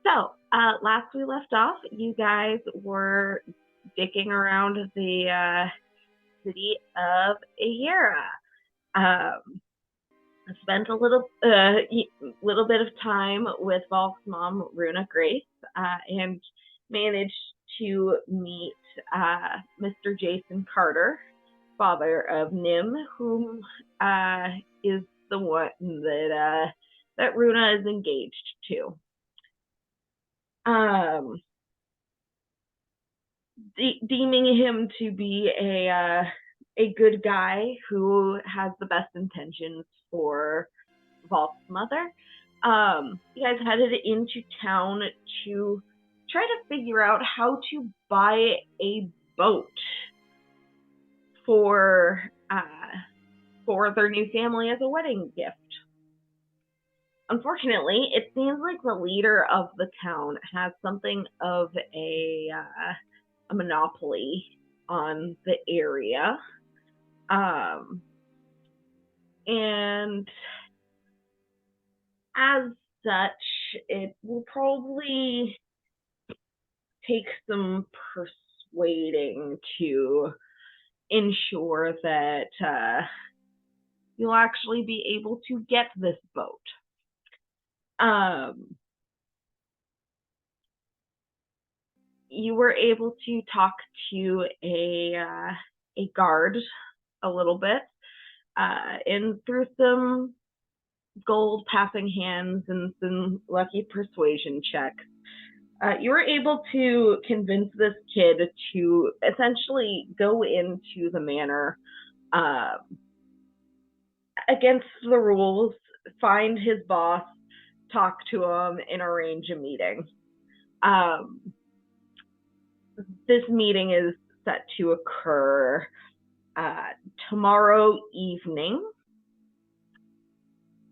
So, last we left off, you guys were dicking around the city of Iyera. Um, spent a little bit of time with Volk's mom, Runa Grace, and managed to meet Mr. Jason Carter, father of Nim, whom is the one that Runa is engaged to. Deeming him to be a good guy who has the best intentions for Volk's mother. You guys headed into town to try to figure out how to buy a boat for their new family as a wedding gift. Unfortunately, it seems like the leader of the town has something of a monopoly on the area. And as such, it will probably take some persuading to ensure that you'll actually be able to get this boat. You were able to talk to a guard a little bit, and through some gold passing hands and some lucky persuasion checks, you were able to convince this kid to essentially go into the manor against the rules, find his boss, talk to him, and arrange a meeting. This meeting is set to occur tomorrow evening.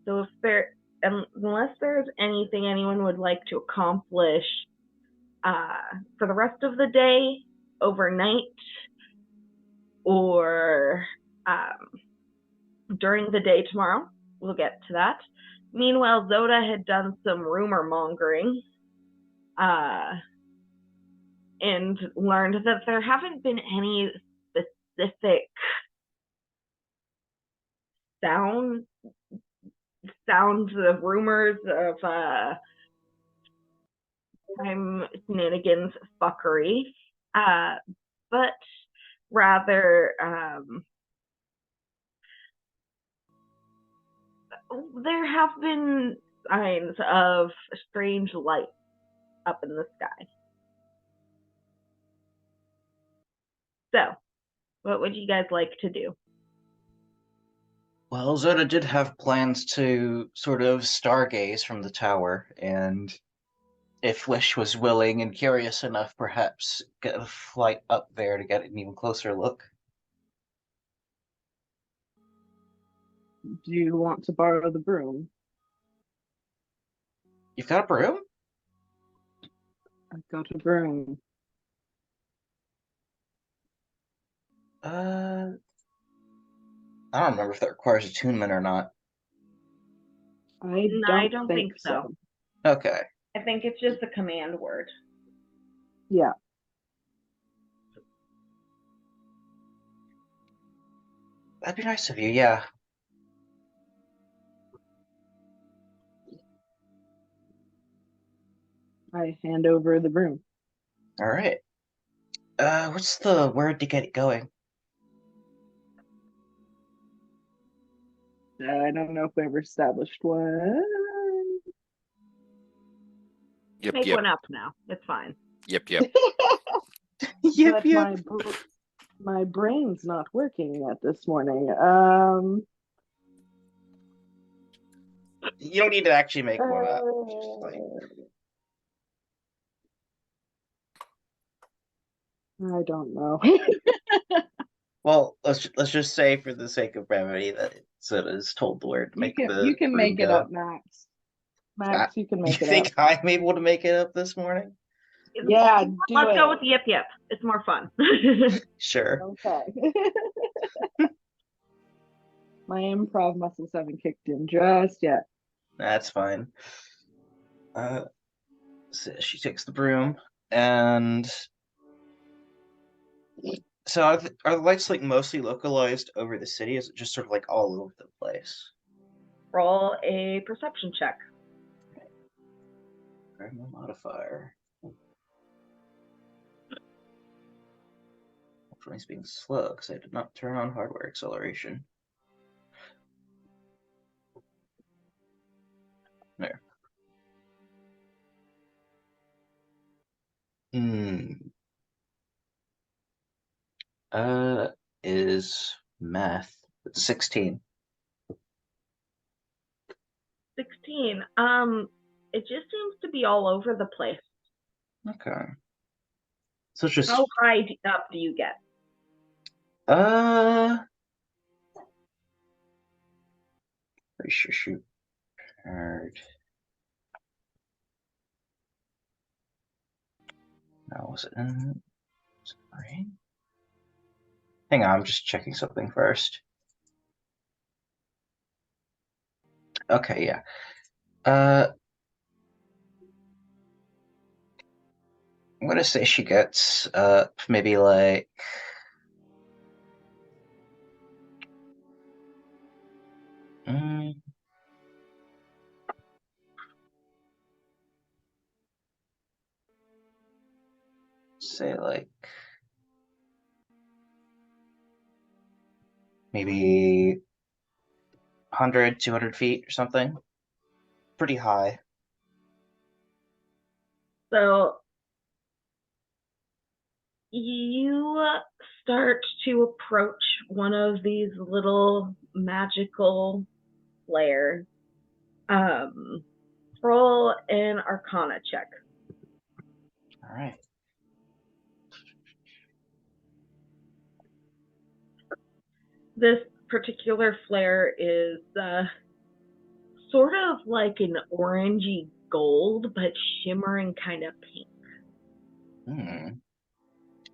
So unless there's anything anyone would like to accomplish for the rest of the day, overnight, or during the day tomorrow, we'll get to that. Meanwhile, Zoda had done some rumor mongering and learned that there haven't been any specific sounds of rumors of time shenanigans fuckery, but rather there have been signs of strange light up in the sky. So, what would you guys like to do? Well, Zoda did have plans to sort of stargaze from the tower, and if Wish was willing and curious enough, perhaps get a flight up there to get an even closer look. Do you want to borrow the broom? You've got a broom? I've got a broom. I don't remember if that requires attunement or not. I don't think so. Okay. I think it's just a command word. Yeah. That'd be nice of you, yeah. I hand over the broom. All right. What's the word to get it going? I don't know if we ever established one. Make one up now. It's fine. Yep. But my brain's not working yet this morning. You don't need to actually make one up. Just like... I don't know. Well, let's just say, for the sake of brevity, that Zoda's told the word to make you can make it up, Max. Max, you can make it up. You think I'm able to make it up this morning? Yeah, let's go with yip yip. It's more fun. Sure. Okay. My improv muscles haven't kicked in just yet. That's fine. So she takes the broom, and so are the lights like mostly localized over the city? Is it just sort of like all over the place? Roll a perception check. Grab my modifier. Hopefully it's being slow because I did not turn on hardware acceleration. There. Is math. It's 16. 16. It just seems to be all over the place. Okay. So it's just How high up do you get? shoot. Hard. Now was it in? Sorry. Hang on, I'm just checking something first. Okay, yeah. I'm gonna say she gets maybe like say like maybe 100, 200 feet or something. Pretty high. So you start to approach one of these little magical flares. Roll an Arcana check. All right. This particular flare is sort of like an orangey gold, but shimmering kind of pink.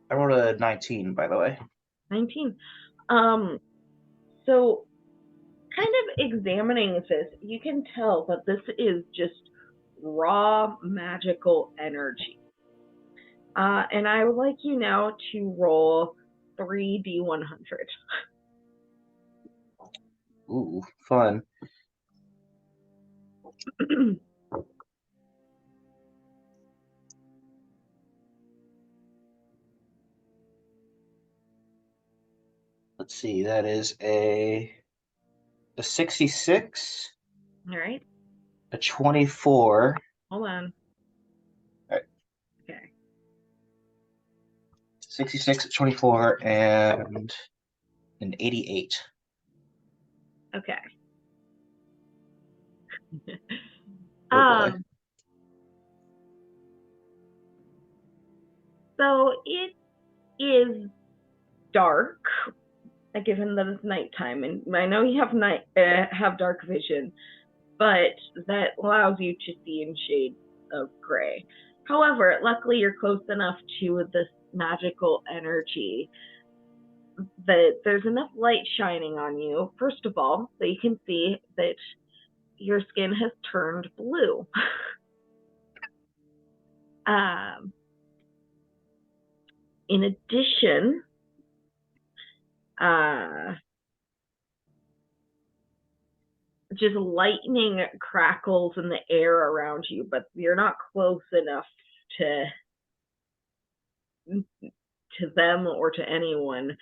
I rolled a 19, by the way. 19. So kind of examining this, you can tell that this is just raw magical energy. And I would like you now to roll 3d100. Ooh, fun. Let's see, that is a 66, All right. a 24. Hold on. All right. Okay. 66, a 24, and an 88. Okay. Oh boy. So it is dark, given that it's nighttime, and I know you have dark vision, but that allows you to see in shades of gray. However, luckily you're close enough to this magical energy that there's enough light shining on you, first of all, so you can see that your skin has turned blue. In addition, just lightning crackles in the air around you, but you're not close enough to them or to anyone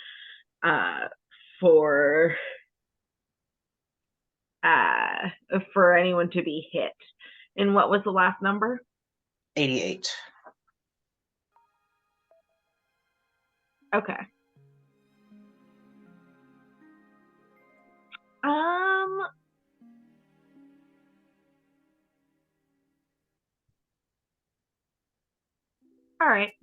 for anyone to be hit. And what was the last number? 88. Okay. All right.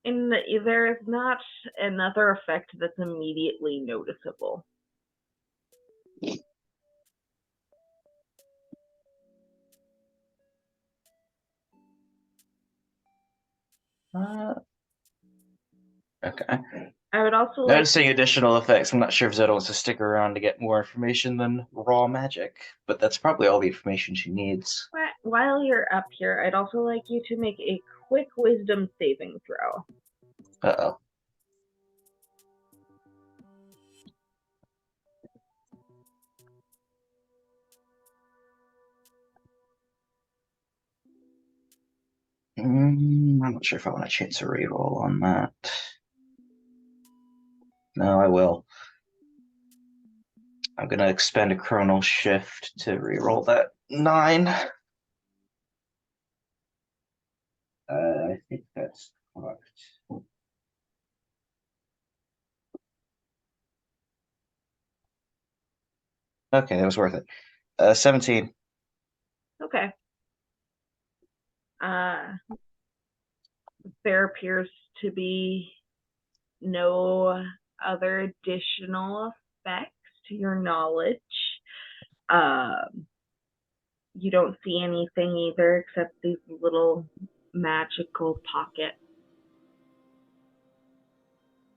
And there is not another effect that's immediately noticeable. Okay. I would also like Noticing additional effects. I'm not sure if Zeta wants to stick around to get more information than raw magic, but that's probably all the information she needs. while you're up here, I'd also like you to make a quick wisdom saving throw. Uh-oh. I'm not sure if I want to chance a reroll on that. No, I will. I'm gonna expend a chronal shift to reroll that 9. I think that's correct. Okay, that was worth it. 17. Okay. There appears to be no other additional effects to your knowledge. You don't see anything either except these little magical pockets.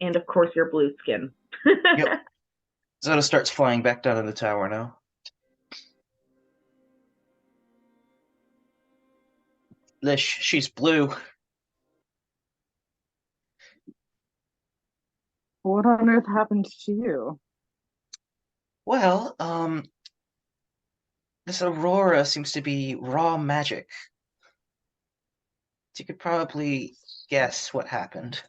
And of course, your blue skin. Yep. Zeta starts flying back down in the tower now. Lish, she's blue. What on earth happened to you? Well, this aurora seems to be raw magic. So you could probably guess what happened.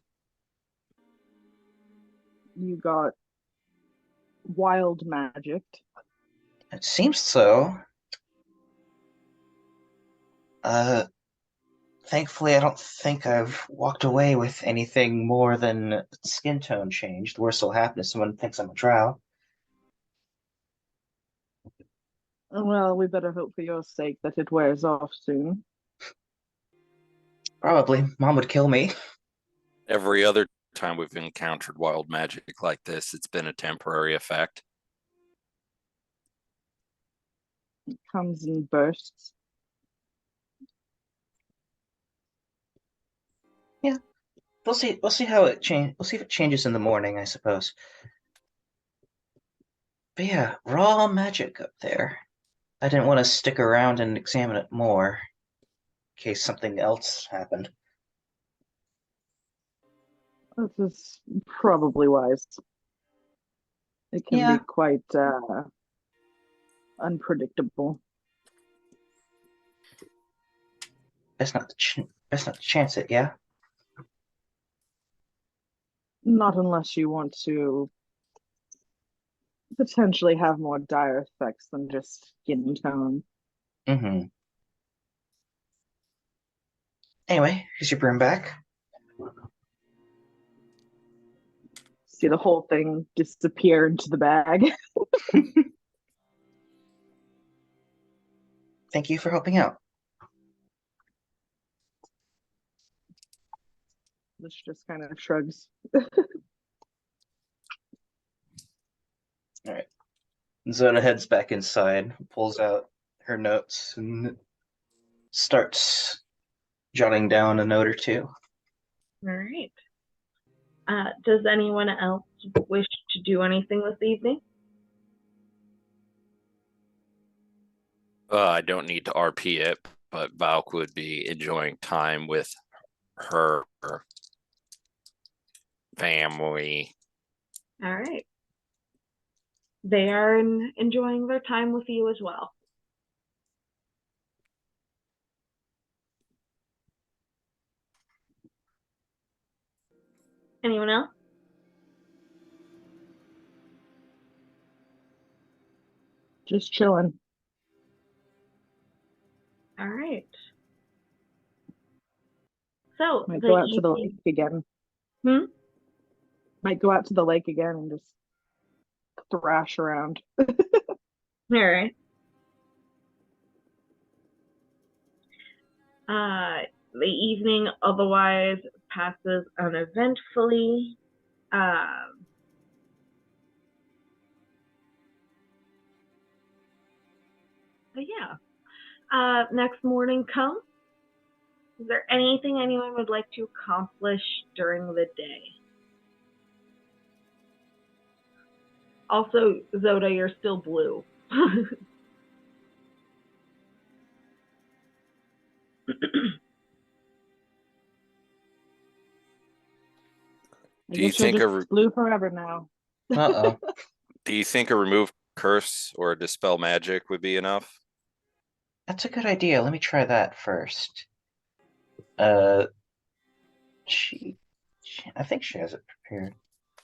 You got wild magic. It seems so. Thankfully, I don't think I've walked away with anything more than skin tone change. The worst will happen is someone thinks I'm a drow. Well, we better hope for your sake that it wears off soon. Probably. Mom would kill me. Every other time we've encountered wild magic like this, it's been a temporary effect. It comes in bursts. Yeah. We'll see. We'll see how it change. We'll see if it changes in the morning, I suppose. But yeah, raw magic up there. I didn't want to stick around and examine it more in case something else happened. This is probably wise. It can Yeah. be quite unpredictable. Best not to chance it. Yeah. Not unless you want to potentially have more dire effects than just skin tone. Mm-hmm. Anyway, here's your broom back. See the whole thing disappear into the bag. Thank you for helping out. Which just kind of shrugs. All right. Zona heads back inside, pulls out her notes, and starts jotting down a note or two. All right. Does anyone else wish to do anything this evening? I don't need to RP it, but Valk would be enjoying time with her family. All right. They are enjoying their time with you as well. Anyone else? Just chilling. All right. So Might the go out to the evening. lake again. Hmm? Might go out to the lake again and just thrash around. All right. The evening otherwise passes uneventfully. But yeah. Next morning comes. Is there anything anyone would like to accomplish during the day? Also, Zoda, you're still blue. I Do you guess you're think just blue forever now. Uh-oh. do you think a remove curse or a dispel magic would be enough? That's a good idea. Let me try that first. Uh, I think she has it prepared.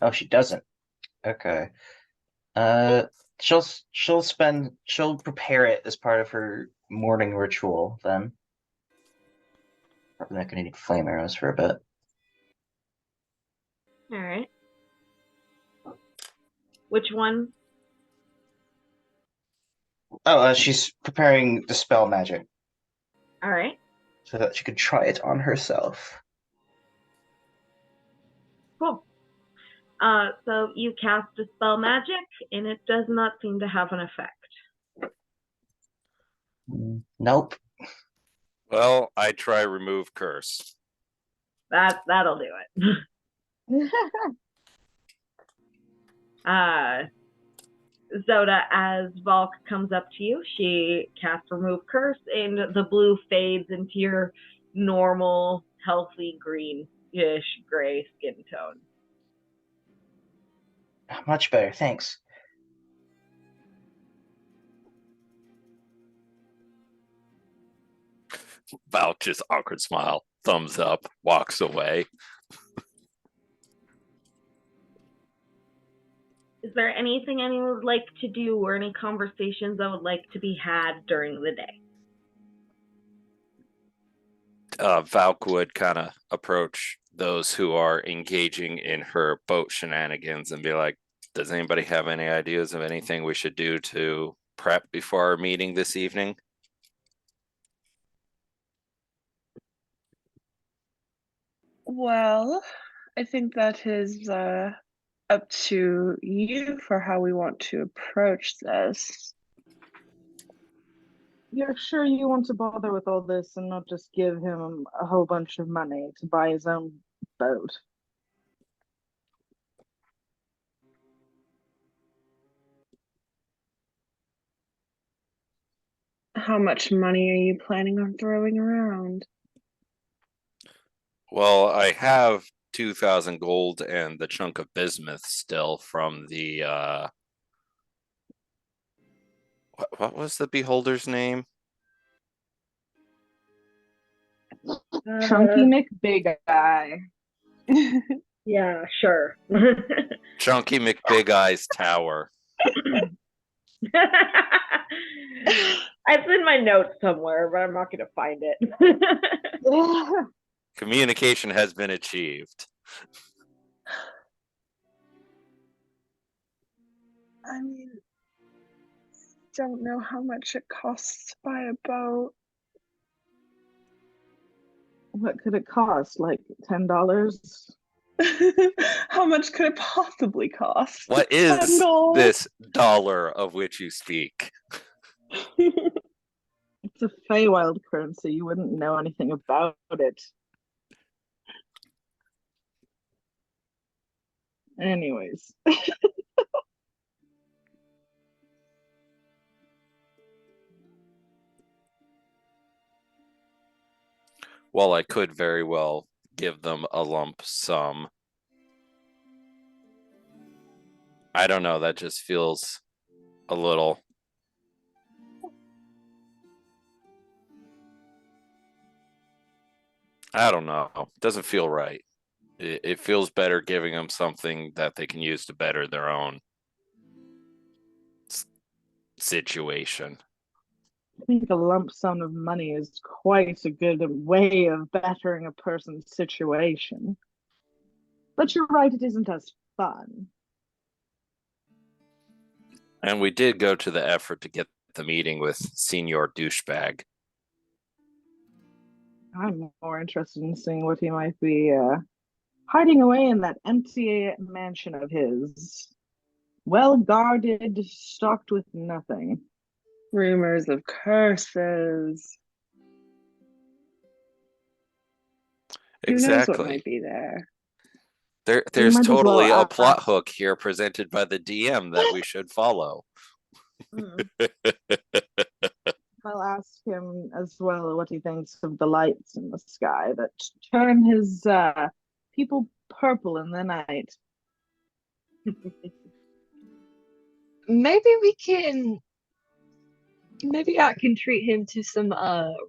Oh, she doesn't. Okay. Uh, she'll prepare it as part of her morning ritual then. Probably not gonna need flame arrows for a bit. All right. Which one? Oh, she's preparing dispel magic All right. so that she could try it on herself. Cool. So you cast Dispel Magic, and it does not seem to have an effect. Nope. Well, I try remove curse. That'll do it. Zoda, as Valk comes up to you, she casts Remove Curse, and the blue fades into your normal, healthy greenish gray skin tone. Much better, thanks. Val just awkward smile, thumbs up, walks away. Is there anything anyone would like to do or any conversations that would like to be had during the day? Valk would kind of approach those who are engaging in her boat shenanigans and be like, does anybody have any ideas of anything we should do to prep before our meeting this evening? Well, I think that is up to you for how we want to approach this. You're sure you want to bother with all this and not just give him a whole bunch of money to buy his own boat? How much money are you planning on throwing around? Well, I have 2,000 gold and the chunk of bismuth still from the what was the beholder's name? Chunky McBig Eye. Yeah, sure. Chunky McBig Eye's Tower. It's in my notes somewhere, but I'm not going to find it. Communication has been achieved. I mean, don't know how much it costs to buy a boat. What could it cost? Like $10? How much could it possibly cost? What is 10 gold? this dollar of which you speak? It's a Feywild currency. You wouldn't know anything about it. Anyways. Well, I could very well give them a lump sum. I don't know, that just feels a little. I don't know. Doesn't feel right. It feels better giving them something that they can use to better their own situation. I think a lump sum of money is quite a good way of bettering a person's situation. But you're right, it isn't as fun. And we did go to the effort to get the meeting with Senior Douchebag. I'm more interested in seeing what he might be hiding away in that empty mansion of his. Well guarded, stocked with nothing. Rumors of curses. Who knows what Exactly. might be there? There's might as well totally a plot ask. hook here presented by the DM that we should follow. I'll ask him as well what he thinks of the lights in the sky that turn his people purple in the night. Maybe I can treat him to some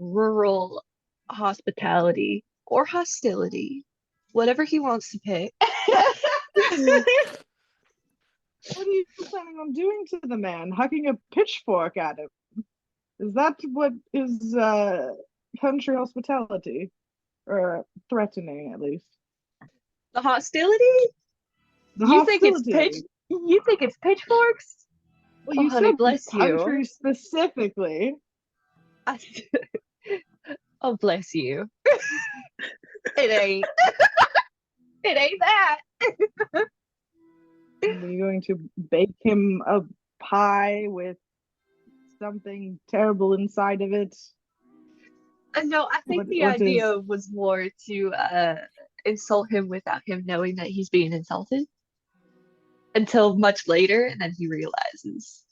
rural hospitality or hostility, whatever he wants to pick. What are you planning on doing to the man? Hucking a pitchfork at him? Is that what is country hospitality? Or threatening, at least? The hostility? The You think it's hostility. You think it's pitchforks? Well, Oh, you honey, said bless you. country specifically. Oh, bless you. It ain't. It ain't that. Are you going to bake him a pie with something terrible inside of it? No, I think the What is... idea was more to insult him without him knowing that he's being insulted until much later, and then he realizes.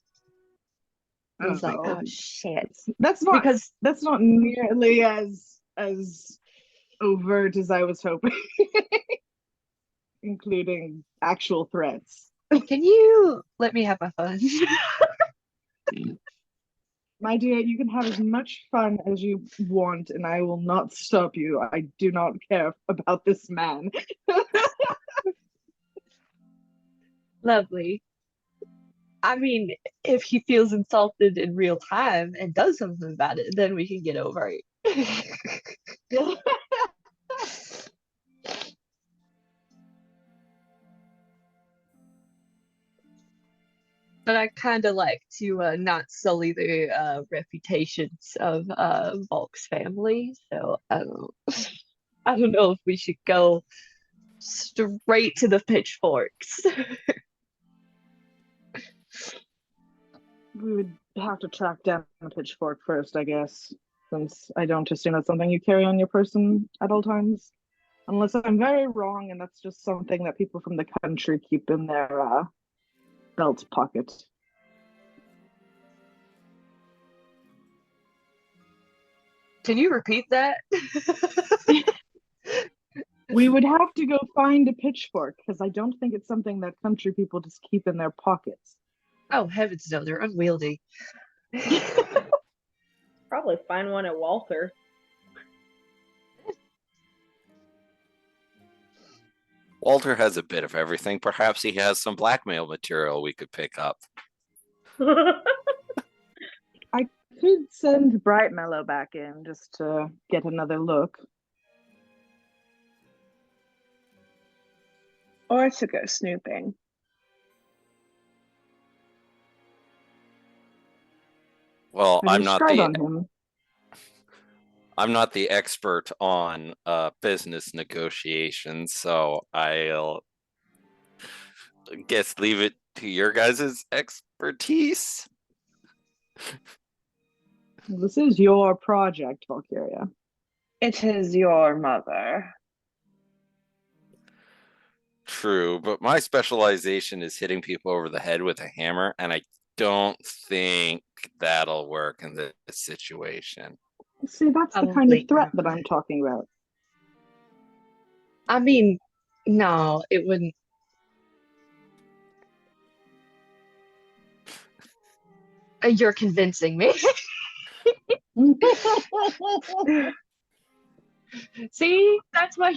And he's like, "Oh shit!" That's not Because that's not nearly as overt as I was hoping, including actual threats. can you let me have my fun? My dear, you can have as much fun as you want, and I will not stop you. I do not care about this man. Lovely. I mean, if he feels insulted in real time and does something about it, then we can get over it. But I kind of like to not sully the reputations of Volk's family, so I don't know if we should go straight to the pitchforks. We would have to track down a pitchfork first, I guess, since I don't assume that's something you carry on your person at all times. Unless I'm very wrong, and that's just something that people from the country keep in their belt pocket. Can you repeat that? We would have to go find a pitchfork, because I don't think it's something that country people just keep in their pockets. Oh, heavens no, they're unwieldy. Probably find one at Walter. Walter has a bit of everything. Perhaps he has some blackmail material we could pick up. I could send Bright Mellow back in just to get another look. Or to go snooping. Well, I'm not the expert on business negotiations, so I'll guess leave it to your guys' expertise. This is your project, Valkyria. It is your mother. True, but my specialization is hitting people over the head with a hammer, and I don't think that'll work in this situation. See, that's the kind of threat that I'm talking about. I mean, no, it wouldn't. You're convincing me. See, that's why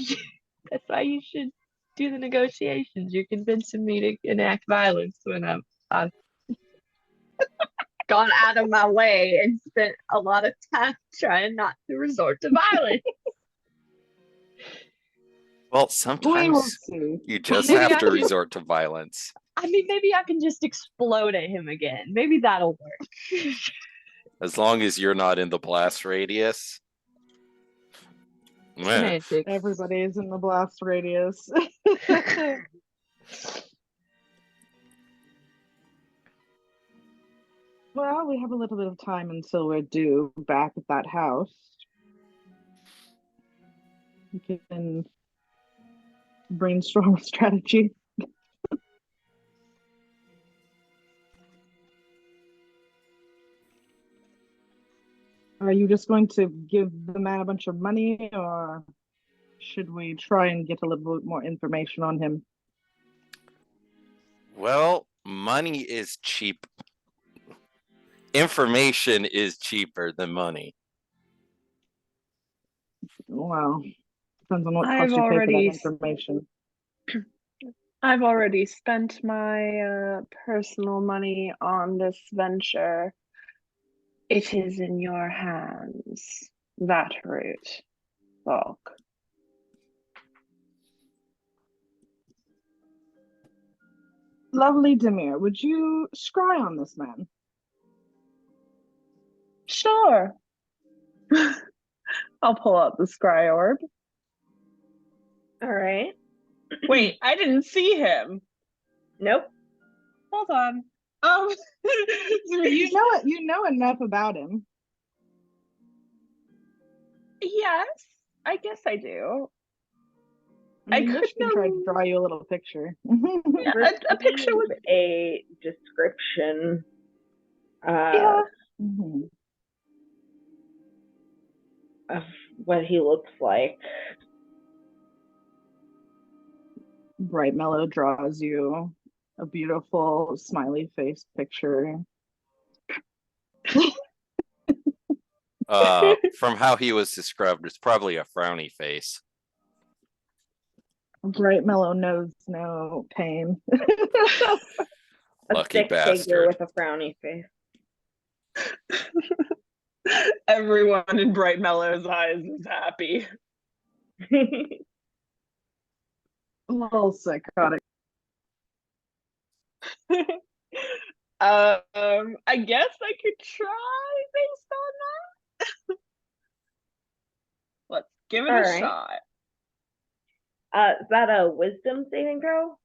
you should do the negotiations. You're convincing me to enact violence when I've gone out of my way and spent a lot of time trying not to resort to violence. Well, sometimes you just have to resort to violence. I mean, maybe I can just explode at him again. Maybe that'll work. As long as you're not in the blast radius. Everybody is in the blast radius. Well, we have a little bit of time until we're due back at that house. We can brainstorm a strategy. Are you just going to give the man a bunch of money, or should we try and get a little bit more information on him? Well, money is cheap. Information is cheaper than money. Well, depends on what I've cost you pay for that already information. I've already spent my personal money on this venture. It is in your hands, that route, Volk. Lovely Demir, would you scry on this man? Sure. I'll pull out the scry orb. All right. Wait, I didn't see him. Nope. Hold on. You know enough about him. Yes, I guess I do. I mean, I Wish could can try to know. draw you a little picture. Yeah, a picture would. a description. Yeah. Mhm. Of what he looks like. Bright Mellow draws you a beautiful smiley face picture. From how he was described, it's probably a frowny face. Bright Mellow knows no pain. A Lucky stick figure bastard. with a frowny face. Everyone in Bright Mellow's eyes is happy. A little psychotic. I guess I could try based on that. Let's give it All a right. shot. Is that a wisdom saving throw?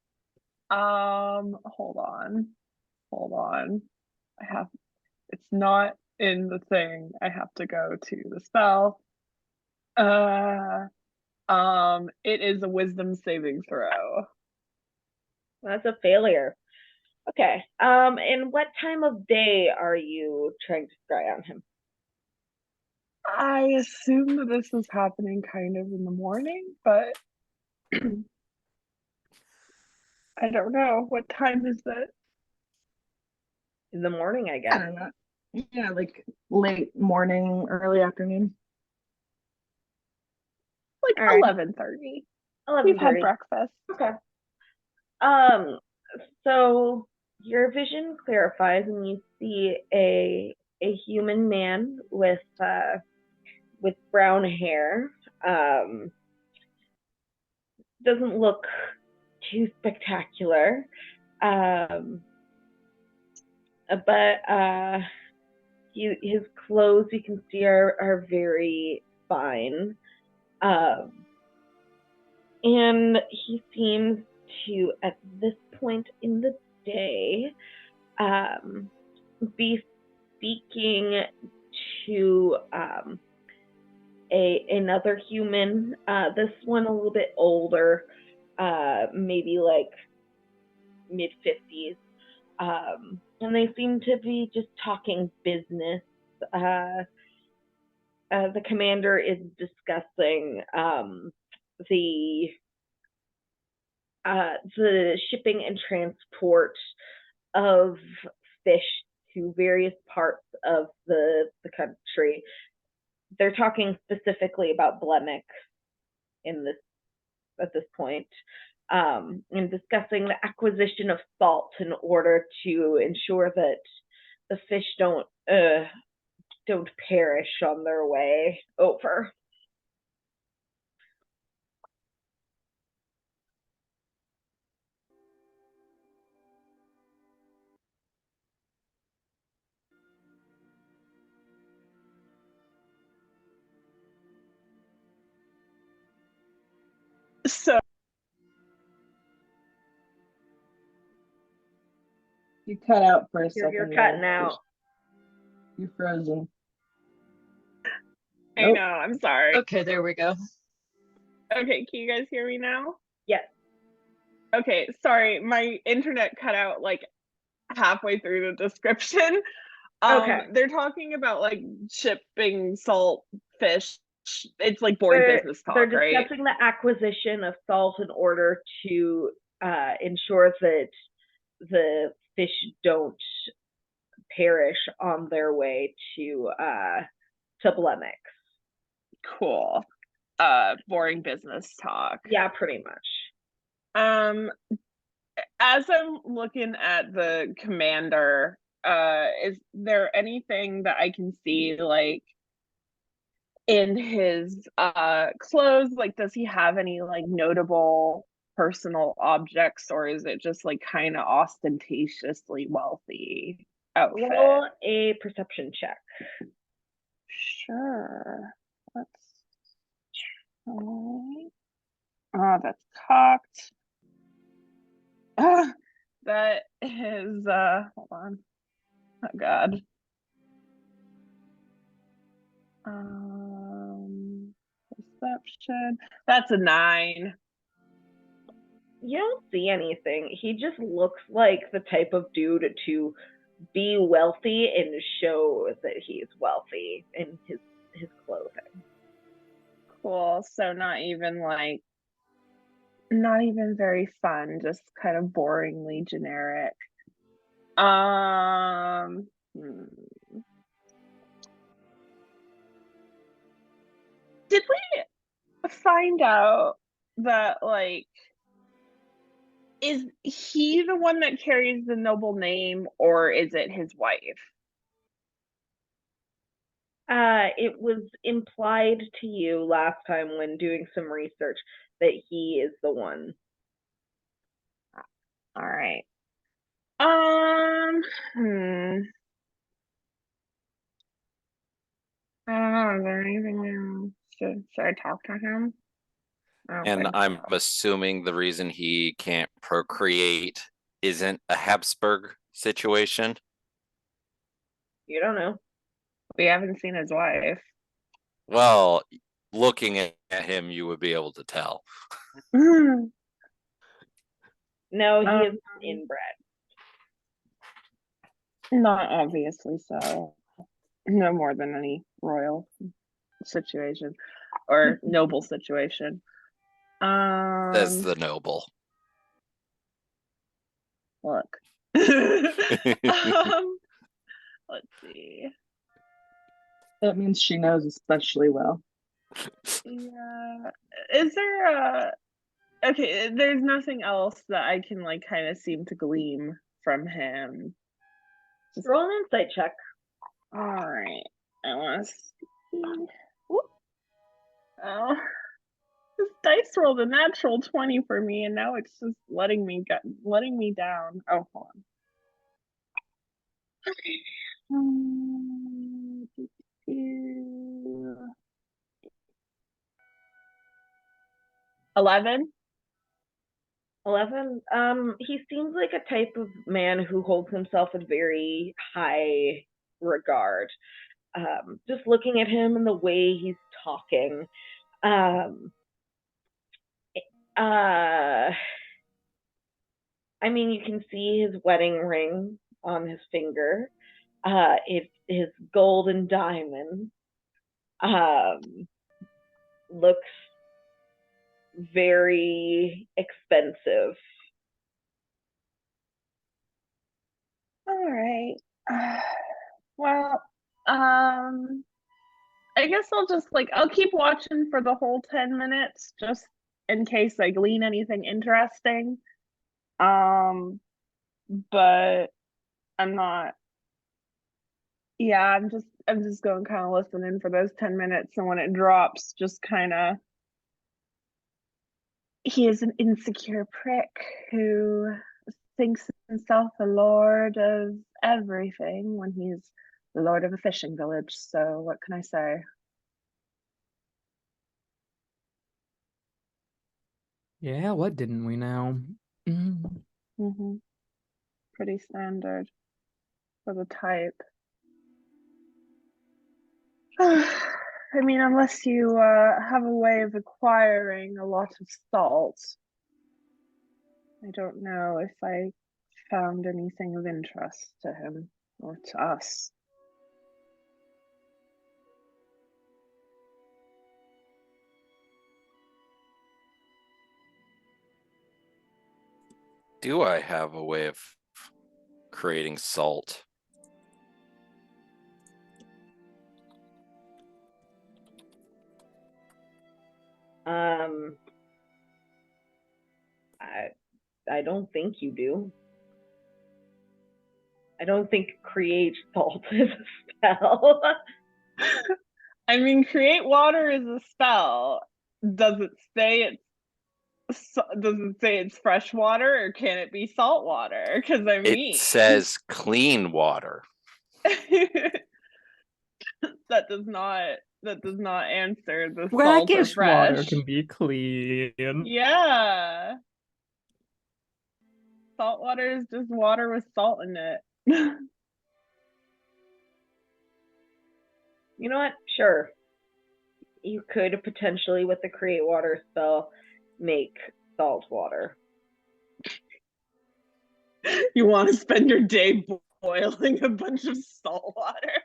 Hold on. It's not in the thing. I have to go to the spell. It is a wisdom saving throw. That's a failure. Okay. And what time of day are you trying to scry on him? I assume that this is happening kind of in the morning, but I don't know. What time is it? In the morning, I I guess. don't know. Yeah, like late morning, early afternoon. Like All right. 11:30. We've had 11:30. breakfast. Okay. So your vision clarifies and you see a human man with brown hair. Doesn't look too spectacular. But his clothes you can see are very fine. And he seems to, at this point in the day, be speaking to another human. This one a little bit older, maybe like mid-50s. And they seem to be just talking business. The commander is discussing the shipping and transport of fish to various parts of the country. They're talking specifically about Blemick at this point, and discussing the acquisition of salt in order to ensure that the fish don't perish on their way over. So You cut out for a second. You're cutting out. You're frozen. I Nope. know, I'm sorry. Okay, there we go. Okay, can you guys hear me now? Yes. Okay, sorry, my internet cut out like halfway through the description. Okay. They're talking about like shipping salt fish. It's like boring They're, business they're talk, right? discussing the acquisition of salt in order to ensure that the fish don't perish on their way to Blemix. Cool. Boring business talk. Yeah, pretty much. Um, as I'm looking at the commander, is there anything that I can see like in his clothes? Like, does he have any like notable personal objects, or is it just like kind of ostentatiously wealthy outfit? Roll a perception check. Sure. Let's try. Oh, that's cocked. That is hold on. Oh god. Perception. That's a 9. You don't see anything. He just looks like the type of dude to be wealthy and show that he's wealthy in his clothing. Cool. So not even very fun, just kind of boringly generic. Did we find out that like is he the one that carries the noble name, or is it his wife? It was implied to you last time when doing some research that he is the one. All right. I don't know. Is there anything should I talk to him? And I'm assuming the reason he can't procreate isn't a Habsburg situation. You don't know. We haven't seen his wife. Well, looking at him, you would be able to tell. No, he is inbred. Not obviously so. No more than any royal situation or noble situation. Says the noble. Look. Let's see. That means she knows especially well. Yeah. Is there okay, there's nothing else that I can like kind of seem to glean from him. Just roll an insight check. All right. I want to see. Whoop. Oh. This dice rolled a natural 20 for me, and now it's just letting me down. Oh, hold on. Okay. 11. 11. He seems like a type of man who holds himself in very high regard. Just looking at him and the way he's talking. I mean, you can see his wedding ring on his finger. It is gold and diamond. Looks very expensive. All right. Well, I guess I'll keep watching for the whole 10 minutes just in case I glean anything interesting. But I'm not. Yeah, I'm just going kind of listening for those 10 minutes, and when it drops, just kind of. He is an insecure prick who thinks himself the lord of everything when he's the lord of a fishing village. So what can I say? Yeah, what didn't we know? Pretty standard for the type. I mean, unless you have a way of acquiring a lot of salt, I don't know if I found anything of interest to him or to us. Do I have a way of creating salt? I don't think you do. I don't think create salt is a spell. I mean, create water is a spell. Does it say it's fresh water, or can it be salt water? Because I It mean, says clean water. that does not answer the salt or Brackish water fresh. can be clean. Yeah. Salt water is just water with salt in it. You know what? Sure. You could potentially, with the create water spell, make salt water. You want to spend your day boiling a bunch of salt water?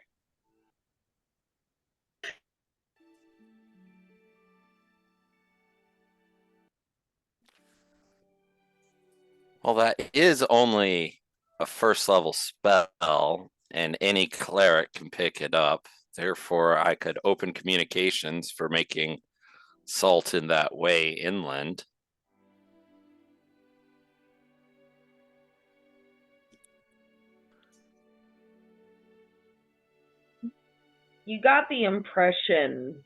Well, that is only a first level spell, and any cleric can pick it up. Therefore, I could open communications for making salt in that way inland. You got the impression,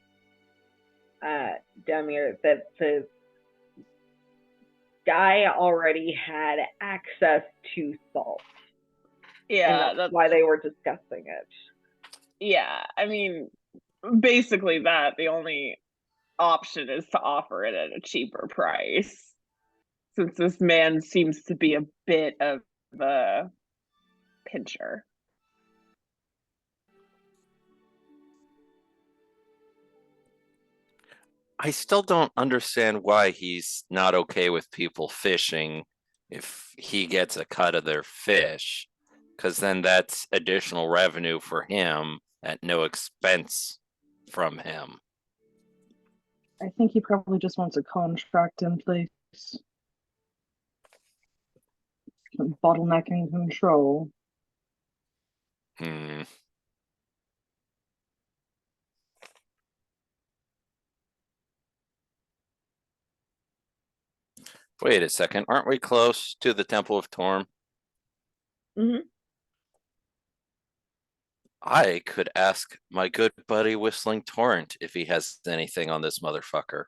Demir, that the guy already had access to salt. Yeah, and that's why they were discussing it. Yeah, I mean, basically that. The only option is to offer it at a cheaper price, since this man seems to be a bit of a pincher. I still don't understand why he's not okay with people fishing if he gets a cut of their fish, because then that's additional revenue for him at no expense from him. I think he probably just wants a contract in place. Bottlenecking control. Wait a second, aren't we close to the Temple of Torm? Mm-hmm. I could ask my good buddy Whistling Torrent if he has anything on this motherfucker.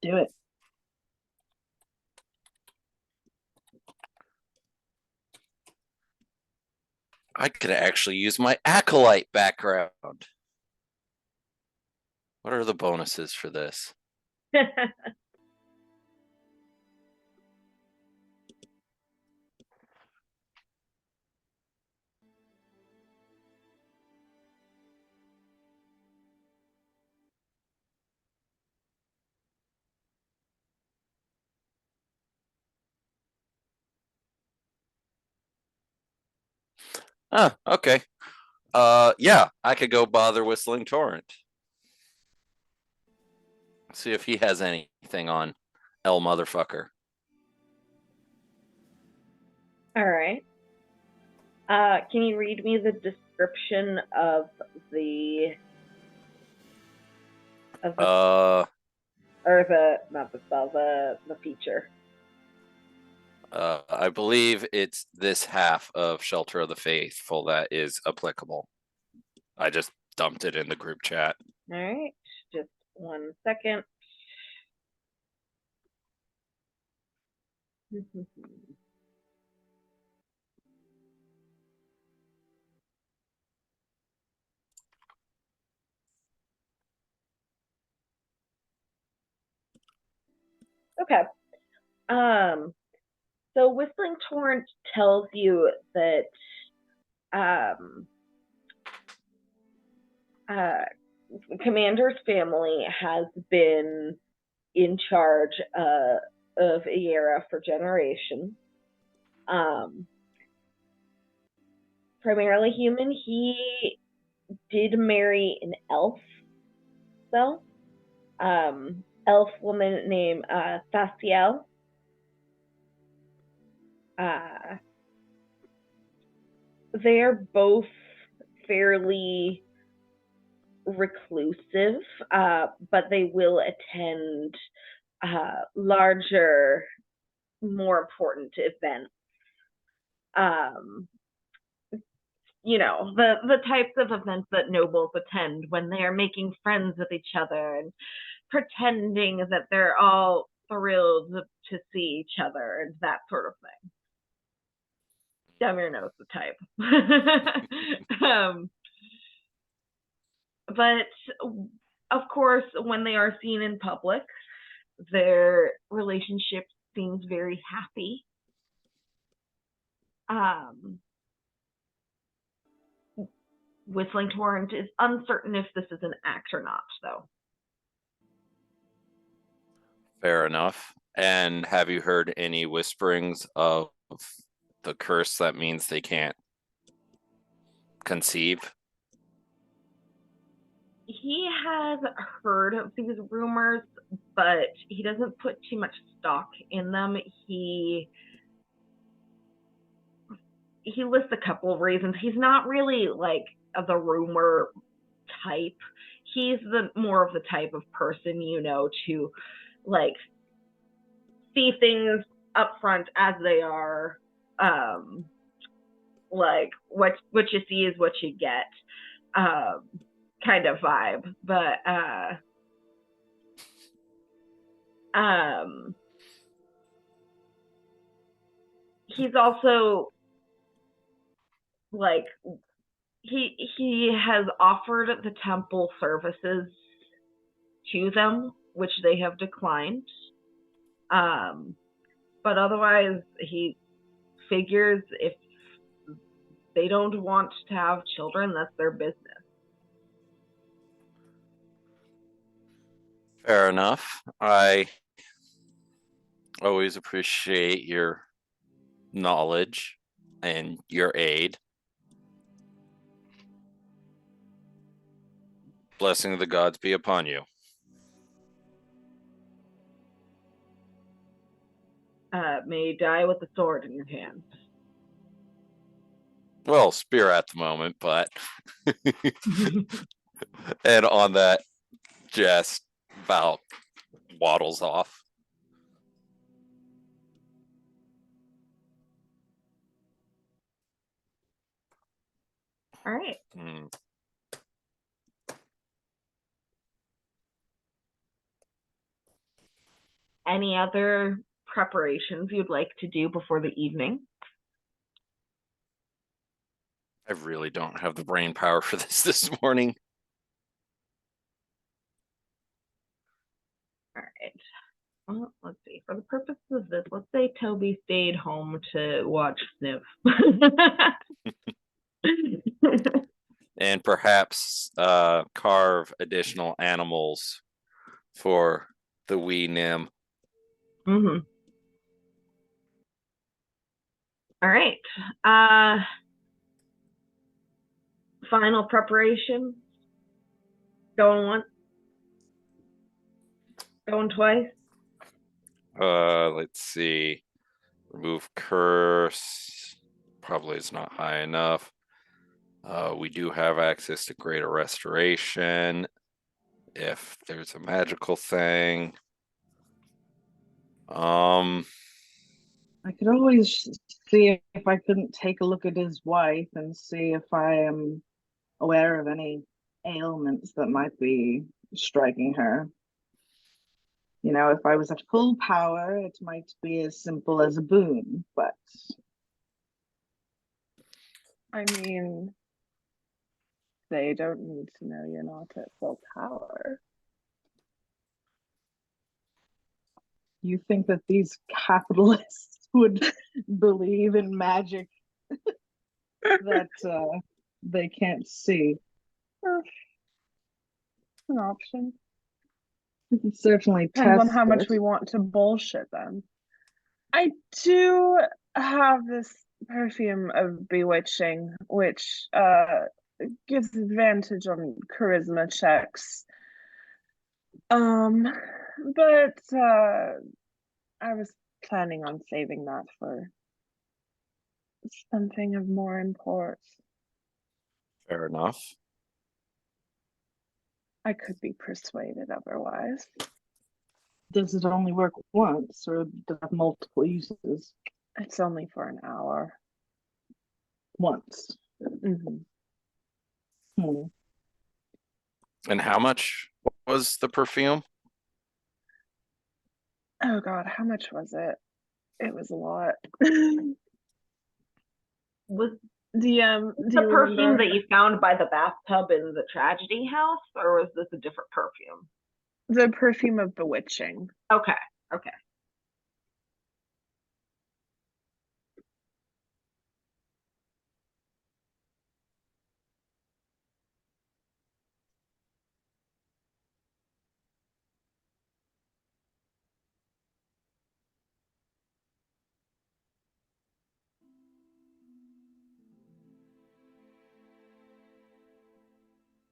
Do it. I could actually use my acolyte background. What are the bonuses for this? Oh, okay. Yeah, I could go bother Whistling Torrent. See if he has anything on L motherfucker. All right. Can you read me the description of the or the not the spell, the feature? I believe it's this half of Shelter of the Faithful that is applicable. I just dumped it in the group chat. All right, just 1 second. Okay. So Whistling Torrent tells you that Commander's family has been in charge of Iyera for generations. Primarily human. He did marry an elf, though. Elf woman named Thaciel. They're both fairly reclusive, but they will attend larger, more important events. The types of events that nobles attend when they are making friends with each other and pretending that they're all thrilled to see each other and that sort of thing. Demir knows the type. But of course, when they are seen in public, their relationship seems very happy. Whistling Torrent is uncertain if this is an act or not, though. Fair enough. And have you heard any whisperings of the curse that means they can't conceive? He has heard of these rumors, but he doesn't put too much stock in them. He lists a couple of reasons. He's not really like the rumor type. He's more of the type of person, to like see things up front as they are. Like what you see is what you get. Kind of vibe. But he's also like he has offered the temple services to them, which they have declined. But otherwise, he figures if they don't want to have children, that's their business. Fair enough. I always appreciate your knowledge and your aid. Blessing of the gods be upon you. May you die with the sword in your hand. Well, spear at the moment, but and on that, just about waddles off. All right. Any other preparations you'd like to do before the evening? I really don't have the brain power for this morning. All right. Well, let's see. For the purposes of this, let's say Toby stayed home to watch Sniv. And perhaps carve additional animals for the wee Nim. Mm-hmm. All right. Final preparation. Going once. Going twice. Let's see. Remove curse. Probably is not high enough. We do have access to greater restoration if there's a magical thing. I could always see if I couldn't take a look at his wife and see if I am aware of any ailments that might be striking her. If I was at full power, it might be as simple as a boon, but I mean, they don't need to know you're not at full power. You think that these capitalists would believe in magic that they can't see? an option. We can certainly Depends on test how much it. we want to bullshit them. I do have this perfume of bewitching, which gives advantage on charisma checks. But I was planning on saving that for something of more import. Fair enough. I could be persuaded otherwise. Does it only work once, or does it have multiple uses? It's only for an hour. Once. Mhm. Hmm. And how much was the perfume? Oh God, how much was it? It was a lot. Was DM, do the you perfume remember? that you found by the bathtub in the tragedy house, or was this a different perfume? The perfume of bewitching. Okay, okay.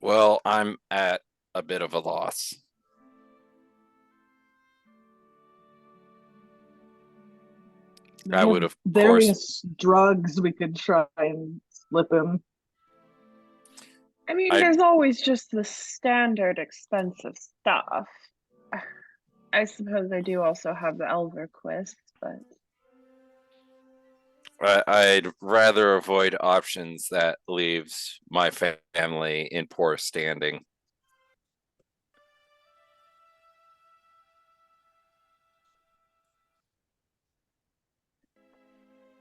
Well, I'm at a bit of a loss. We I have would, of course. various drugs we could try and slip him. I mean, I- there's always just the standard expensive stuff. I suppose I do also have the Elverquist, but I'd rather avoid options that leaves my family in poor standing.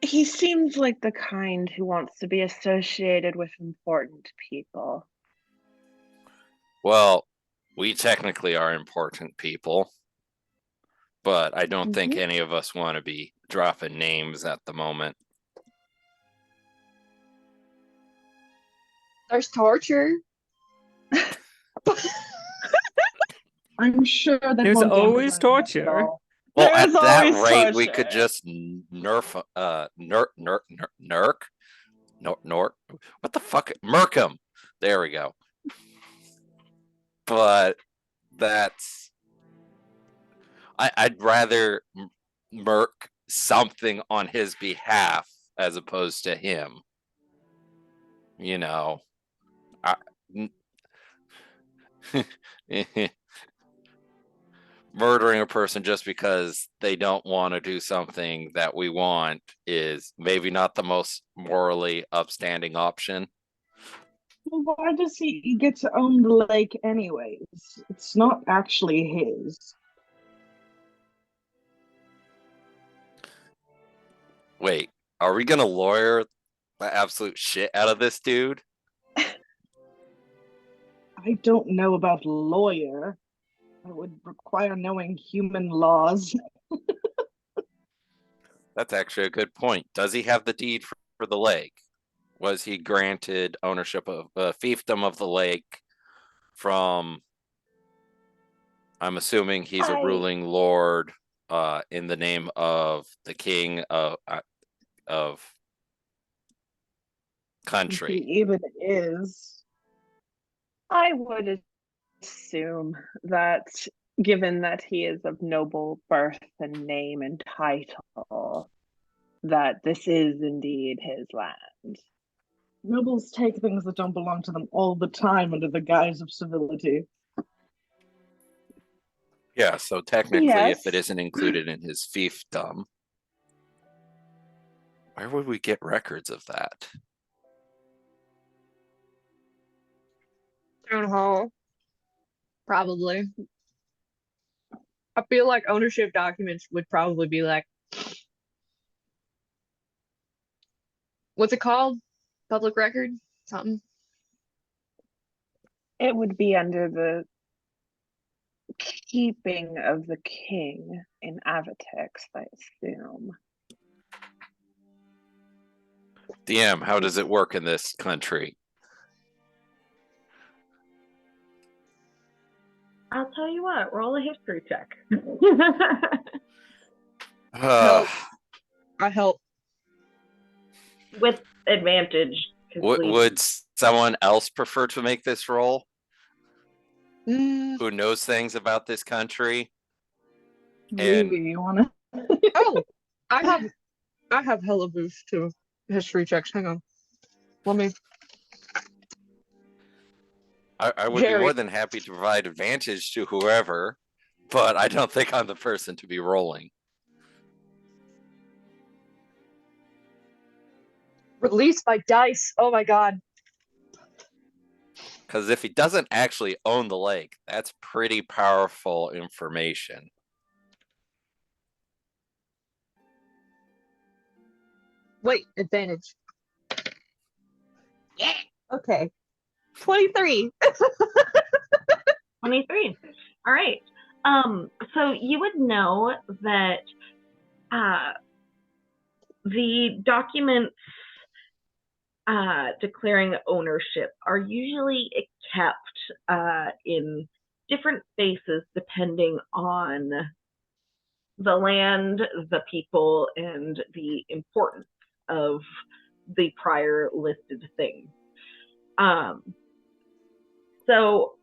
he seems like the kind who wants to be associated with important people. Well, we technically are important people, but I don't think any of us want to be dropping names at the moment. There's torture. I'm sure that There's won't always damage my health at torture. all. Well, There at is that always rate, we torture. could just nerf, nort. What the fuck? Murk. There we go. But that's. I'd rather murk something on his behalf as opposed to him. You know, murdering a person just because they don't want to do something that we want is maybe not the most morally upstanding option. Well, why does he get to own the lake anyways? It's not actually his. Wait, are we gonna lawyer the absolute shit out of this dude? I don't know about lawyer. That would require knowing human laws. That's actually a good point. Does he have the deed for the lake? Was he granted ownership of fiefdom of the lake from? I'm assuming he's a ruling lord in the name of the king of country. He even is. I would assume that given that he is of noble birth and name and title, that this is indeed his land. Nobles take things that don't belong to them all the time under the guise of civility. Yeah, so technically, Yes. if it isn't included in his fiefdom, where would we get records of that? Town hall. Probably. I feel like ownership documents would probably be like, what's it called? Public record? Something. It would be under the keeping of the king in Avitex, I assume. DM, how does it work in this country? I'll tell you what, roll a history check. Help. I help. With advantage. Would someone else prefer to make this roll? Mm, Who knows things about this country? And Maybe you want to. oh, I have hella boost to history checks. Hang on. Let me. I would be Jerry. more than happy to provide advantage to whoever, but I don't think I'm the person to be rolling. Release my dice. Oh my god. Because if he doesn't actually own the lake, that's pretty powerful information. Wait, advantage. Yeah. Okay. 23. 23. All right. So you would know that the documents declaring ownership are usually kept in different spaces depending on the land, the people, and the importance of the prior listed things. So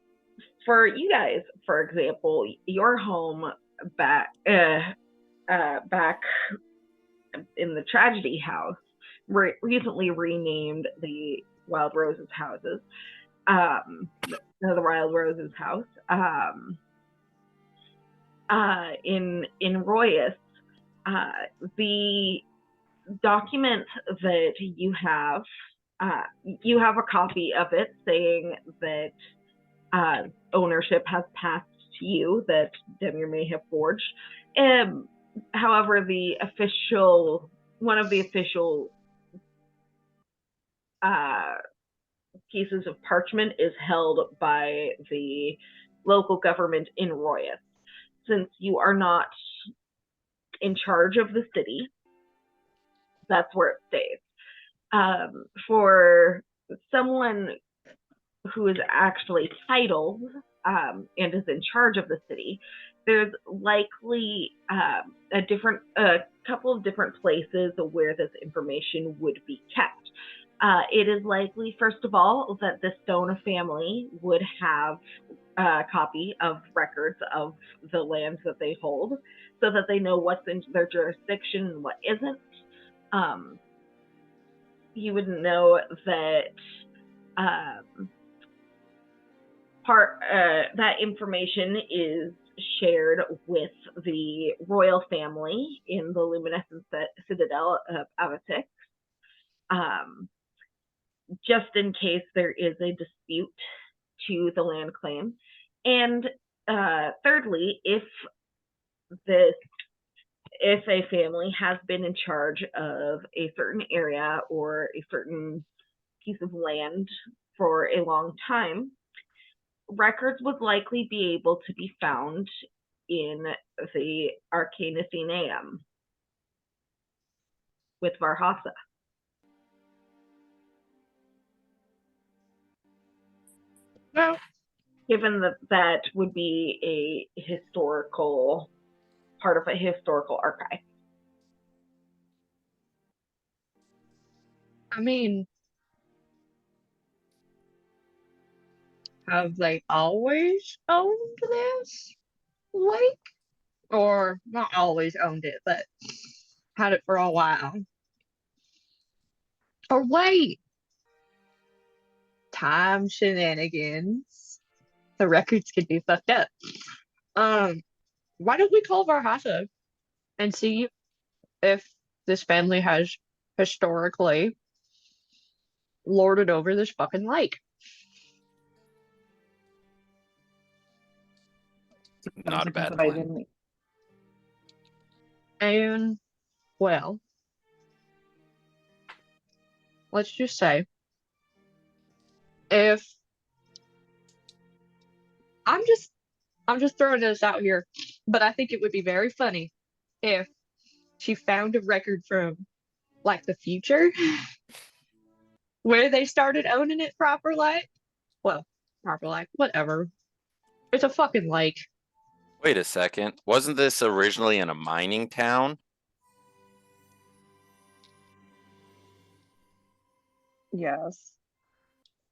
for you guys, for example, your home back back in the tragedy house recently renamed the Wild Roses houses. The Wild Roses house. In Royas, the document that you have a copy of it saying that ownership has passed to you, that Demir may have forged. However, one of the official pieces of parchment is held by the local government in Royas. Since you are not in charge of the city, that's where it stays. For someone who is actually titled and is in charge of the city, there's likely a couple of different places where this information would be kept. It is likely, first of all, that the Stone family would have a copy of records of the lands that they hold, so that they know what's in their jurisdiction and what isn't. You would know that that information is shared with the royal family in the luminescent citadel of Avatic, just in case there is a dispute to the land claim. And thirdly, if a family has been in charge of a certain area or a certain piece of land for a long time, records would likely be able to be found in the Arcanathenaeum with Varhasa. Well, given that that would be a historical part of a historical archive. I mean, have they always owned this lake? Or not always owned it, but had it for a while. Or wait, time shenanigans. The records could be fucked up. Why don't we call Varhasa and see if this family has historically lorded over this fucking lake? Not a bad I plan. didn't. And, well, let's just say, if I'm just throwing this out here, but I think it would be very funny if she found a record from like the future where they started owning it proper like, well, proper like, whatever. It's a fucking lake. Wait a second. Wasn't this originally in a mining town? Yes.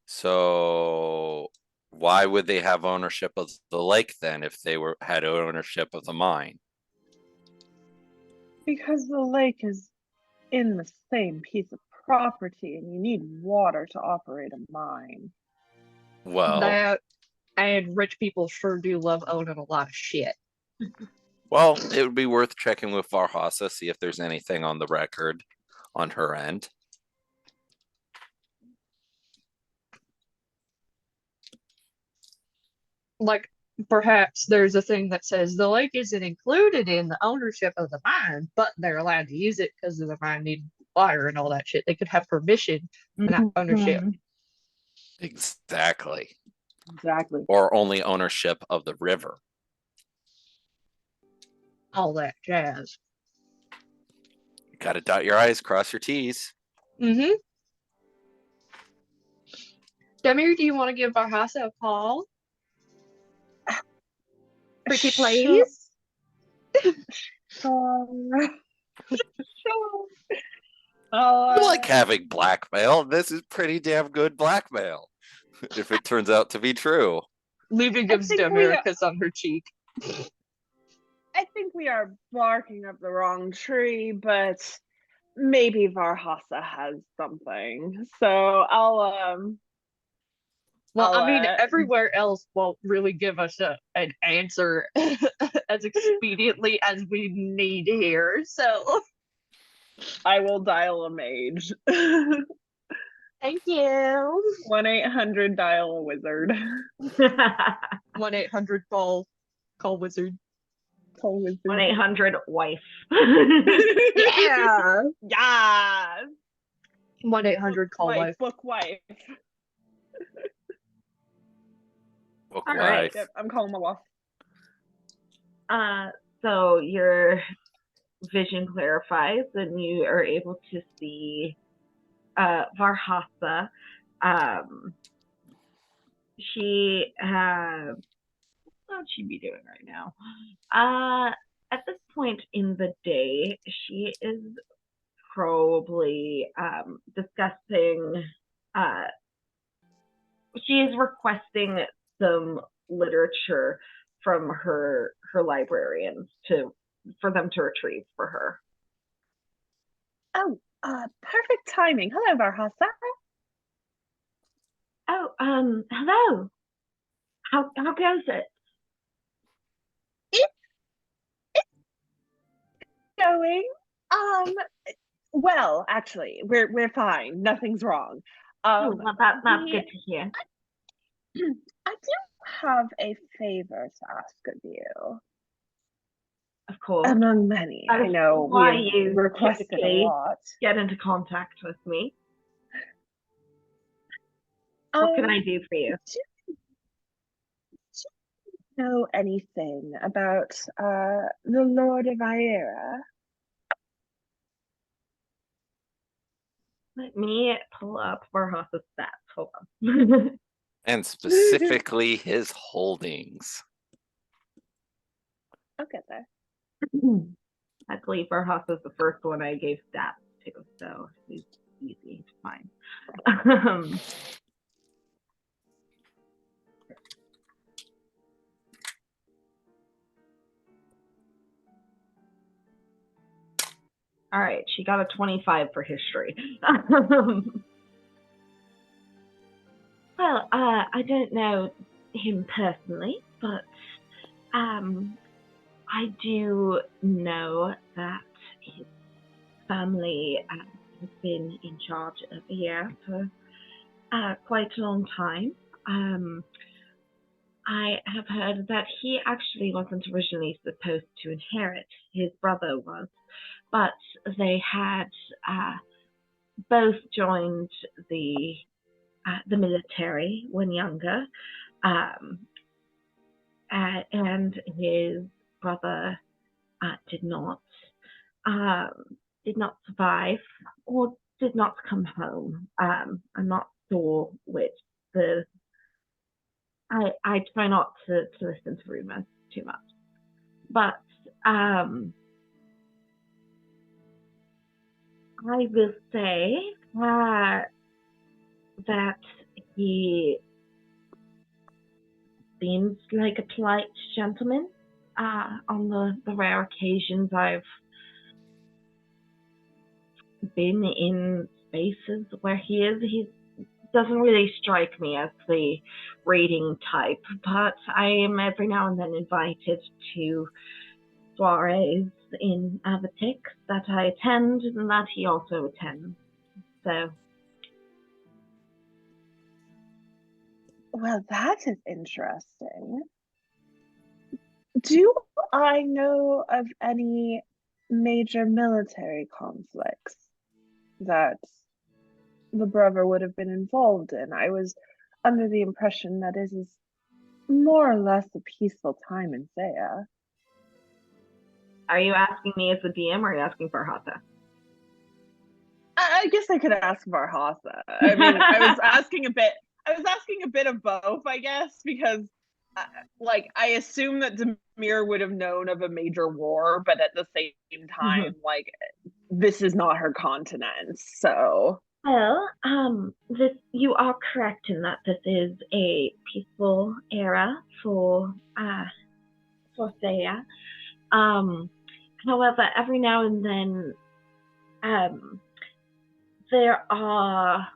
So why would they have ownership of the lake then if they had ownership of the mine? Because the lake is in the same piece of property and you need water to operate a mine. Well, That and rich people sure do love owning a lot of shit. well, it would be worth checking with Varhasa, see if there's anything on the record on her end. Like, perhaps there's a thing that says the lake isn't included in the ownership of the mine, but they're allowed to use it because of the mine need water and all that shit. They could have permission and not ownership. Mhm. Exactly. Exactly. Or only ownership of the river. All that jazz. Gotta dot your I's, cross your T's. Mm-hmm. Demir, do you want to give Varhasa a call? Pretty please? Sure. Sure. I like having blackmail. This is pretty damn good blackmail. If it turns out to be true. Levy gives think Demir a kiss on her cheek. I think we are barking up the wrong tree, but maybe Varhasa has something. So I'll Well, I'll, I mean, everywhere else won't really give us an answer as expediently as we need here. So I will dial a mage. thank you. 1-800 dial a wizard. 1-800 call wizard. Call wizard. 1-800 wife. Yeah. Yes. 1-800 call wife. Book wife. Book All wife. right. Yep, I'm calling my wife. So your vision clarifies and you are able to see Varhasa. She what'd she be doing right now? At this point in the day, she is probably discussing she is requesting some literature from her librarians for them to retrieve for her. Oh, perfect timing. Hello, Varhasa. Oh, hello. How goes it? It's going. Well, actually, we're fine. Nothing's wrong. Well, that's good to hear. I do have a favor to ask of you. Of course. Among many. I know why we you requested a typically lot. get into contact with me. What can I do for you? Do you know anything about the Lord of Iyera? Let me pull up Varhasa's stats. Hold on. And specifically his holdings. I'll get there. I believe Varhasa's the first one I gave stats to, so he's easy to find. All right, she got a 25 for history. Well, I don't know him personally, but I do know that his family has been in charge of Iyera for quite a long time. I have heard that he actually wasn't originally supposed to inherit. His brother was, but they had both joined the military when younger, and his brother did not survive or did not come home. I'm not sure which. The I try not to listen to rumors too much, but I will say that he seems like a polite gentleman. On the rare occasions I've been in spaces where he doesn't really strike me as the raiding type, but I am every now and then invited to soirees in Avatic that I attend and that he also attends. So, Well, that is interesting. Do I know of any major military conflicts that the brother would have been involved in? I was under the impression that it is more or less a peaceful time in Thea. are you asking me as a DM or are you asking for Hata? I guess I could ask Varhatha. I mean, I was asking a bit of both, I guess, because like I assume that Demir would have known of a major war, but at the same time, like this is not her continent, so. Well, you are correct in that this is a peaceful era for Thea. However, every now and then, there are,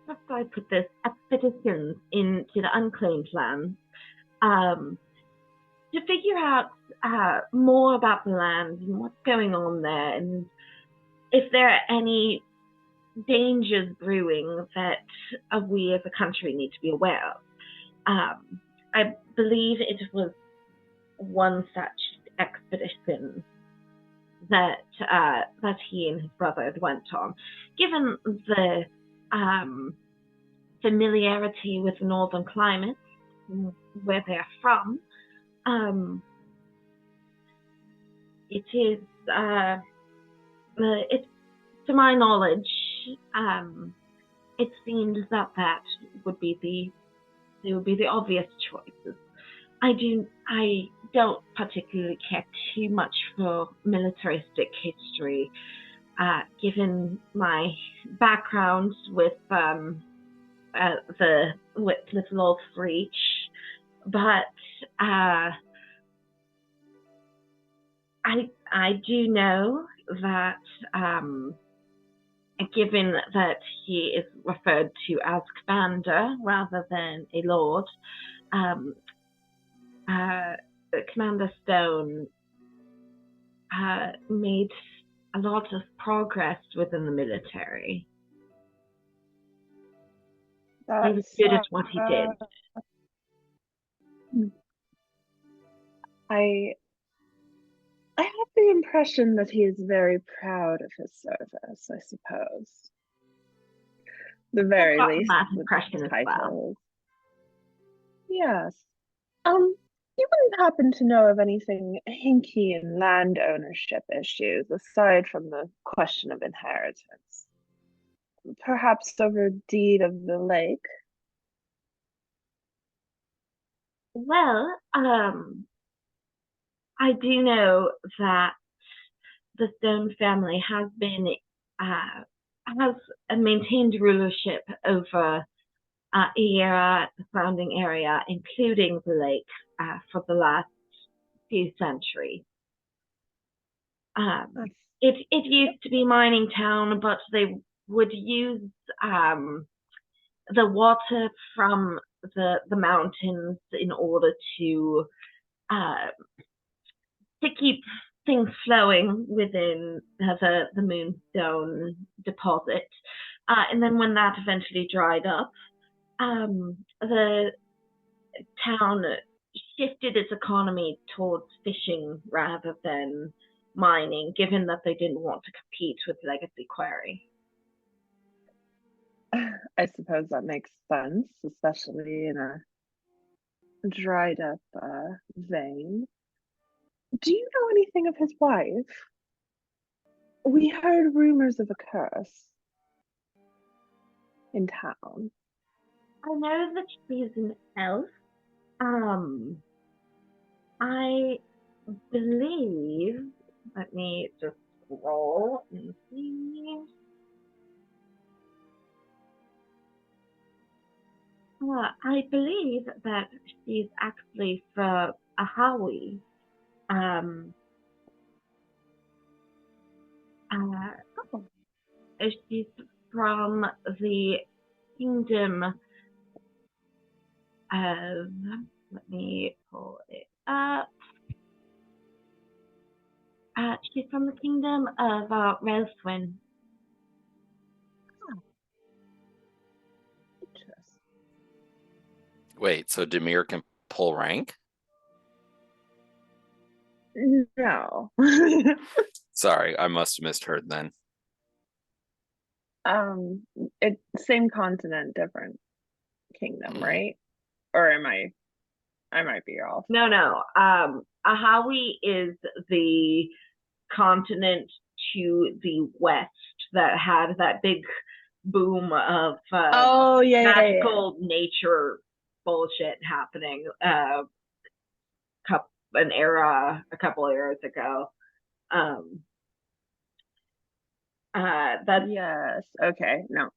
how do I put this, expeditions into the unclaimed lands to figure out more about the land and what's going on there, and if there are any dangers brewing that we as a country need to be aware of. I believe it was one such expedition that he and his brother had went on. Given the familiarity with the northern climate, where they're from, it is it's, to my knowledge, it seemed that would be the obvious choices. I don't particularly care too much for militaristic history, given my background with Little Reach, but I do know that given that he is referred to as Commander rather than a Lord, Commander Stone made a lot of progress within the military. He was good at what he did. I have the impression that he is very proud of his service, I suppose. The very least, that impression as well. Yes. You wouldn't happen to know of anything hinky in land ownership issues, aside from the question of inheritance? Perhaps over deed of the lake? Well, I do know that the Stone family has maintained rulership over Iyera, the surrounding area, including the lake, for the last few centuries. It used to be mining town, but they would use the water from the mountains in order to keep things flowing within the Moonstone deposit. And then when that eventually dried up, the town shifted its economy towards fishing rather than mining, given that they didn't want to compete with Legacy Quarry. I suppose that makes sense, especially in a dried up vein. Do you know anything of his wife? We heard rumors of a curse in town. I know that she's an elf. I believe. Let me just roll and see. I believe that she's actually for a Howie. Um, oh, she's from the kingdom of. Let me pull it up. She's from the kingdom of Relswin. Interesting. Wait, so Demir can pull rank? No. Sorry, I must have misheard then. It's same continent, different kingdom, Hmm. right? Or am I might be off. No. Ahawi is the continent to the west that had that big boom of Oh yeah. magical nature bullshit happening a couple eras ago. That's Yes. Okay. No.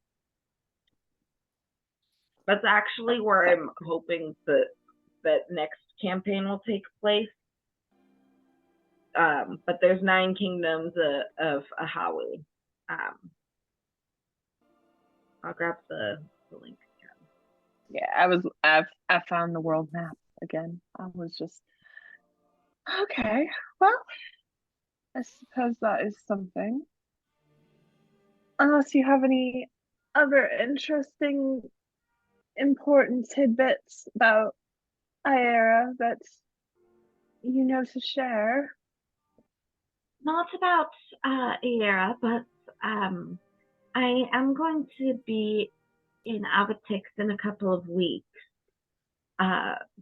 that's actually where I'm hoping that next campaign will take place. But there's 9 kingdoms of Ahawi. I'll grab the link. Yeah, I found the world map again. I was just okay. Well, I suppose that is something. Unless you have any other interesting, important tidbits about Iyera that you know to share. Not about Iyera, but I am going to be in Avatix in a couple of weeks.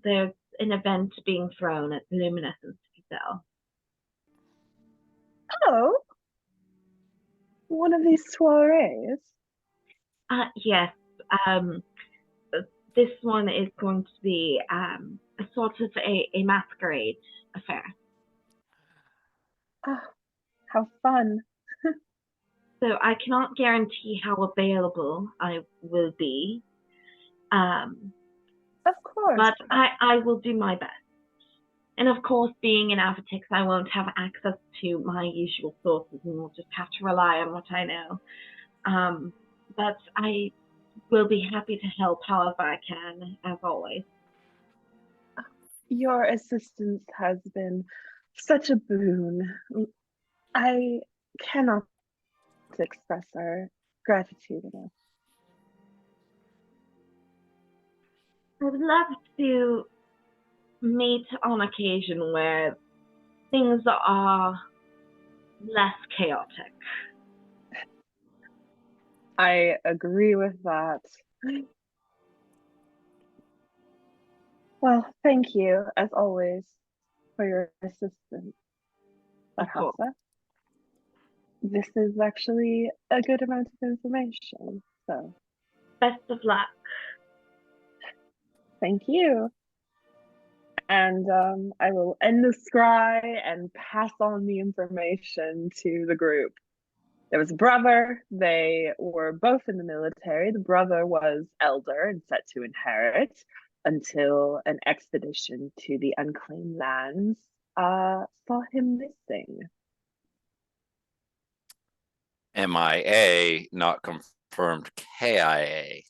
There's an event being thrown at the Luminescence Hotel. Oh, one of these soirees. Yes. This one is going to be a sort of a masquerade affair. Oh, how fun. So I cannot guarantee how available I will be. Of course. But I will do my best. And of course, being in Avatix, I won't have access to my usual sources and will just have to rely on what I know. But I will be happy to help however I can, as always. Your assistance has been such a boon. I cannot express our gratitude enough. I would love to meet on occasion where things are less chaotic. I agree with that. Well, thank you, as always, for your assistance. Bahasa. This is actually a good amount of information, so. Best of luck. Thank you. And I will end the scry and pass on the information to the group. There was a brother. They were both in the military. The brother was elder and set to inherit until an expedition to the unclaimed lands saw him missing. MIA, not confirmed KIA.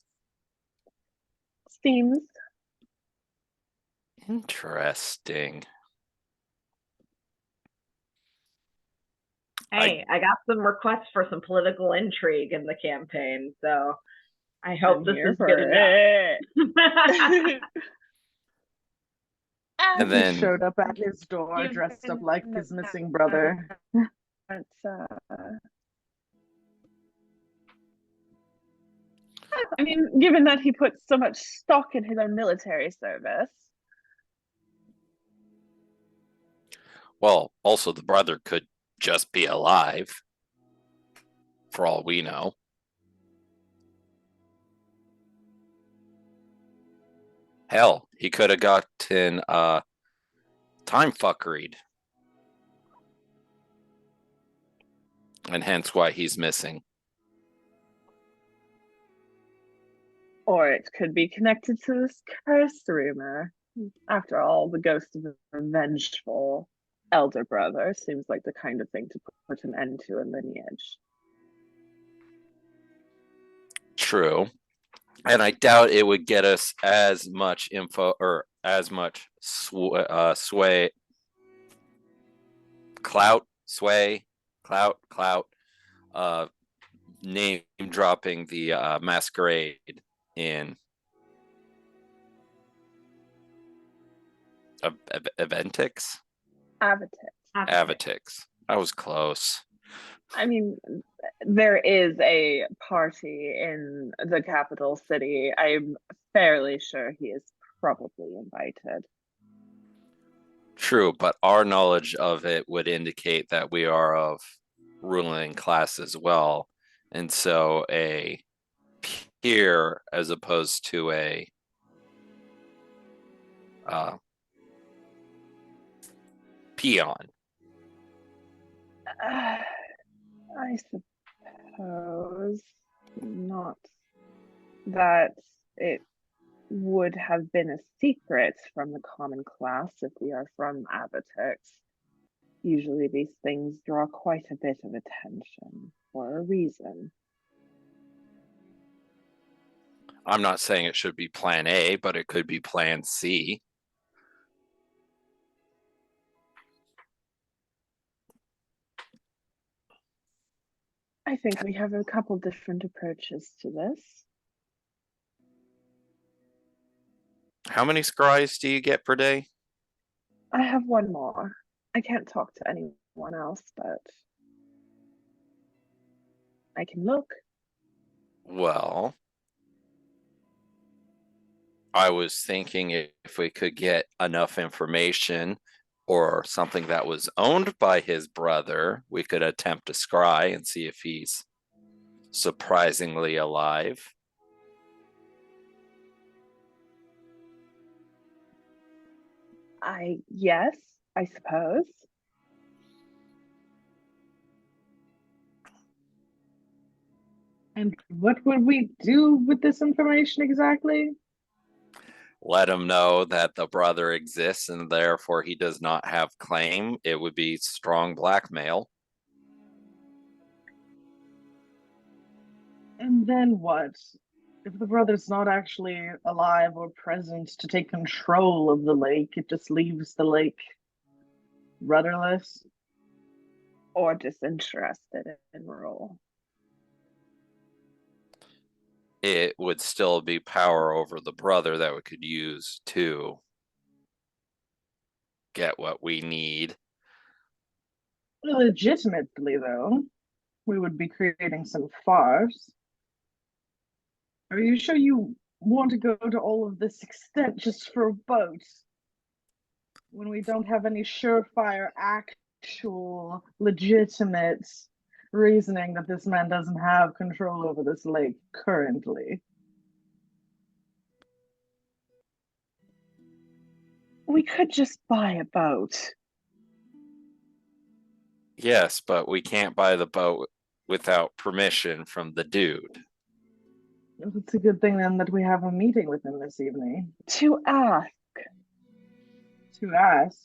Seems. Interesting. Hey, I got some requests for some political intrigue in the campaign, so I hope this is good enough. And He then showed up at his door dressed up like his missing brother. I mean, given that he put so much stock in his own military service. well, also the brother could just be alive, for all we know. Hell, he could have gotten time fuckeried. And hence why he's missing. Or it could be connected to this curse rumor. After all, the ghost of a vengeful elder brother seems like the kind of thing to put an end to a lineage. True. And I doubt it would get us as much info or as much sway, clout, name dropping the masquerade in Aventix? Aventix. I was close. I mean, there is a party in the capital city. I'm fairly sure he is probably invited. True, but our knowledge of it would indicate that we are of ruling class as well. And so a peer as opposed to a peon. I suppose not that it would have been a secret from the common class if we are from Avatix. Usually these things draw quite a bit of attention for a reason. I'm not saying it should be plan A, but it could be plan C. I think we have a couple different approaches to this. How many scries do you get per day? I have one more. I can't talk to anyone else, but I can look. Well, I was thinking if we could get enough information or something that was owned by his brother, we could attempt to scry and see if he's surprisingly alive. Yes, I suppose. And what would we do with this information exactly? Let him know that the brother exists and therefore he does not have claim. It would be strong blackmail. And then what? If the brother's not actually alive or present to take control of the lake, it just leaves the lake rudderless. Or disinterested in rule. It would still be power over the brother that we could use to get what we need. Legitimately, though, we would be creating some farce. Are you sure you want to go to all of this extent just for a boat? When we don't have any surefire, actual, legitimate reasoning that this man doesn't have control over this lake currently. We could just buy a boat. Yes, but we can't buy the boat without permission from the dude. It's a good thing then that we have a meeting with him this evening. To ask. To ask.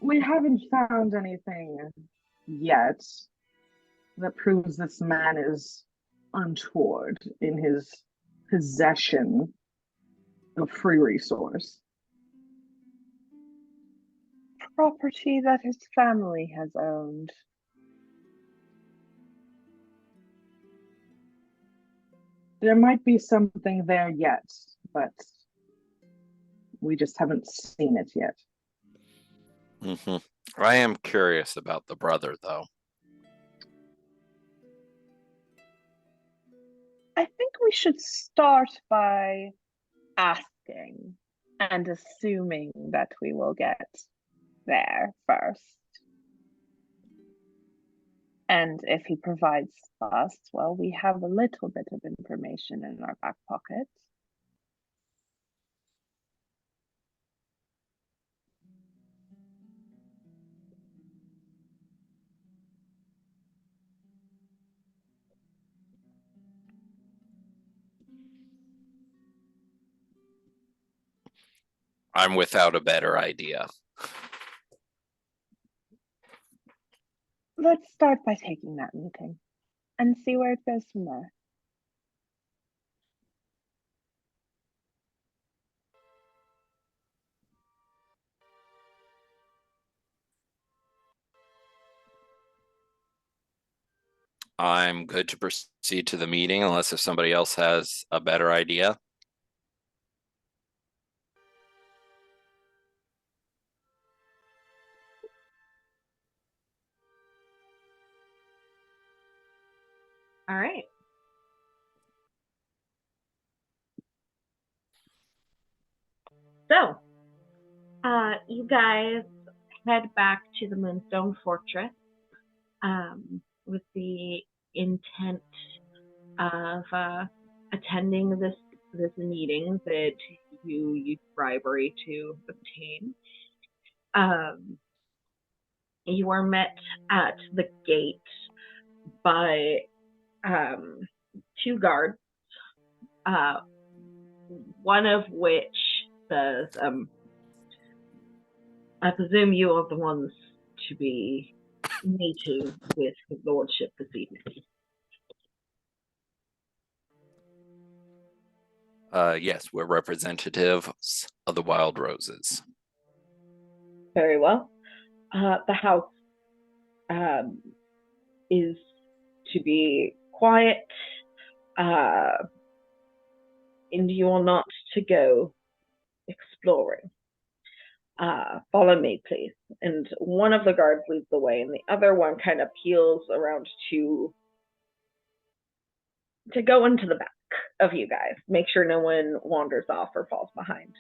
We haven't found anything yet that proves this man is untoward in his possession of free resource. Property that his family has owned. There might be something there yet, but we just haven't seen it yet. I am curious about the brother, though. I think we should start by asking and assuming that we will get there first. And if he provides us, well, we have a little bit of information in our back pocket. I'm without a better idea. Let's start by taking that meeting and see where it goes from there. I'm good to proceed to the meeting unless if somebody else has a better idea. All right. So, you guys head back to the Moonstone Fortress with the intent of attending this meeting that you used bribery to obtain. You are met at the gate by two guards, one of which says, I presume you are the ones to be meeting with his lordship this evening. Yes, we're representatives of the Wild Roses. Very well. The house is to be quiet, and you are not to go exploring. Follow me, please. And one of the guards leads the way, and the other one kind of peels around to go into the back of you guys. Make sure no one wanders off or falls behind.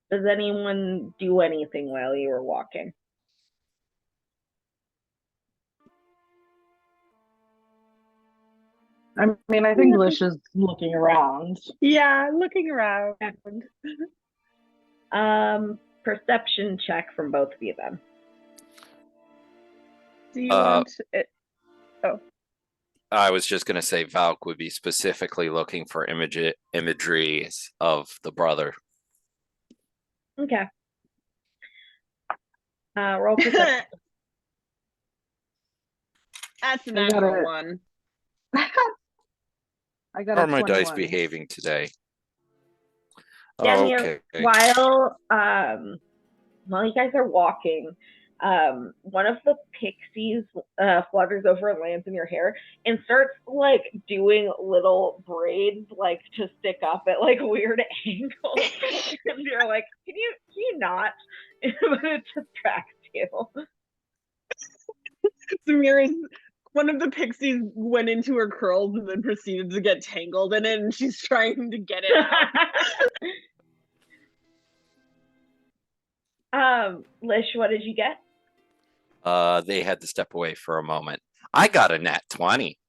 Does anyone do anything while you were walking? I mean, I think Lish is looking around. Yeah, looking around. Perception check from both of you then. Do you want it? Oh. I was just going to say Valk would be specifically looking for imagery of the brother. Okay. Roll perception. That's a natural one. I got How a are my 21. dice behaving today? Yeah, Okay. while you guys are walking, one of the pixies flutters over and lands in your hair and starts like doing little braids like to stick up at like weird angles. And you're like, can you not? But it distracts you. Samira's one of the pixies went into her curls and then proceeded to get tangled in it, and she's trying to get it out. Lish, what did you get? They had to step away for a moment. I got a nat 20.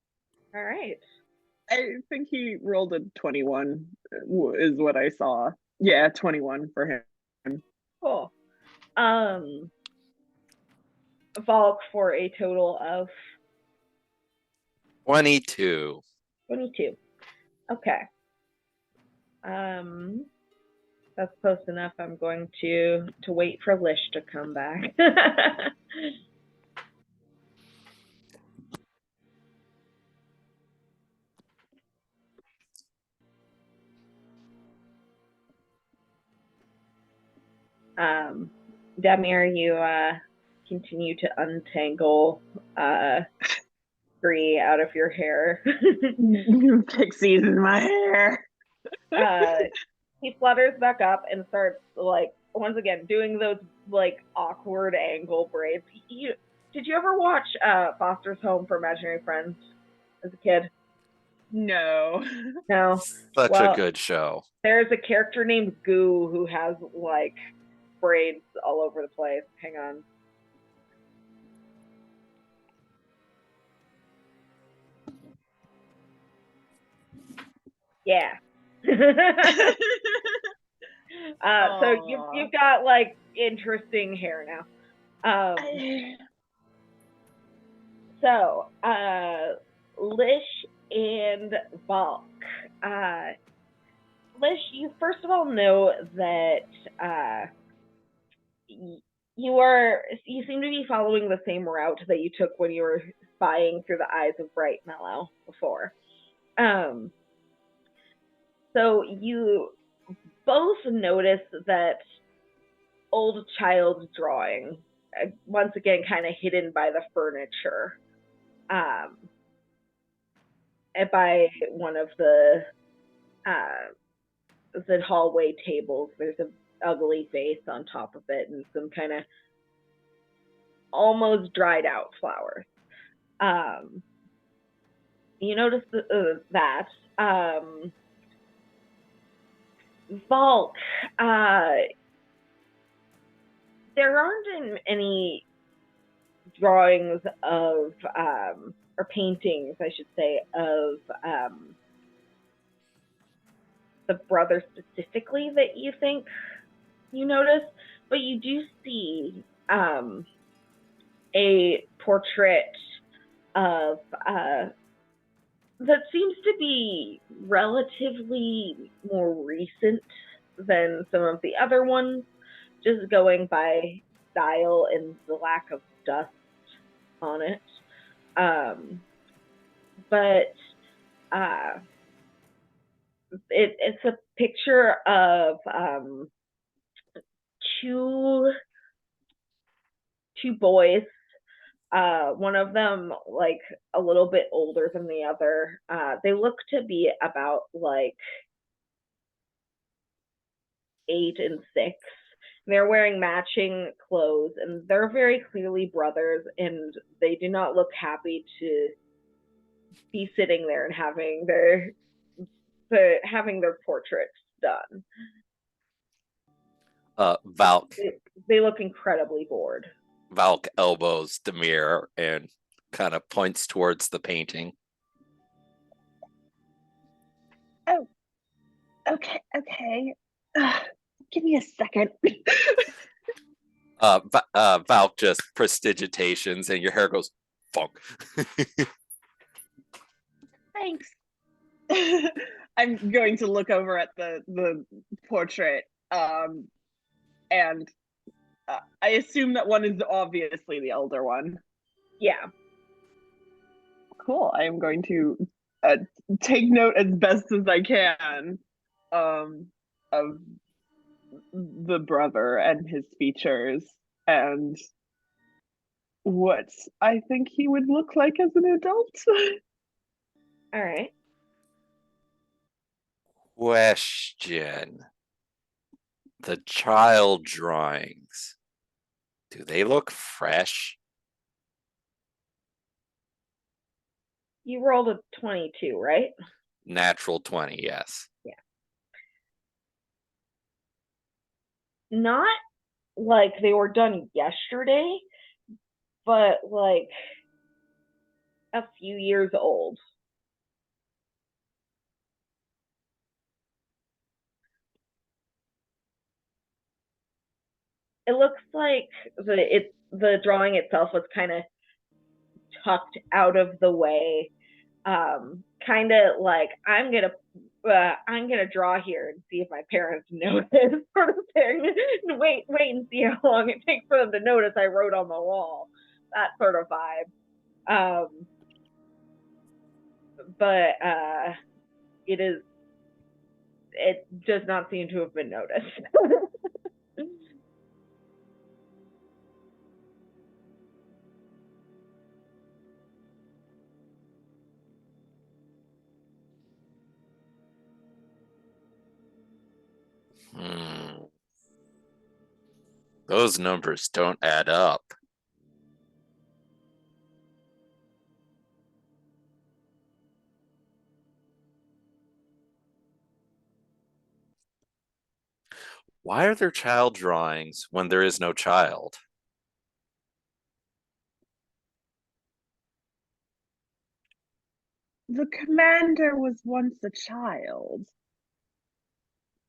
All right. I think he rolled a 21 is what I saw. Yeah, 21 for him. Cool. Volk for a total of 22. 22. Okay. That's close enough. I'm going to wait for Lish to come back. Damir, you continue to untangle Bree out of your hair. Pixies in my hair. He flutters back up and starts like once again doing those like awkward angle braids. Did you ever watch Foster's Home for Imaginary Friends as a kid? No. Such a good show. There's a character named Goo who has like braids all over the place. Hang on. Yeah. So you've got like interesting hair now. So, Lish and Valk. Lish, you first of all know that you seem to be following the same route that you took when you were spying through the eyes of Bright Mellow before. So you both notice that old child's drawing, once again kind of hidden by the furniture, by one of the hallway tables. There's an ugly face on top of it and some kind of almost dried out flowers. You notice that. Valk, there aren't any drawings of, or paintings, I should say, of the brother specifically that you think you notice, but you do see a portrait of that seems to be relatively more recent than some of the other ones, just going by style and the lack of dust on it. But it's a picture of two boys. One of them like a little bit older than the other. They look to be about like 8 and 6. They're wearing matching clothes, and they're very clearly brothers, and they do not look happy to be sitting there and having their portraits done. Valk They look incredibly bored. Valk elbows Demir and kind of points towards the painting. Oh, okay. Give me a second. Valk just prestidigitations and your hair goes funk. Thanks. I'm going to look over at the portrait, and I assume that one is obviously the elder one. Yeah. Cool. I am going to take note as best as I can of the brother and his features and what I think he would look like as an adult. All right. Question. The child drawings, do they look fresh? You rolled a 22, right? Natural 20, yes. Yeah. Not like they were done yesterday, but like a few years old. It looks like the drawing itself was kind of tucked out of the way, kind of like I'm gonna draw here and see if my parents notice, sort of thing. wait and see how long it takes for them to notice I wrote on the wall. That sort of vibe. But it does not seem to have been noticed. Those numbers don't add up. Why are there child drawings when there is no child? The commander was once a child.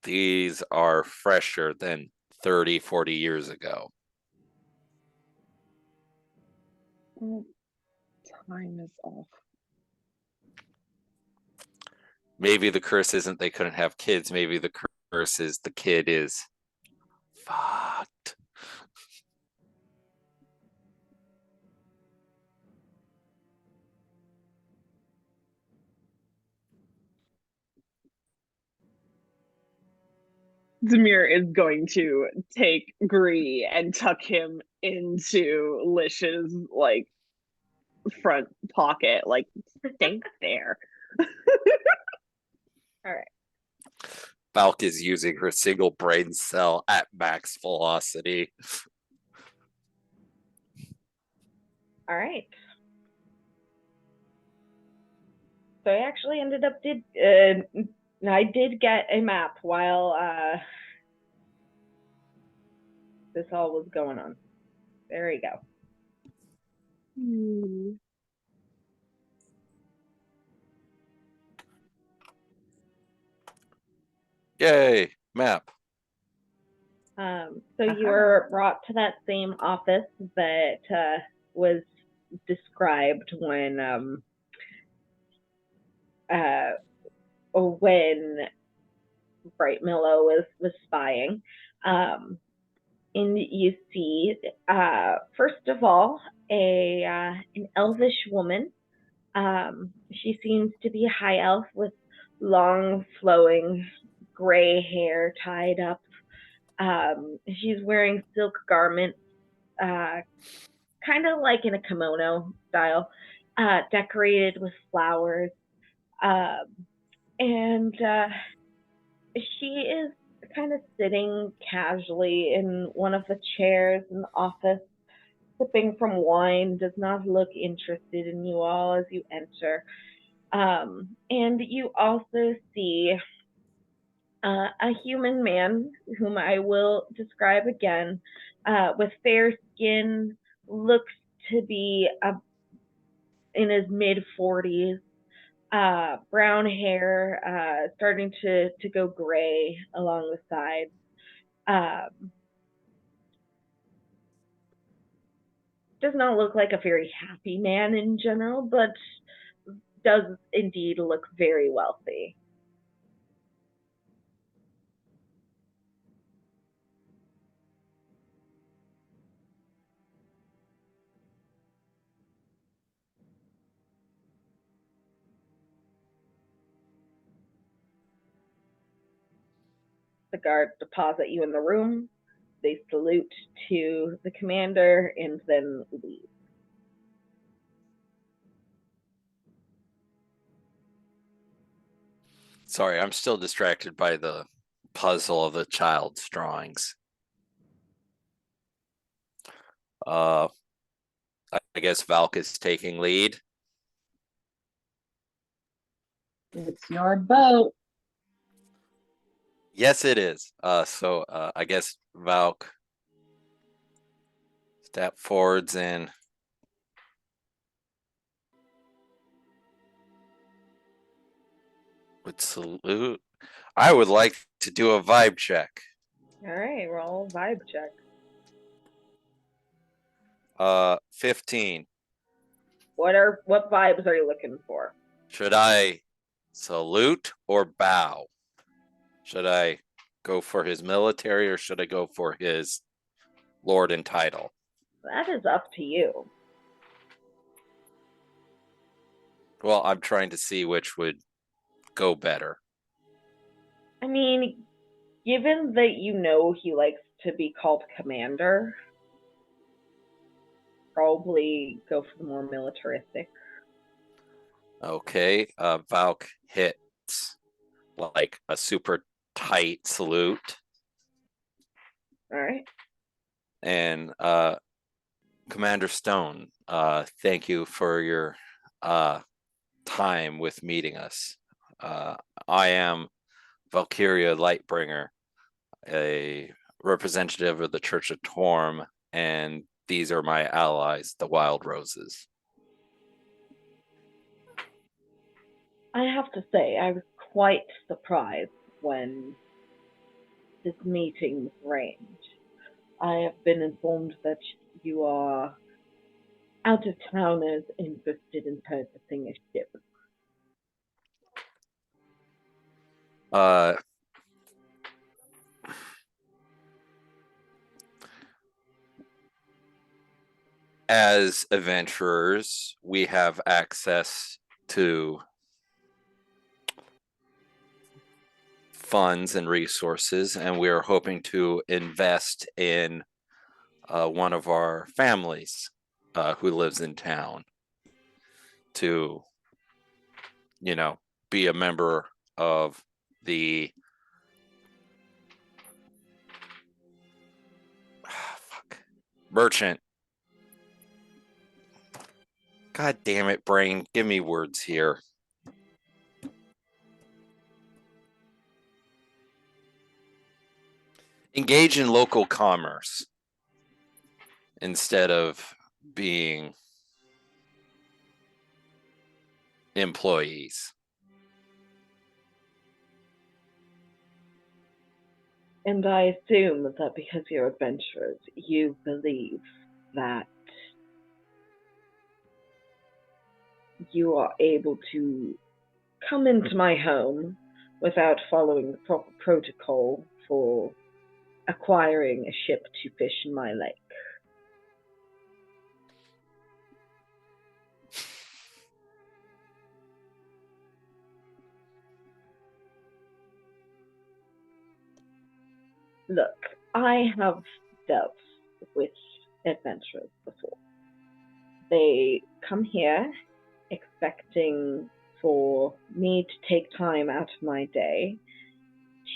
These are fresher than 30, 40 years ago. Time is off. Maybe the curse isn't they couldn't have kids. Maybe the curse is the kid is fucked. Zamir is going to take Gree and tuck him into Lish's like front pocket, like stay there. All right. Valk is using her single brain cell at max velocity. All right. So I actually ended up I did get a map while this all was going on. There we go. Yay, map. So you were brought to that same office that was described when Bright Millow was spying. And you see, first of all, an elvish woman. She seems to be a high elf with long, flowing gray hair tied up. She's wearing silk garments, kind of like in a kimono style, decorated with flowers. And she is kind of sitting casually in one of the chairs in the office, sipping from wine, does not look interested in you all as you enter. And you also see a human man, whom I will describe again, with fair skin, looks to be in his mid-40s, brown hair, starting to go gray along the sides. Does not look like a very happy man in general, but does indeed look very wealthy. The guards deposit you in the room. They salute to the commander and then leave. Sorry, I'm still distracted by the puzzle of the child's drawings. I guess Valk is taking lead. It's your boat. Yes, it is. So I guess Valk step forwards and would salute. I would like to do a vibe check. All right, roll vibe check. 15. What vibes are you looking for? Should I salute or bow? Should I go for his military or should I go for his lord and title? That is up to you. Well, I'm trying to see which would go better. I mean, given that you know he likes to be called commander, probably go for the more militaristic. Okay, Valk hits like a super tight salute. All right. And Commander Stone, thank you for your time with meeting us. I am Valkyria Lightbringer, a representative of the Church of Torm, and these are my allies, the Wild Roses. I have to say, I was quite surprised when this meeting was arranged. I have been informed that you are out of towners interested in purchasing a ship. Uh, as adventurers, we have access to funds and resources, and we are hoping to invest in one of our families who lives in town to, be a member of the merchant. God damn it, brain. Give me words here. Engage in local commerce instead of being employees. And I assume that because you're adventurers, you believe that you are able to come into my home without following the proper protocol for acquiring a ship to fish in my lake. Look, I have dealt with adventurers before. They come here expecting for me to take time out of my day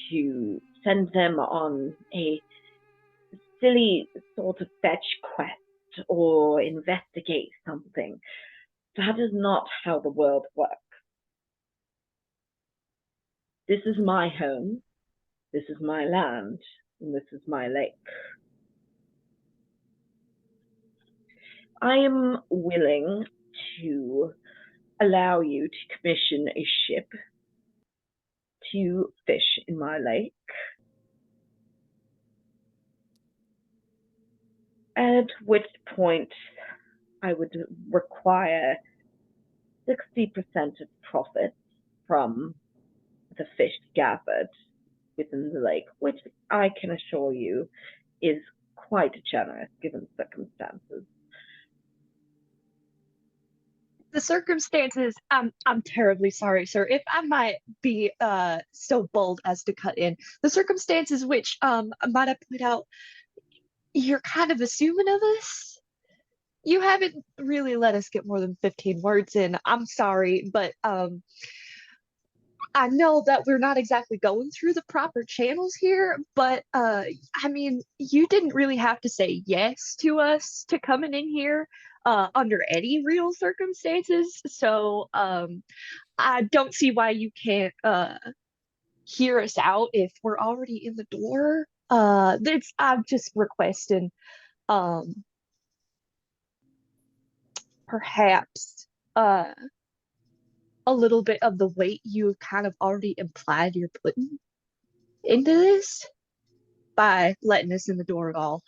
to send them on a silly sort of fetch quest or investigate something. That is not how the world works. This is my home, this is my land, and this is my lake. I am willing to allow you to commission a ship to fish in my lake, at which point I would require 60% of profits from the fish gathered within the lake, which I can assure you is quite generous given the circumstances. The circumstances, I'm terribly sorry, sir. If I might be so bold as to cut in, the circumstances which might I point out, you're kind of assuming of us. You haven't really let us get more than 15 words in. I'm sorry, but I know that we're not exactly going through the proper channels here, but I mean, you didn't really have to say yes to us to coming in here under any real circumstances. So I don't see why you can't hear us out if we're already in the door. I'm just requesting um perhaps a little bit of the weight you've kind of already implied you're putting into this by letting us in the door at all.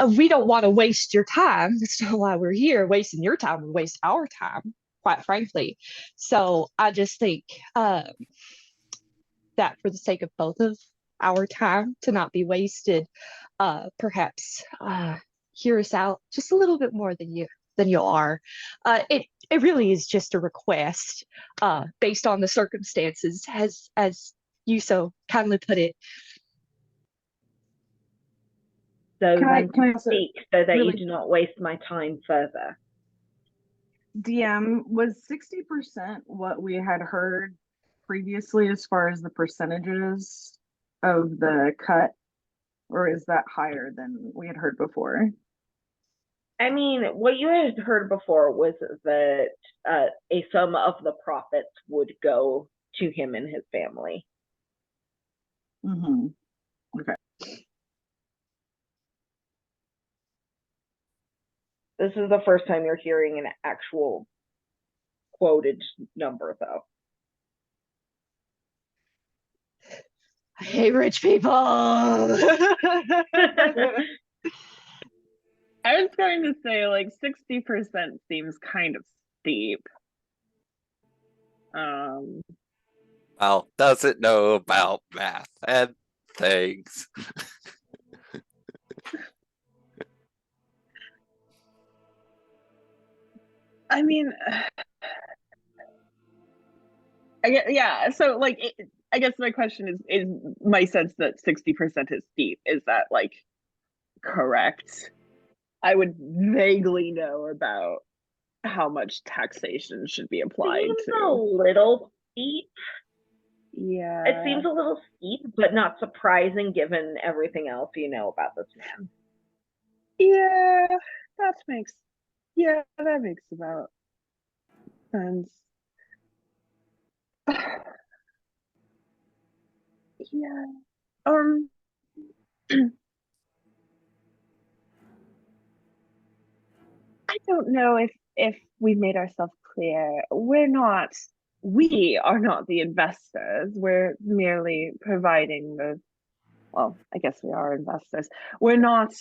We don't want to waste your time. That's not why we're here. Wasting your time would waste our time, quite frankly. So I just think that for the sake of both of our time to not be wasted, perhaps hear us out just a little bit more than you are. It really is just a request based on the circumstances, as you so kindly put it. So Can I then speak so that really- you do not waste my time further. DM, was 60% what we had heard previously as far as the percentages of the cut, or is that higher than we had heard before? I mean, what you had heard before was that a sum of the profits would go to him and his family. Mm-hmm. Okay. This is the first time you're hearing an actual quoted number, though. I hate rich people. I I was going to say like 60% seems kind of steep. Well, doesn't know about math and things. I mean, yeah. So like, I guess my question is my sense that 60% is steep. Is that like correct? I would vaguely know about how much taxation should be applied Seems a to. little steep. Yeah. It seems a little steep, but not surprising given everything else you know about this man. Yeah, that makes about sense. Yeah. I don't know if we've made ourselves clear. We are not the investors. We're merely providing the, well, I guess we are investors. We're not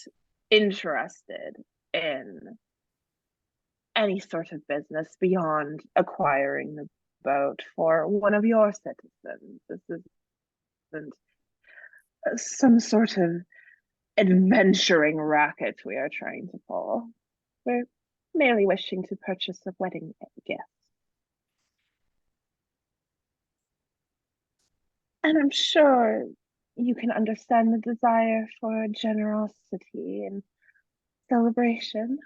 interested in any sort of business beyond acquiring the boat for one of your citizens. This isn't some sort of adventuring racket we are trying to pull. We're merely wishing to purchase a wedding gift. And I'm sure you can understand the desire for generosity and celebration.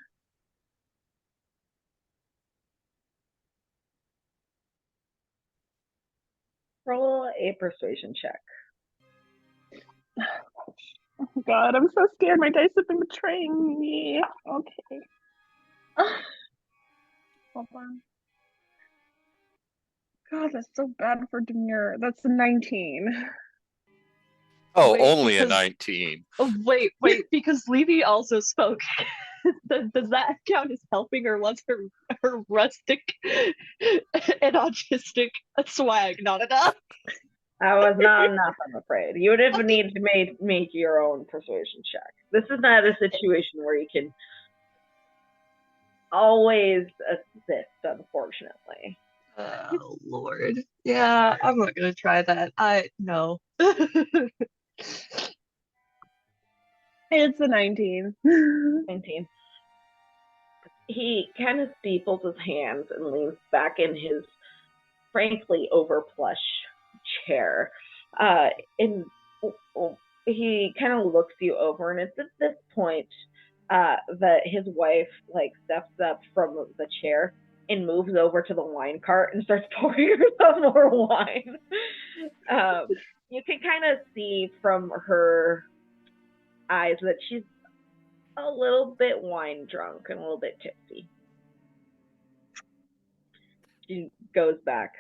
Roll a persuasion check. Oh God, I'm so scared. My dice have been betraying me. Okay. Hold on. God, that's so bad for Demure. That's a 19. Oh, Wait, only a because- 19. Oh, wait, because Levy also spoke. Does that count as helping, or was her rustic and autistic swag not enough? That was not enough, I'm afraid. You would have need to make your own persuasion check. This is not a situation where you can always assist, unfortunately. Oh Lord. Yeah, I'm not gonna try that. No. It's a 19. 19. He kind of steeples his hands and leans back in his frankly overplush chair. And he kind of looks you over, and it's at this point that his wife like steps up from the chair and moves over to the wine cart and starts pouring herself more wine. You can kind of see from her eyes that she's a little bit wine drunk and a little bit tipsy. She goes back,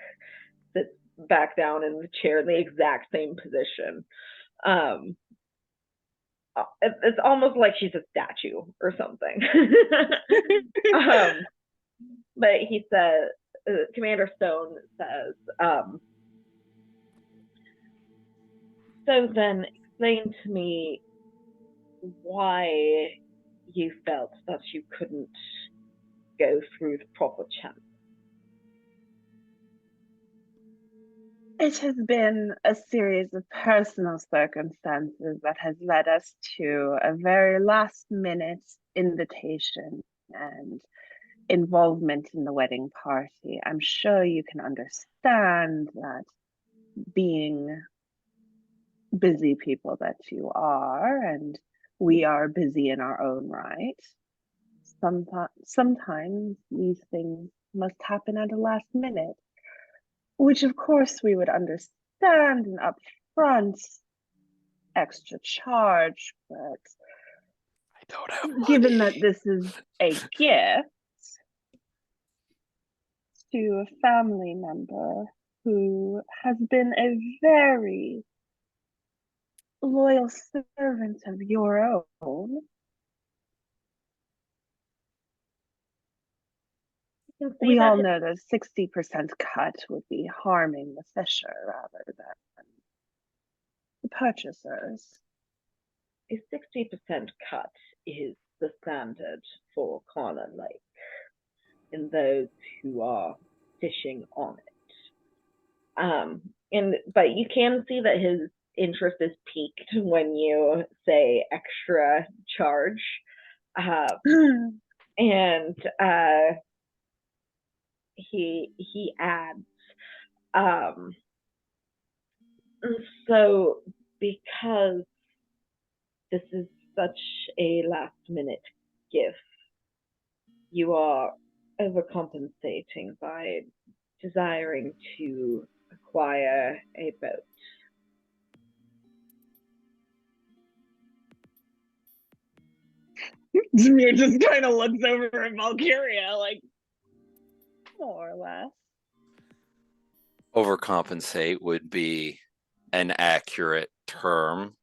sits back down in the chair in the exact same position. It's almost like she's a statue or something. But he said, Commander Stone says, so then explain to me why you felt that you couldn't go through the proper channel. It has been a series of personal circumstances that has led us to a very last minute invitation and involvement in the wedding party. I'm sure you can understand that, being busy people that you are, and we are busy in our own right, sometimes these things must happen at the last minute, which of course we would understand an upfront extra charge, but I don't have money. given that this is a gift to a family member who has been a very loyal servant of your own, we all know that a 60% cut would be harming the fisher rather than the purchasers. A 60% cut is the standard for Connor Lake and those who are fishing on it. But you can see that his interest is piqued when you say extra charge. And he adds, so because this is such a last minute gift, you are overcompensating by desiring to acquire a boat. Zamir just kind of looks over at Valkyria, like, more or less. Overcompensate would be an accurate term,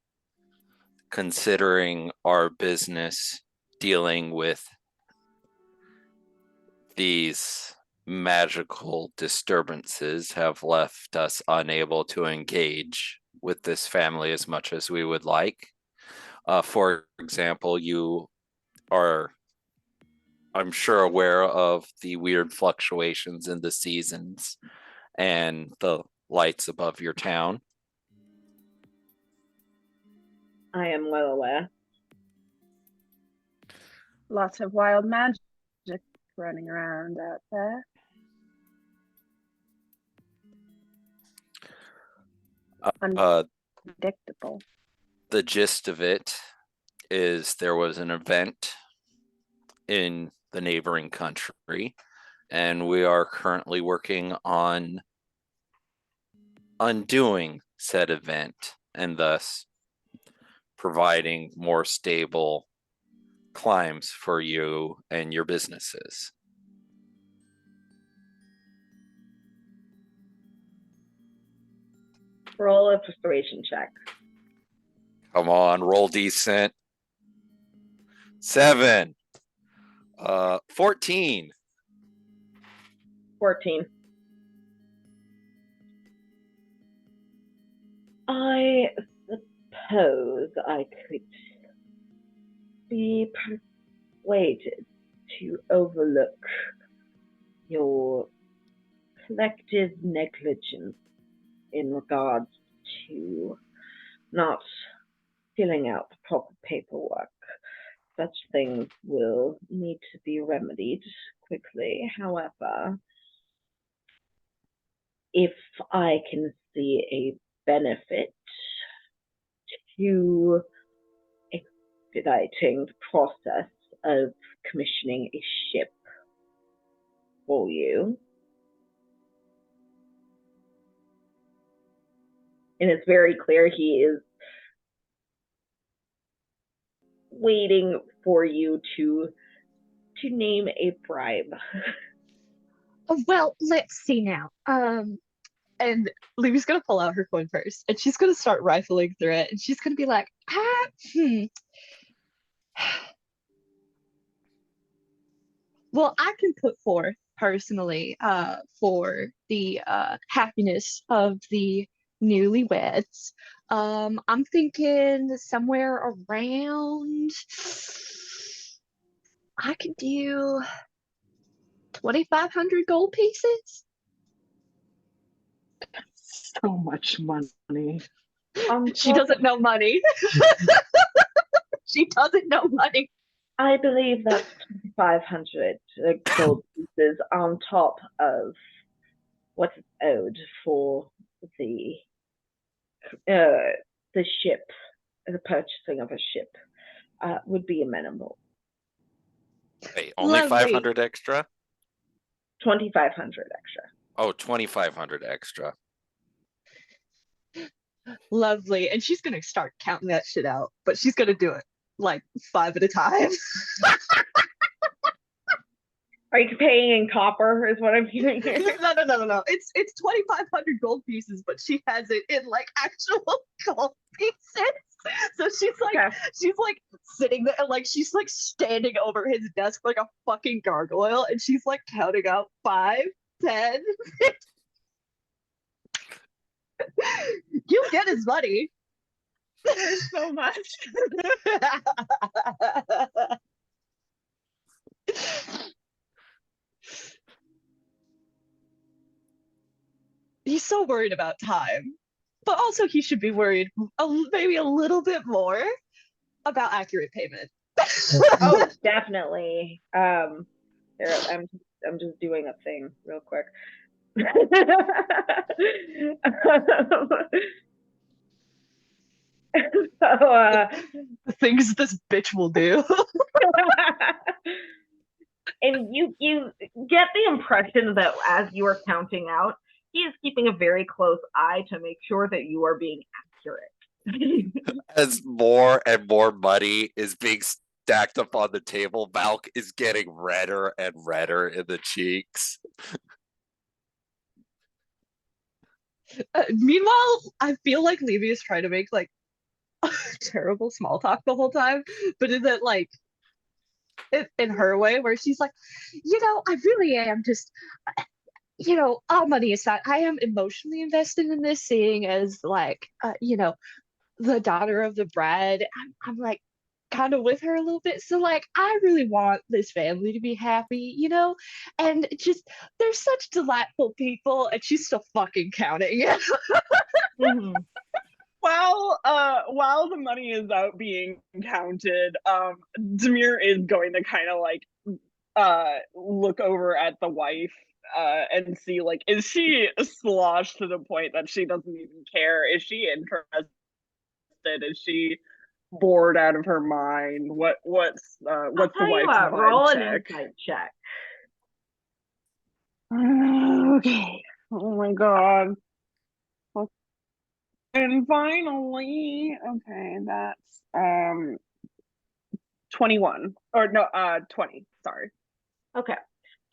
considering our business dealing with these magical disturbances have left us unable to engage with this family as much as we would like. For example, you are, I'm sure, aware of the weird fluctuations in the seasons and the lights above your town. I am well aware. Lots of wild magic running around out there. Unpredictable. The gist of it is there was an event in the neighboring country, and we are currently working on undoing said event and thus providing more stable climbs for you and your businesses. Roll a persuasion check. Come on, roll decent. 7. 14. 14. I suppose I could be persuaded to overlook your collective negligence in regards to not filling out the proper paperwork. Such things will need to be remedied quickly. However, if I can see a benefit to expediting the process of commissioning a ship for you, and it's very clear he is waiting for you to name a bribe. Well, let's see now. And Libby's gonna pull out her coin purse, and she's gonna start rifling through it, and she's gonna be like, Well, I can put forth personally, for the happiness of the newlyweds. I'm thinking somewhere around. I could do 2,500 gold pieces. So much money. She doesn't know money. She doesn't know money. I believe that's 2,500 gold pieces on top of what's owed for the ship, the purchasing of a ship, would be minimal. Wait, only Lovely. 500 extra? 2,500 extra. Oh, 2,500 extra. Lovely. And she's gonna start counting that shit out, but she's gonna do it like 5 at a time. Are you paying in copper is what I'm hearing here? No. It's 2,500 gold pieces, but she has it in like actual gold pieces. So she's like sitting there, like she's like standing over his desk like a fucking gargoyle, and she's like counting out 5, 10. You get his money. There's so much. worried about time, but also he should be worried maybe a little bit more about accurate payment. Oh, definitely. Here, I'm just doing a thing real quick. So, The things this bitch will do. and you get the impression that as you are counting out, he is keeping a very close eye to make sure that you are being accurate. As more and more money is being stacked up on the table, Valk is getting redder and redder in the cheeks. Meanwhile, I feel like Levy is trying to make like terrible small talk the whole time, but in that like in her way where she's like, I really am just all money aside, I am emotionally invested in this, seeing as like the daughter of the bride. I'm like kind of with her a little bit. So like I really want this family to be happy, and just they're such delightful people, and she's still fucking counting. Mhm. While the money is out being counted, Demir is going to kind of like look over at the wife and see, like, is she sloshed to the point that she doesn't even care? Is she interested? Is she bored out of her mind? What's the I'll tell you wife's what, vibe roll an check? insight check. Okay. Oh my god. And finally, okay, that's 21. Or no, 20, sorry. Okay.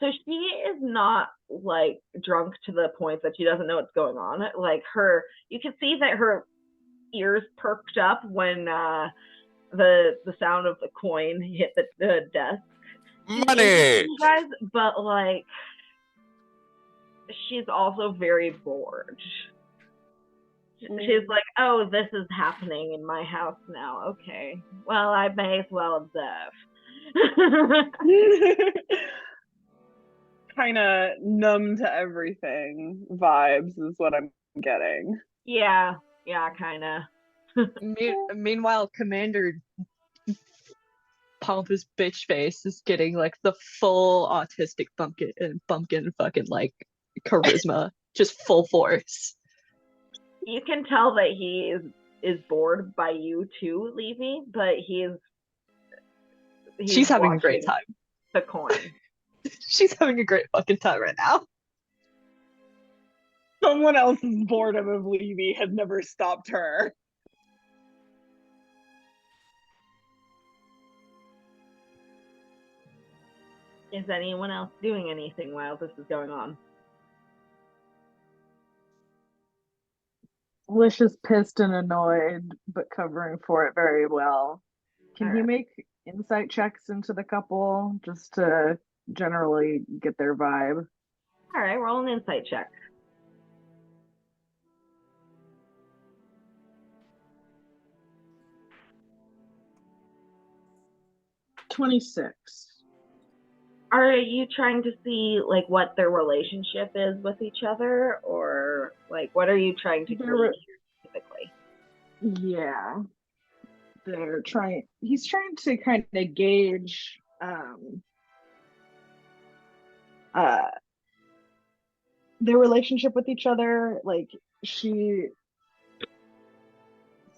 So she is not like drunk to the point that she doesn't know what's going on. Like you can see that her ears perked up when the sound of the coin hit the desk. Money! You guys, but like she's also very bored. She's like, oh, this is happening in my house now. Okay. Well, I may as well observe. Kind of numb to everything vibes is what I'm getting. Yeah, kind of. Meanwhile, Commander pompous bitch face is getting like the full autistic bumpkin fucking like charisma, just full force. You can tell that he is bored by you too, Levy, but She's having a great time. The coin. She's having a great fucking time right now. Someone else's boredom of Levy has never stopped her. Is anyone else doing anything while this is going on? Lish is pissed and annoyed, but covering for it very well. Can he make insight checks into the couple just to generally get their vibe? All right, roll an insight check. $26. Are you trying to see like what their relationship is with each other, or like what are you trying to glean here specifically? Yeah. He's trying to kind of gauge their relationship with each other. Like, she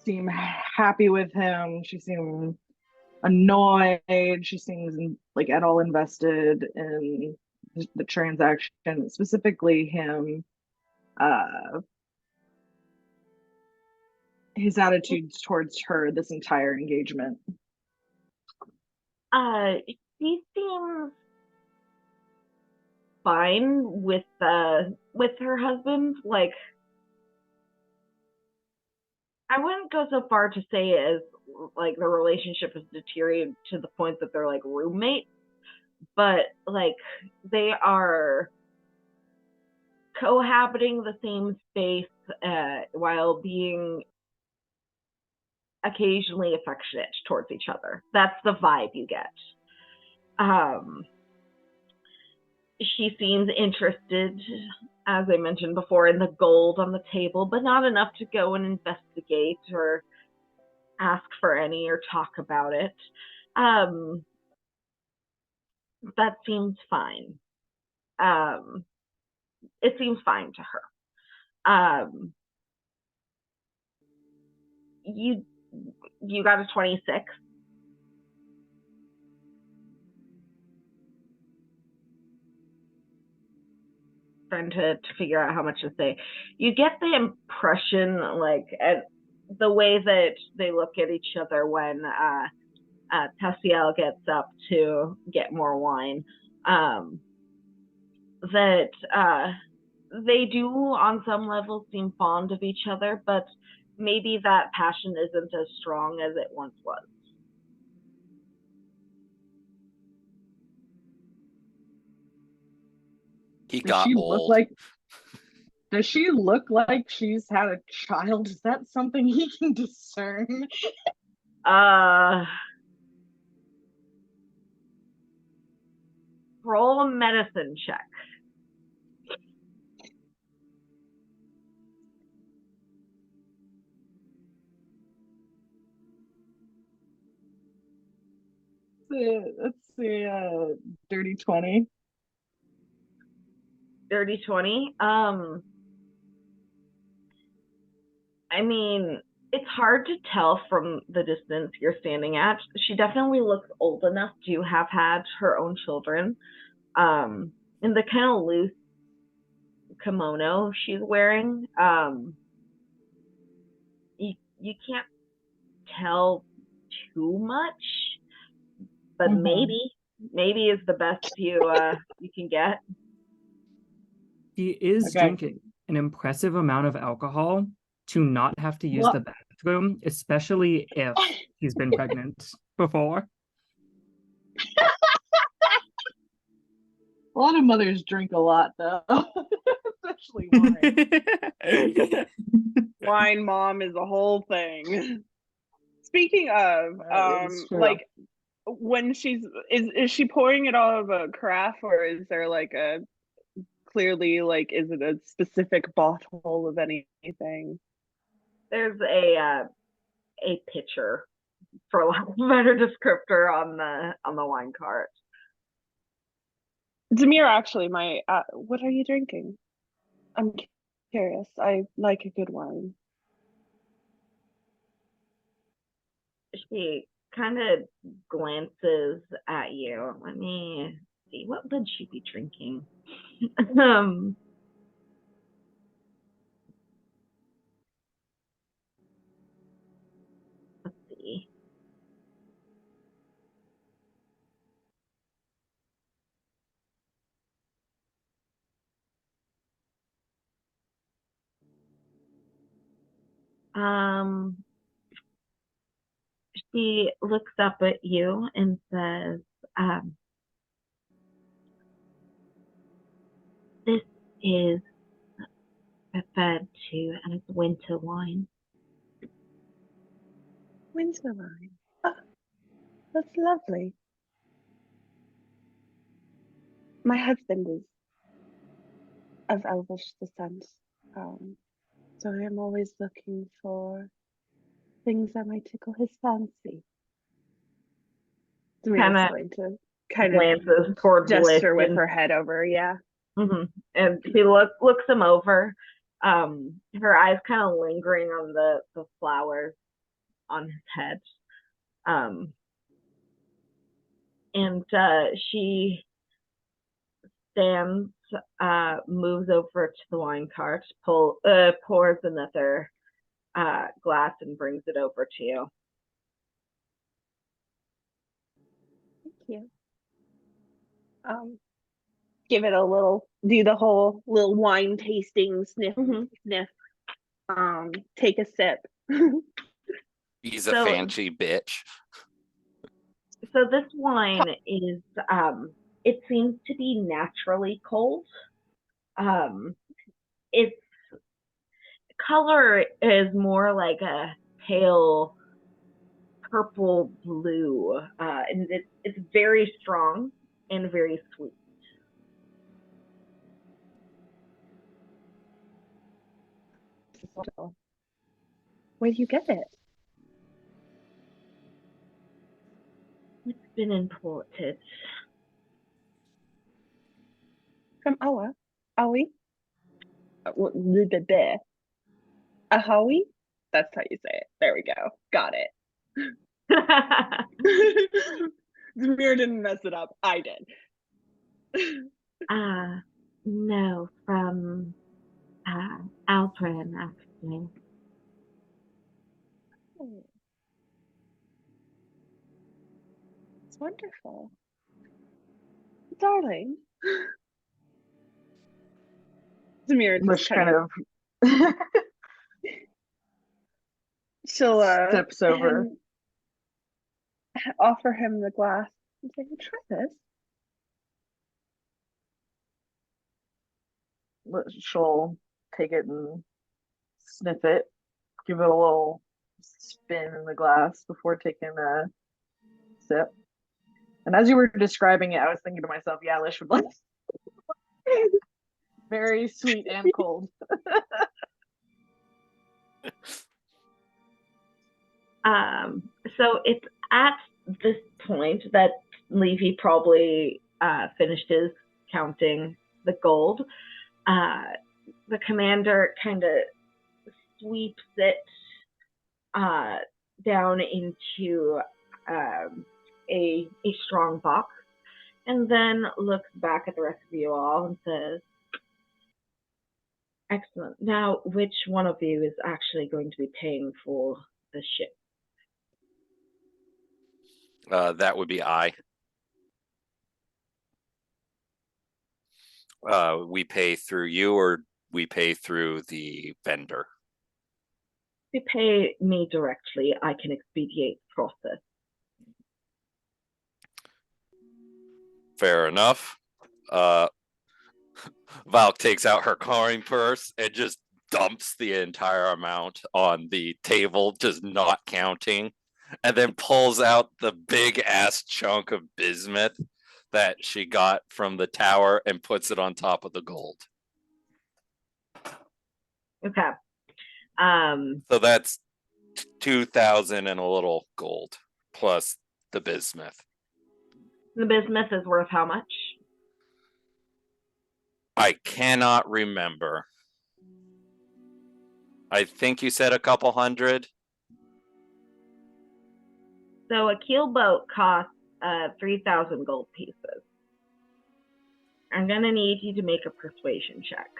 seemed happy with him, she seemed annoyed, she seems like at all invested in the transaction, specifically him, his attitudes towards her this entire engagement. She seems fine with her husband. Like, I wouldn't go so far to say as like the relationship has deteriorated to the point that they're like roommates, but like they are cohabiting the same space while being occasionally affectionate towards each other. That's the vibe you get. She seems interested as I mentioned before, in the gold on the table, but not enough to go and investigate or ask for any or talk about it. That seems fine. It seems fine to her. You got a 26. Trying to figure out how much to say. You get the impression, like, at the way that they look at each other when Tessiel gets up to get more wine, that they do on some level seem fond of each other, but maybe that passion isn't as strong as it once was. He Does got she old. look like? Does she look like she's had a child? Is that something he can discern? Roll a medicine check. Let's see, dirty 20. Dirty 20. I mean, it's hard to tell from the distance you're standing at. She definitely looks old enough to have had her own children. In the kind of loose kimono she's wearing, you can't tell too much, but maybe is the best you can get. He is drinking an impressive amount of alcohol to not have to use the bathroom, especially if he's been pregnant before. A lot of mothers drink a lot, though, especially wine. Wine mom is a whole thing. Speaking of, like, when she's is she pouring it all of a carafe, or is there like a clearly, like, is it a specific bottle of anything? There's a pitcher, for lack of a better descriptor, on the wine cart. Demir, actually, what are you drinking? I'm curious. I like a good wine. She kind of glances at you. Let me see. What would she be drinking? Let's see. She looks up at you and says, this is referred to as winter wine. Winter wine. Oh, that's lovely. My husband is of Elvish descent, so I am always looking for things that might tickle his fancy. Demir's going to kind glances of towards gesture with her head over, and she looks him over. Her eyes kind of lingering on the flowers on his head. And she stands, moves over to the wine cart, pours another glass and brings it over to you. Thank you. Give it a little, do the whole little wine tasting sniff, sniff. Take a sip. He's a fancy bitch. So this wine is, it seems to be naturally cold. Its color is more like a pale purple blue, and it's very strong and very sweet. Where do you get it? It's been imported. From Awa? Aoi? The bear. Ahawi? That's how you say it. There we go. Got it. Zamir didn't mess it up. I did. No, from Alprin, actually. Oh. It's wonderful. Darling. Zamir just Which kind of she'll steps over. Offer him the glass and say, try this. She'll take it and sniff it, give it a little spin in the glass before taking a sip. And as you were describing it, I was thinking to myself, yeah, Lish would like very sweet and cold. So it's at this point that Levy probably finishes counting the gold. The commander kind of sweeps it down into a strong box, and then looks back at the rest of you all and says, "Excellent. Now, which one of you is actually going to be paying for the ship?" That would be I. We pay through you, or we pay through the vendor? If you pay me directly, I can expedite the process. Fair enough. Val takes out her coin purse and just dumps the entire amount on the table, just not counting, and then pulls out the big ass chunk of bismuth that she got from the tower and puts it on top of the gold. Okay. So that's 2,000 and a little gold plus the bismuth. The bismuth is worth how much? I cannot remember. I think you said a couple hundred. So a keel boat costs 3,000 gold pieces. I'm gonna need you to make a persuasion check.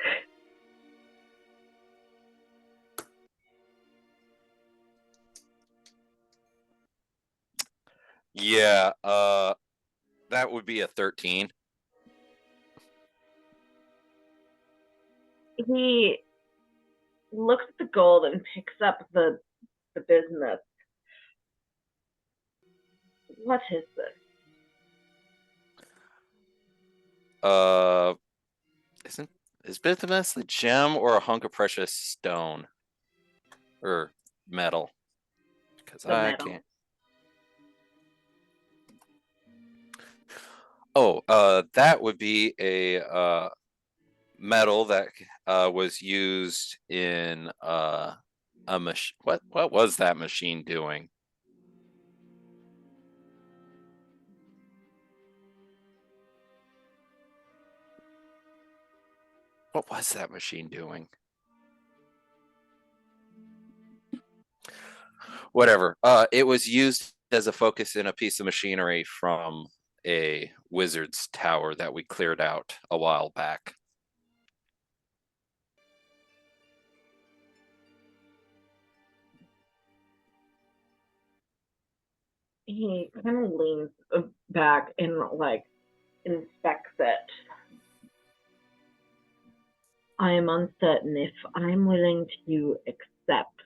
Yeah, that would be a 13. He looks at the gold and picks up the bismuth. What is this? Is bismuth a gem or a hunk of precious stone or metal? Because I metal. can't. Oh, that would be a metal that was used in a machine. What was that machine doing? What was that machine doing? Whatever. It was used as a focus in a piece of machinery from a wizard's tower that we cleared out a while back. He kind of leans back and like inspects it. I am uncertain if I'm willing to accept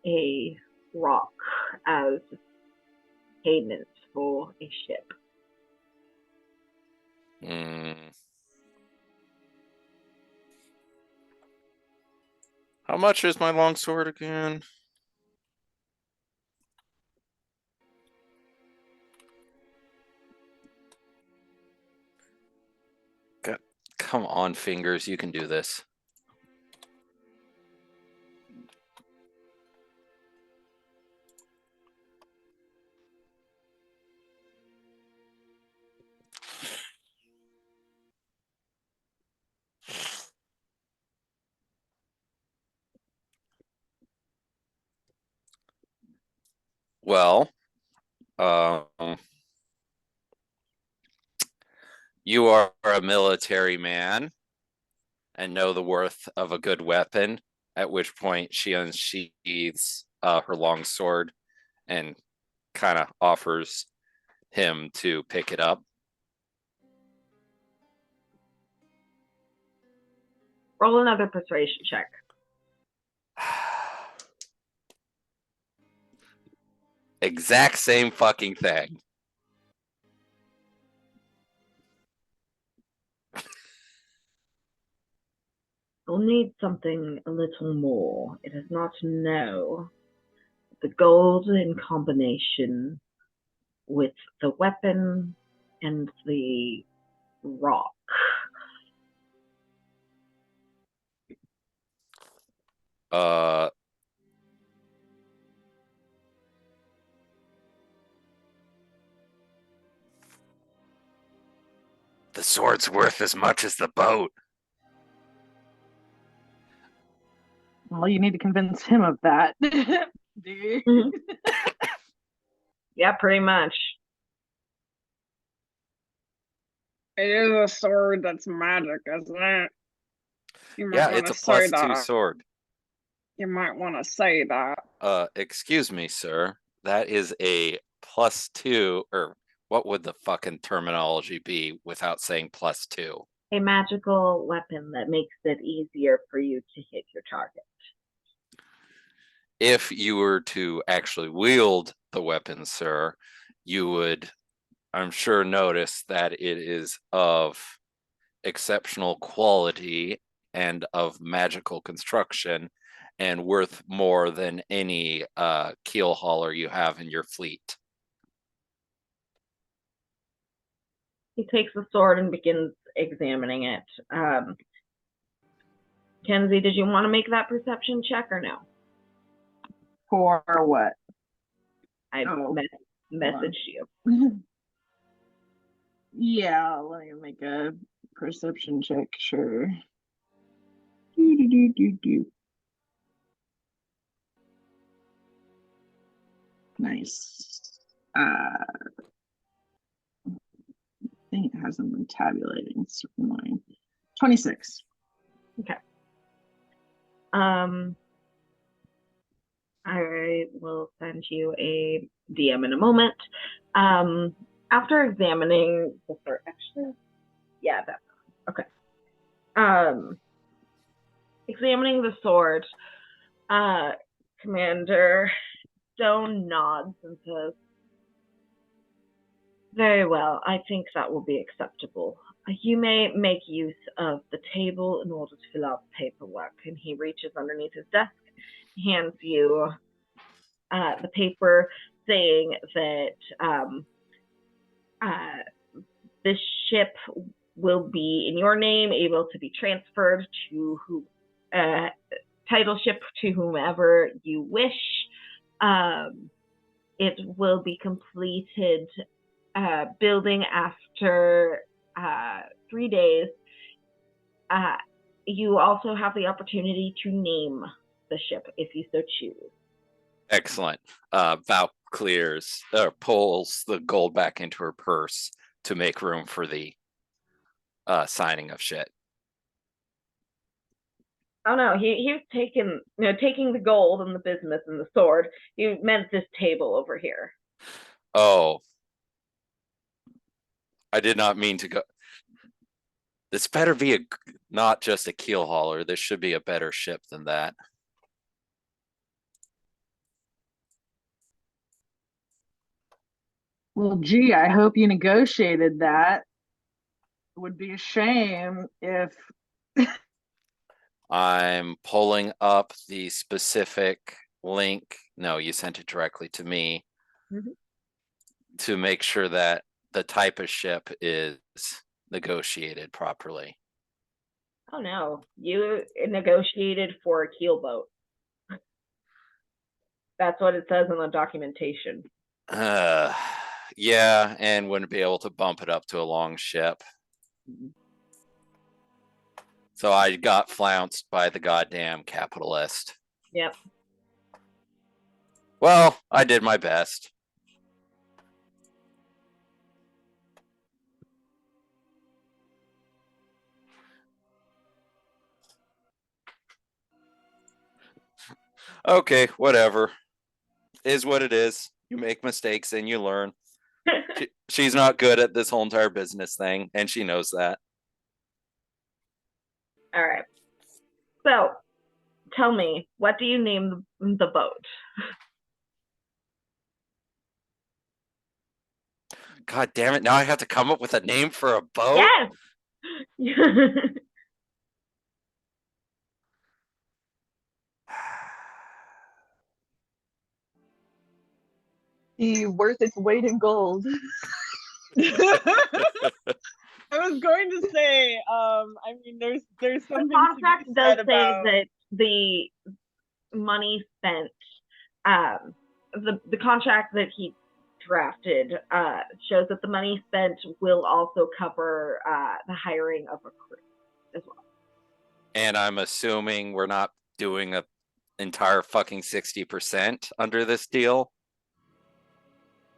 a rock as payment for a ship. How much is my longsword again? God, come on, fingers, you can do this. Well, you are a military man and know the worth of a good weapon, at which point she unsheathes her long sword and kind of offers him to pick it up. Roll another persuasion check. Exact same fucking thing. We'll need something a little more. It is not no. The gold in combination with the weapon and the rock. The sword's worth as much as the boat. Well, you need to convince him of that. Do you? Yeah, pretty much. It is a sword that's magic, isn't it? You might Yeah, want it's a to say +2 that. sword. You might want to say that. Excuse me, sir. That is a +2, or what would the fucking terminology be without saying +2? A magical weapon that makes it easier for you to hit your target. If you were to actually wield the weapon, sir, you would, I'm sure, notice that it is of exceptional quality and of magical construction and worth more than any keel hauler you have in your fleet. He takes the sword and begins examining it. Kenzie, did you want to make that perception check or no? For what? I messaged you. Yeah, let me make a perception check, sure. Do. Nice. I think it hasn't been tabulating. It's annoying. 26. Okay. I will send you a DM in a moment. After examining the sword, actually, yeah, that's okay. Examining the sword, Commander Stone nods and says, "Very well, I think that will be acceptable. You may make use of the table in order to fill out the paperwork." And he reaches underneath his desk, hands you the paper saying that this ship will be in your name, able to be transferred to title ship to whomever you wish. It will be completed building after 3 days. You also have the opportunity to name the ship if you so choose. Excellent. Val clears or pulls the gold back into her purse to make room for the signing of shit. Oh no, he was taking the gold and the bismuth and the sword. He meant this table over here. Oh, I did not mean to go. This better be not just a keel hauler. This should be a better ship than that. Well, gee, I hope you negotiated that. It would be a shame if I'm pulling up the specific link. No, you sent it directly to me to make sure that the type of ship is negotiated properly. Oh no, you negotiated for a keel boat. That's what it says in the documentation. Yeah, and wouldn't be able to bump it up to a long ship. So I got flounced by the goddamn capitalist. Yep. Well, I did my best. Okay, whatever. Is what it is. You make mistakes and you learn. She's not good at this whole entire business thing, and she knows that. All right. So, tell me, what do you name the boat? God damn it! Now I have to come up with a name for a boat. Yes. Be worth its weight in gold. I was going to say, I mean, there's something the contract to be does said say about that the money spent, the contract that he drafted shows that the money spent will also cover the hiring of a crew as well. And I'm assuming we're not doing a entire fucking 60% under this deal.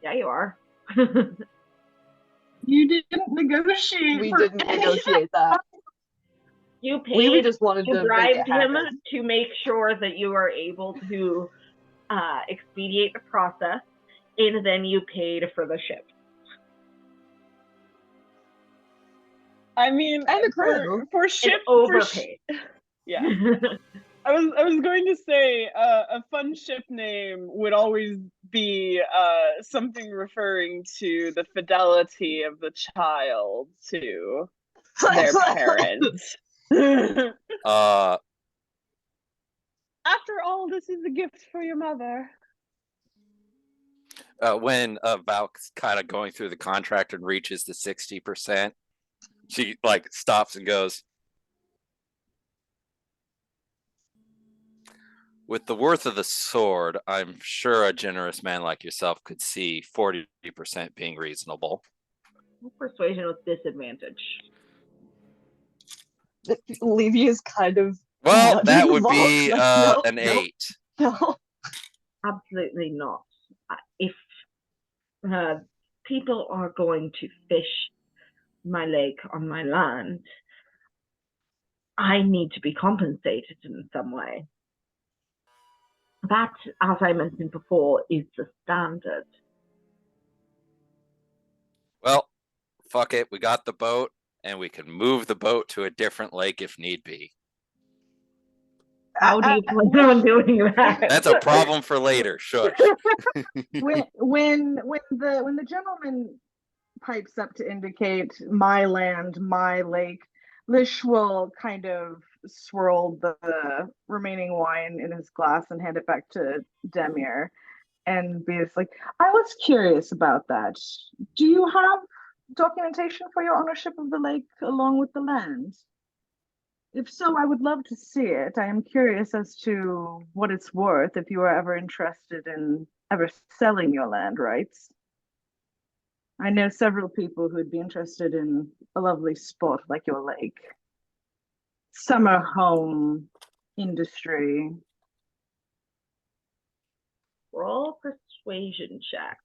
Yeah, you are. You didn't negotiate. We didn't negotiate that. You We paid, just wanted you to make bribed it him happen. to make sure that you are able to expedite the process, and then you paid for the ship. I mean, And the crew. for ship overpaid. Yeah. I was going to say a fun ship name would always be something referring to the fidelity of the child to their parents. After all, this is a gift for your mother. When Valk's kind of going through the contract and reaches the 60%, she like stops and goes, with the worth of the sword, I'm sure a generous man like yourself could see 40% being reasonable. Persuasion with disadvantage. Levia's kind of. Well, that would Volk, be like, no, an no, 8. No. Absolutely not. If people are going to fish my lake on my land, I need to be compensated in some way. That, as I mentioned before, is the standard. Well, fuck it. We got the boat, and we can move the boat to a different lake if need be. How do you plan on doing that? That's a problem for later. Shush. when the gentleman pipes up to indicate my land, my lake, Lish will kind of swirl the remaining wine in his glass and hand it back to Demir and be like, I was curious about that. Do you have documentation for your ownership of the lake along with the land? If so, I would love to see it. I am curious as to what it's worth if you are ever interested in ever selling your land rights. I know several people who'd be interested in a lovely spot like your lake. Summer home industry. Roll persuasion check.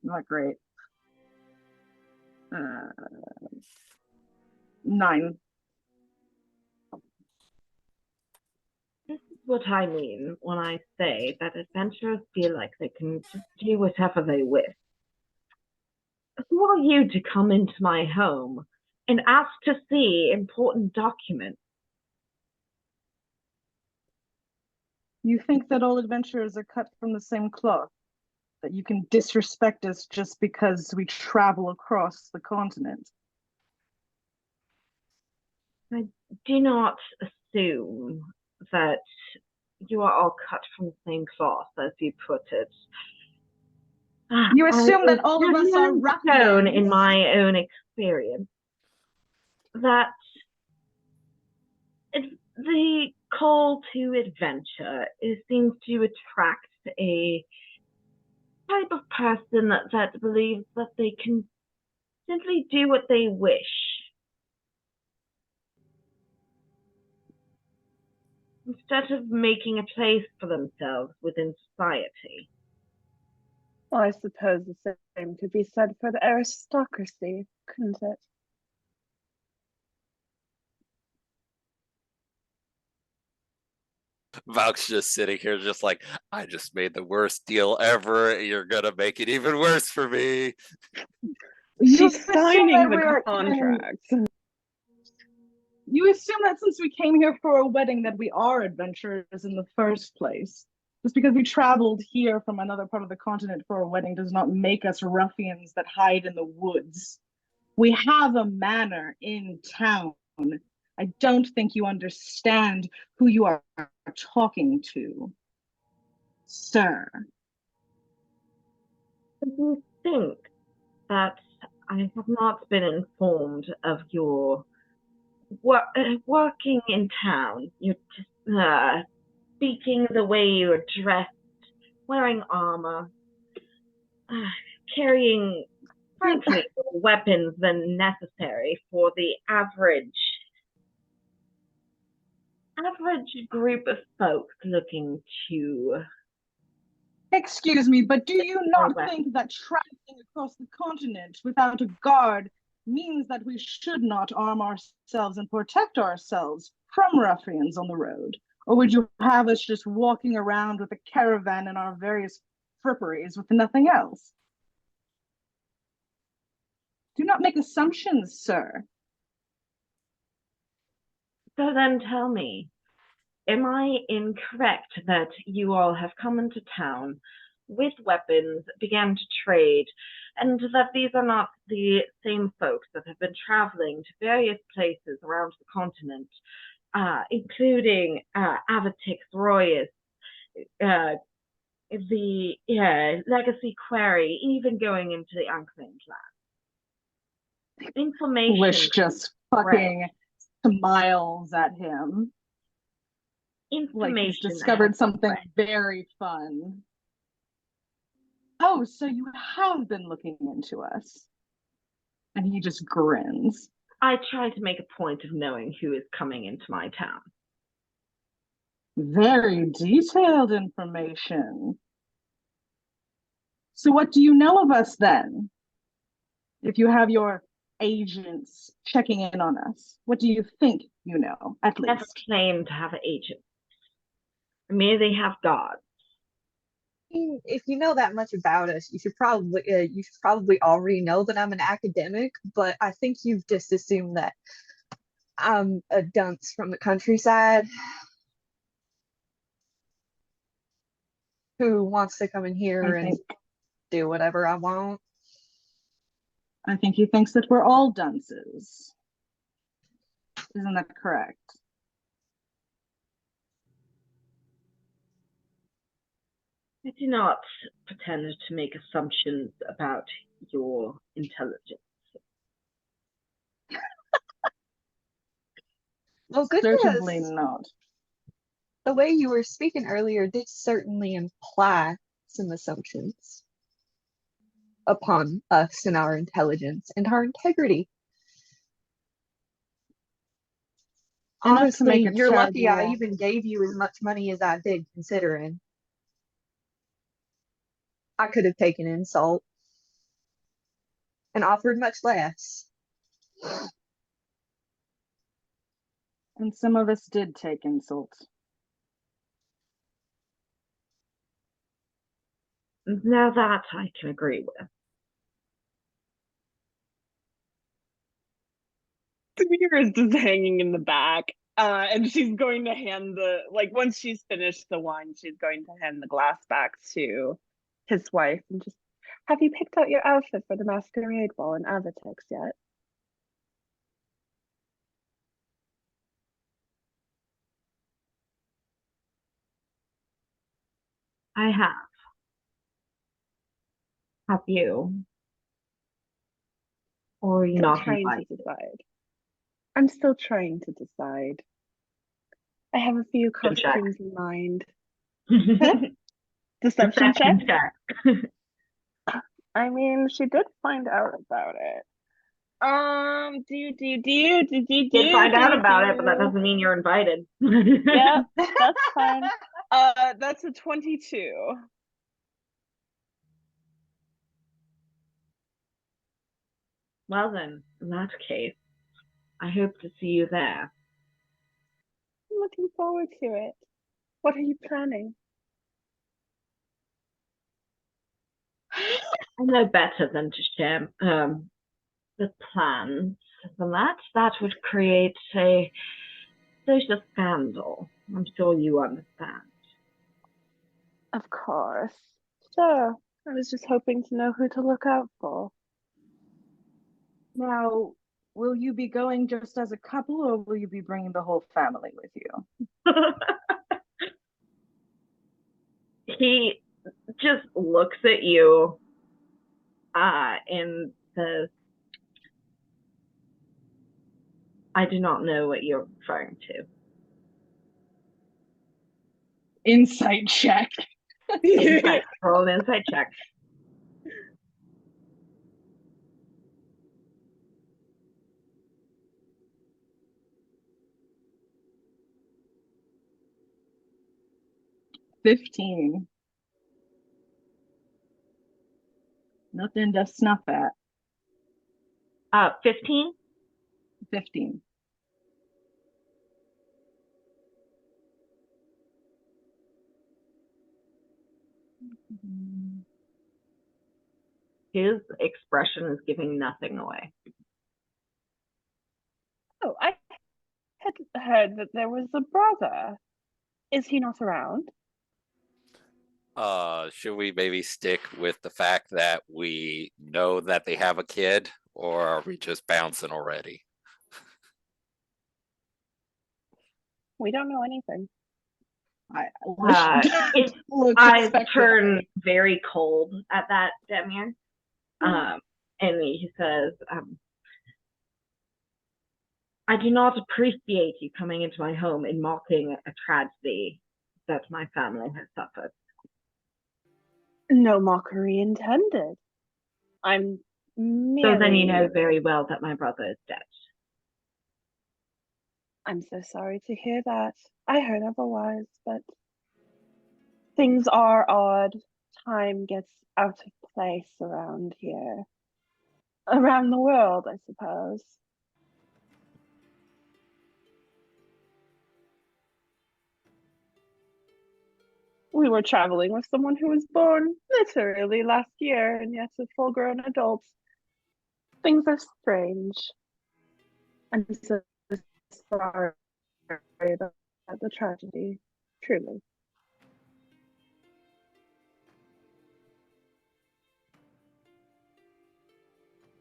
Not great. 9. This is what I mean when I say that adventurers feel like they can just do whatever they wish. Who are you to come into my home and ask to see important documents? You think that all adventurers are cut from the same cloth? That you can disrespect us just because we travel across the continent? I do not assume that you are all cut from the same cloth, as you put it. You assume that all of us are shown in my own experience that the call to adventure seems to attract a type of person that believes that they can simply do what they wish. Instead of making a place for themselves within society. Well, I suppose the same could be said for the aristocracy, couldn't it? Valk's just sitting here, just like, I just made the worst deal ever. You're gonna make it even worse for me. She's assume signing that the we're contract. You assume that since we came here for a wedding that we are adventurers in the first place. Just because we traveled here from another part of the continent for a wedding does not make us ruffians that hide in the woods. We have a manor in town. I don't think you understand who you are talking to, sir. Do you think that I have not been informed of your working in town? You're just speaking the way you're dressed, wearing armor, carrying frankly more weapons than necessary for the average group of folks looking to. Excuse me, but do you not think that traveling across the continent without a guard means that we should not arm ourselves and protect ourselves from ruffians on the road? Or would you have us just walking around with a caravan and our various fripperies with nothing else? Do not make assumptions, sir. So then tell me, am I incorrect that you all have come into town with weapons, began to trade, and that these are not the same folks that have been traveling to various places around the continent, including Avatix Royus, the Legacy Quarry, even going into the Unclaimed Land? Information. Wish just fucking smiles at him. Information. Like he's discovered something very fun. Oh, so you have been looking into us. And he just grins. I try to make a point of knowing who is coming into my town. Very detailed information. So what do you know of us then? If you have your agents checking in on us, what do you think you know, at least? I never claim to have agents. I merely have guards. If you know that much about us, you should probably already know that I'm an academic, but I think you've just assumed that I'm a dunce from the countryside who wants to come in here and do whatever I want. I think he thinks that we're all dunces. Isn't that correct? I do not pretend to make assumptions about your intelligence. Well, certainly not. The way you were speaking earlier did certainly imply some assumptions upon us and our intelligence and our integrity. Honestly, you're lucky I even gave you as much money as I did, considering I could have taken insult and offered much less. And some of us did take insult. Now that I can agree with. Samira is just hanging in the back. And she's going to hand once she's finished the wine, she's going to hand the glass back to his wife and just, have you picked out your outfit for the masquerade ball in Avatix yet? I have. Have you? Or are you not trying invited? to decide. I'm still trying to decide. I have a few costumes in mind. Deception check? check. I mean, she did find out about it. Did find out about it, but that doesn't mean you're invited. Yep, that's fine. That's a 22. Well then, in that case, I hope to see you there. I'm looking forward to it. What are you planning? I know better than to share the plans than that. That would create a social scandal. I'm sure you understand. Of course. So, I was just hoping to know who to look out for. Now, will you be going just as a couple, or will you be bringing the whole family with you? He just looks at you and says, I do not know what you're referring to. Insight check. Roll an insight check. $15. Nothing to snuff at. 15? 15. His expression is giving nothing away. Oh, I had heard that there was a brother. Is he not around? Should we maybe stick with the fact that we know that they have a kid, or are we just bouncing already? We don't know anything. His eyes turn very cold at that, Demir. And he says, I do not appreciate you coming into my home and mocking a tragedy that my family has suffered. No mockery intended. I'm merely... So then you know very well that my brother is dead. I'm so sorry to hear that. I heard otherwise, but things are odd. Time gets out of place around here. Around the world, I suppose. We were traveling with someone who was born literally last year and yet a full-grown adult. Things are strange. I'm so sorry about the tragedy, truly.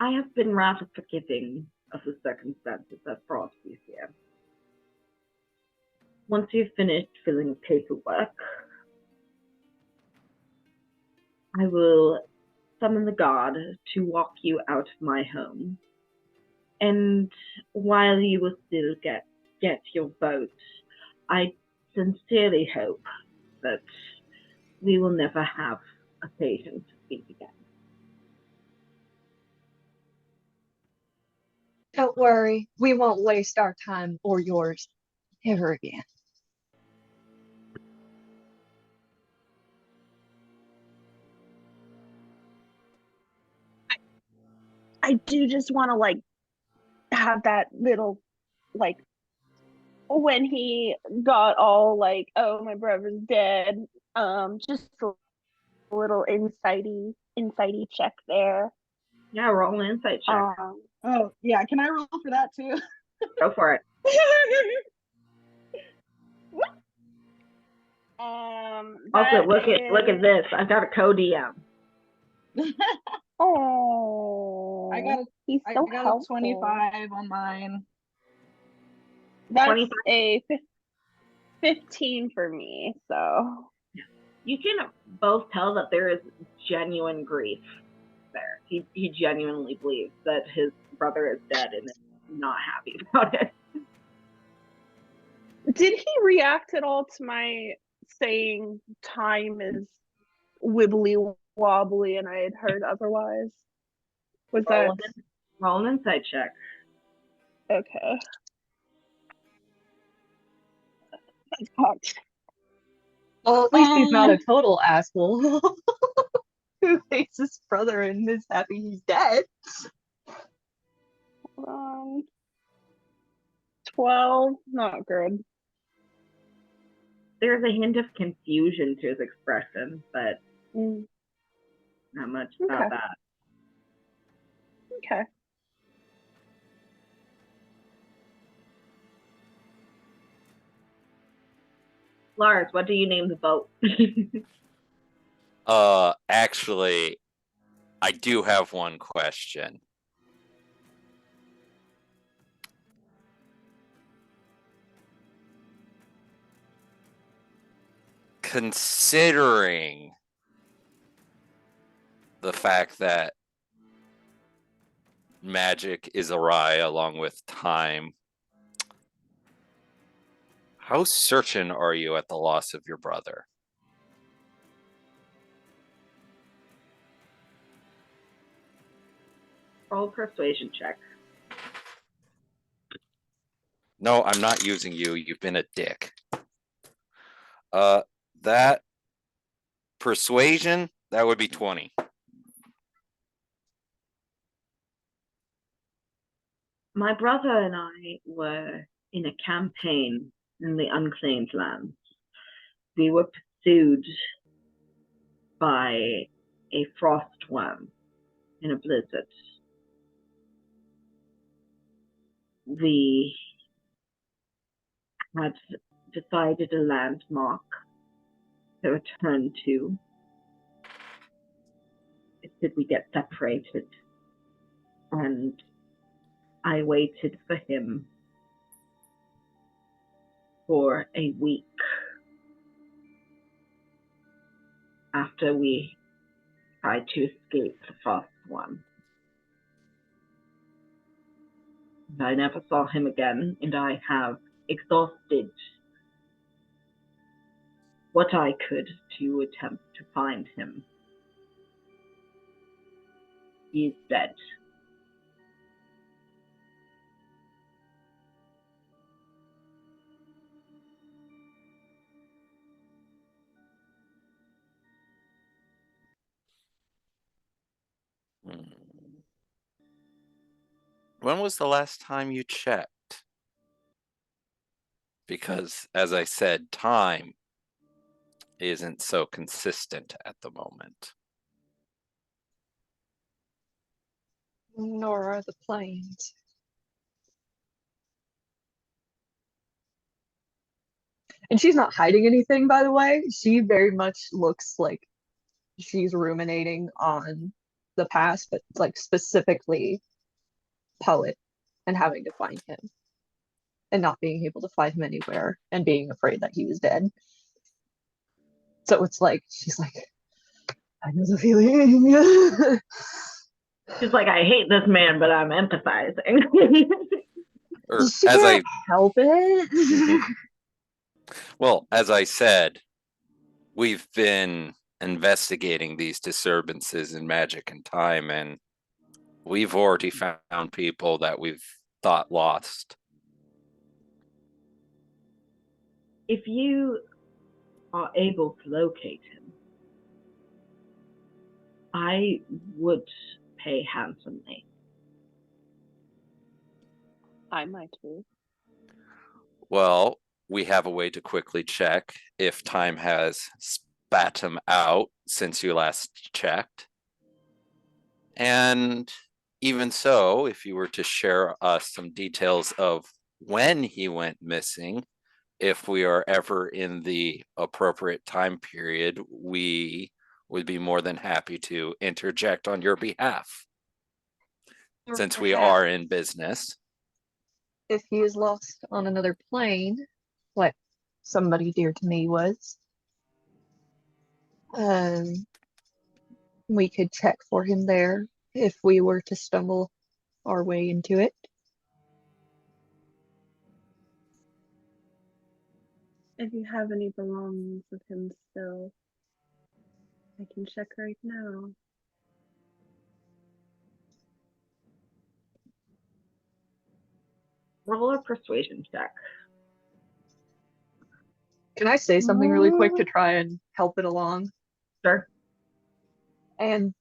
I have been rather forgiving of the circumstances that brought you here. Once you've finished filling paperwork, I will summon the guard to walk you out of my home. And while you will still get your boat, I sincerely hope that we will never have occasion to speak again. Don't worry, we won't waste our time or yours ever again. I do just want to like have that little like when he got all like, oh, my brother's dead, just a little insighty check there. Yeah, roll an insight check. Oh yeah, can I roll for that too? Go for it. Also, look at this. I've got a co-DM. Oh, I got helpful. a 25 on mine. That's 25? a 15 for me, so. You can both tell that there is genuine grief there. He genuinely believes that his brother is dead and is not happy about it. Did he react at all to my saying time is wibbly wobbly and I had heard otherwise? Was that Roll an insight check. Okay. That's cocked. Well, at least he's not a total asshole who hates his brother and is happy he's dead. 12, not good. There's a hint of confusion to his expression, but not much about Okay. that. Okay. Lars, what do you name the boat? Actually, I do have one question. Considering the fact that magic is awry along with time, how certain are you at the loss of your brother? Roll persuasion check. No, I'm not using you. You've been a dick. That persuasion, that would be 20. My brother and I were in a campaign in the Unclaimed Lands. We were pursued by a frost worm in a blizzard. We had decided a landmark to return to. Did we get separated? And I waited for him for a week after we tried to escape the frost one. I never saw him again, and I have exhausted what I could to attempt to find him. He is dead. When was the last time you checked? Because, as I said, time isn't so consistent at the moment. Nor are the planes. And she's not hiding anything, by the way. She very much looks like she's ruminating on the past, but like specifically Poet and having to find him and not being able to find him anywhere and being afraid that he was dead. So it's like she's like, I know the feeling. She's like, I hate this man, but I'm empathizing. Or she as can't help it. Well, as I said, we've been investigating these disturbances in magic and time, and we've already found people that we've thought lost. If you are able to locate him, I would pay handsomely. I might be. Well, we have a way to quickly check if time has spat him out since you last checked. And even so, if you were to share us some details of when he went missing, if we are ever in the appropriate time period, we would be more than happy to interject on your behalf, Or since we perhaps are in business. if he is lost on another plane, like somebody dear to me was, we could check for him there if we were to stumble our way into it. If you have any belongings of him still, I can check right now. roll a persuasion check. Can I say something really quick to try and help it along? Sure. And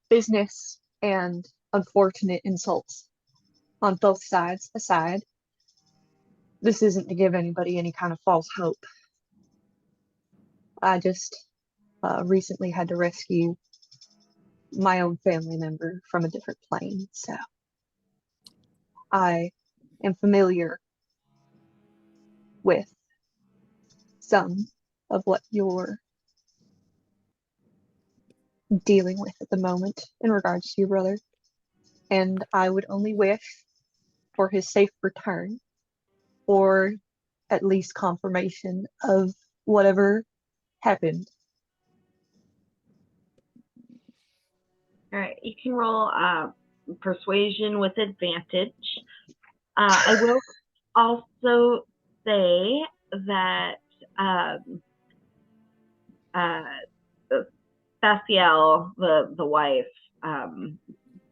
business and unfortunate insults on both sides aside, this isn't to give anybody any kind of false hope. I just recently had to rescue my own family member from a different plane, so I am familiar with some of what you're dealing with at the moment in regards to your brother, and I would only wish for his safe return, or at least confirmation of whatever happened. All right, you can roll persuasion with advantage. I will also say that Faciel, the wife,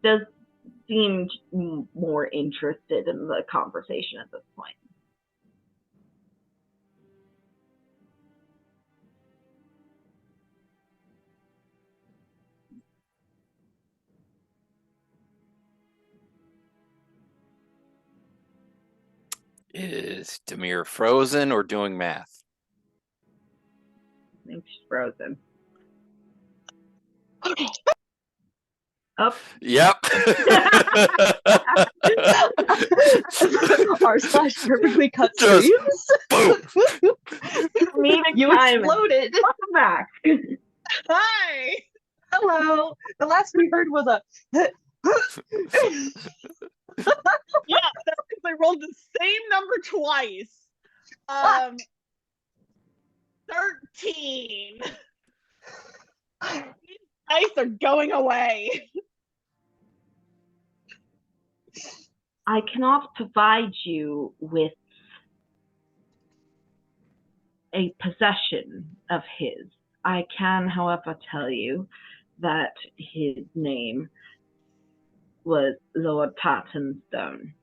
does seem more interested in the conversation at this point. Is Demir frozen or doing math? I think she's frozen. Okay. Oh. Yep. R/ perfectly cut Just streams. boom. You exploded. Welcome back. Hi. Hello. The last we heard was a. Yeah, that's because I rolled the same number twice. 13. These dice are going away. I cannot provide you with a possession of his. I can, however, tell you that his name was Lord Tartanstone.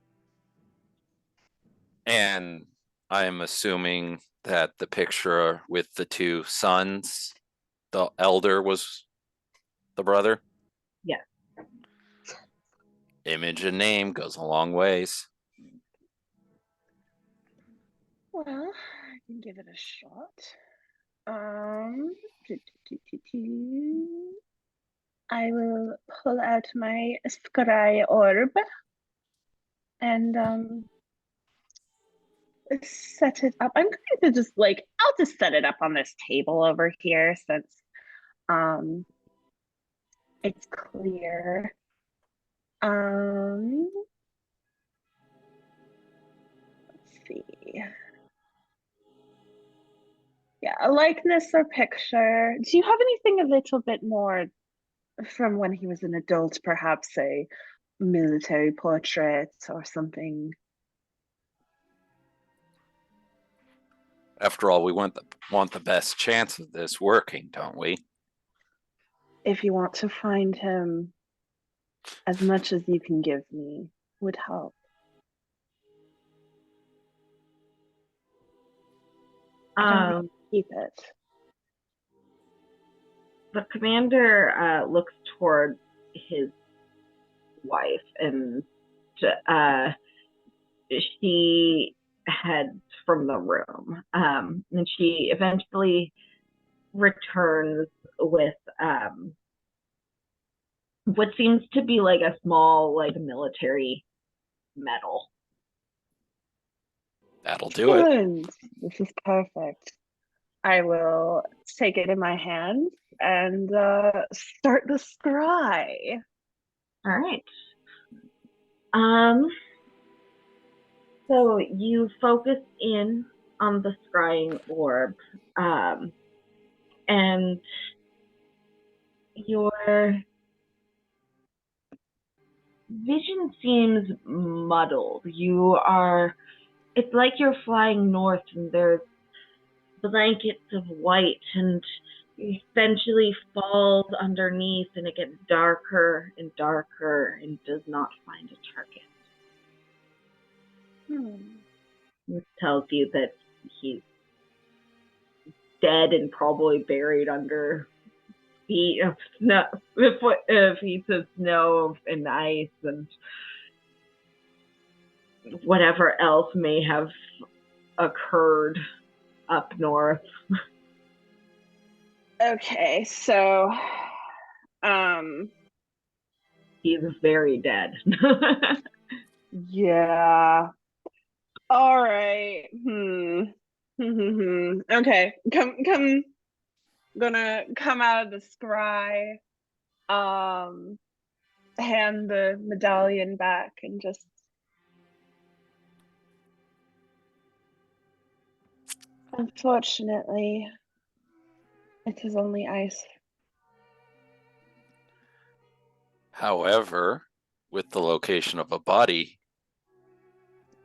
And I'm assuming that the picture with the two sons, the elder was the brother? Yes. Image and name goes a long ways. Well, I can give it a shot. I will pull out my scry orb and set it up. I'm going to just I'll just set it up on this table over here since it's clear. Let's see. Yeah, a likeness or picture. Do you have anything a little bit more from when he was an adult, perhaps a military portrait or something? After all, we want the best chance of this working, don't we? If you want to find him, as much as you can give me would help. Keep it. The commander looks toward his wife, and she heads from the room. And she eventually returns with what seems to be like a small, military medal. That'll do it. This is perfect. I will take it in my hands and start the scry. All right. So you focus in on the scrying orb, and your vision seems muddled. It's like you're flying north and there's blankets of white and eventually falls underneath, and it gets darker and darker and does not find a target. This tells you that he's dead and probably buried under feet of snow, feet of snow and ice and whatever else may have occurred up north. Okay, so he's very dead. Yeah. All right. Okay. Gonna come out of the scry, hand the medallion back and just unfortunately it is only ice. However, with the location of a body,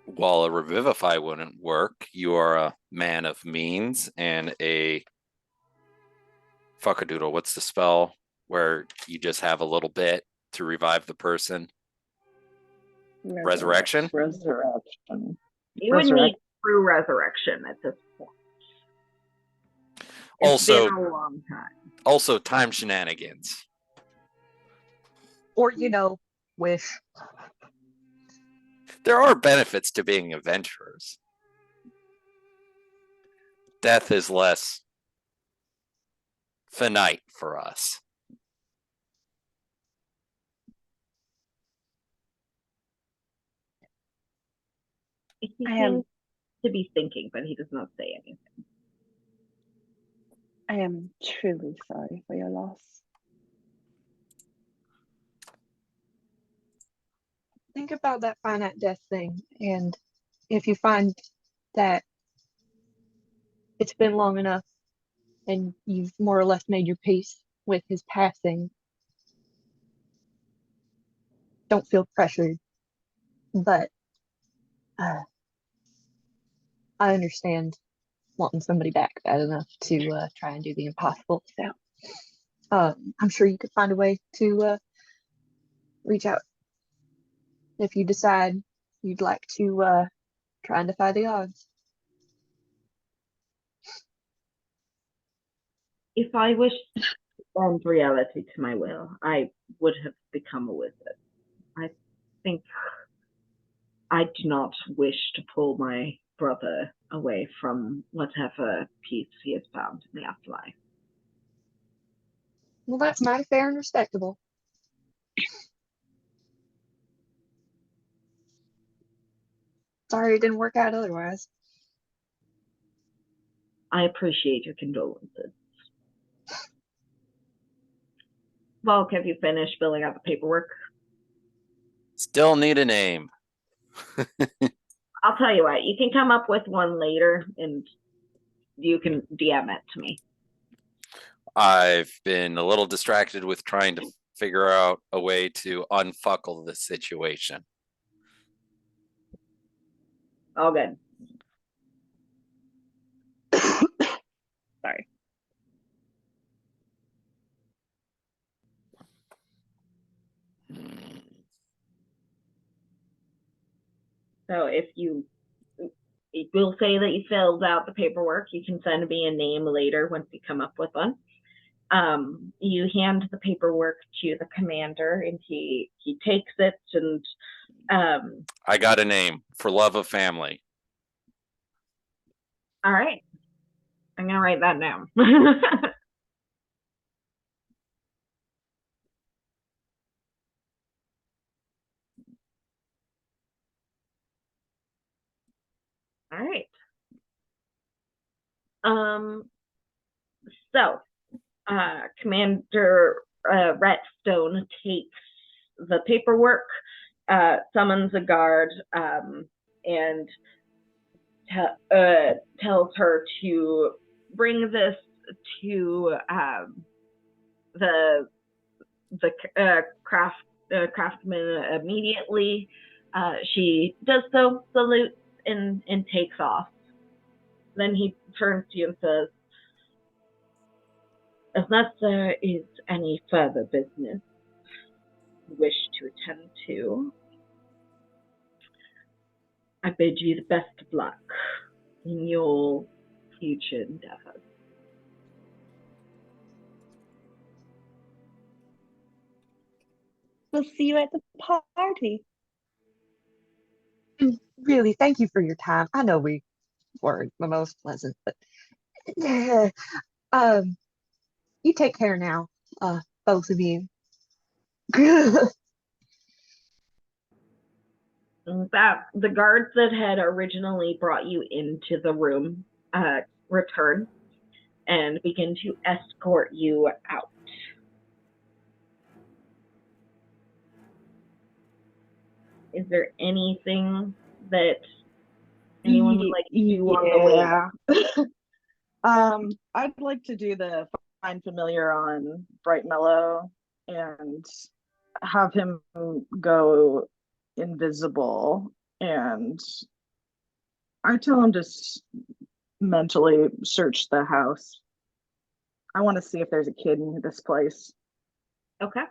while a revivify wouldn't work, you are a man of means and a fuckadoodle. What's the spell where you just have a little bit to revive the person? Resurrection? Resurrection. You would need true resurrection at this point. It's been a long time. Also, time shenanigans. Or, wish. There are benefits to being adventurers. Death is less finite for us. He seems to be thinking, but he does not say anything. I am truly sorry for your loss. Think about that finite death thing, and if you find that it's been long enough and you've more or less made your peace with his passing, don't feel pressured. But I understand wanting somebody back bad enough to try and do the impossible. So I'm sure you could find a way to reach out if you decide you'd like to try and defy the odds. If I wished to bend reality to my will, I would have become a wizard. I think I do not wish to pull my brother away from whatever peace he has found in the afterlife. Well, that's mighty fair and respectable. Sorry it didn't work out otherwise. I appreciate your condolences. Volk, have you finished filling out the paperwork? Still need a name. I'll tell you what, you can come up with one later and you can DM it to me. I've been a little distracted with trying to figure out a way to unfuckle the situation. All good. Sorry. So if you will say that you filled out the paperwork, you can send me a name later once you come up with one. You hand the paperwork to the commander and he takes it and I got a name, for love of family. All right. I'm gonna write that down. All right. So Commander Retstone takes the paperwork, summons a guard, and tells her to bring this to the craftsman immediately. She does so, salutes, and takes off. Then he turns to you and says, Unless there is any further business you wish to attend to, I bid you the best of luck in your future endeavors. We'll see you at the party. And really, thank you for your time. I know we weren't the most pleasant, but um, you take care now, both of you. That the guards that had originally brought you into the room return and begin to escort you out. Is there anything that anyone would like to do on the way? I'd like to do the find familiar on Bright Mellow and have him go invisible, and I tell him to mentally search the house. I want to see if there's a kid in this place. Okay.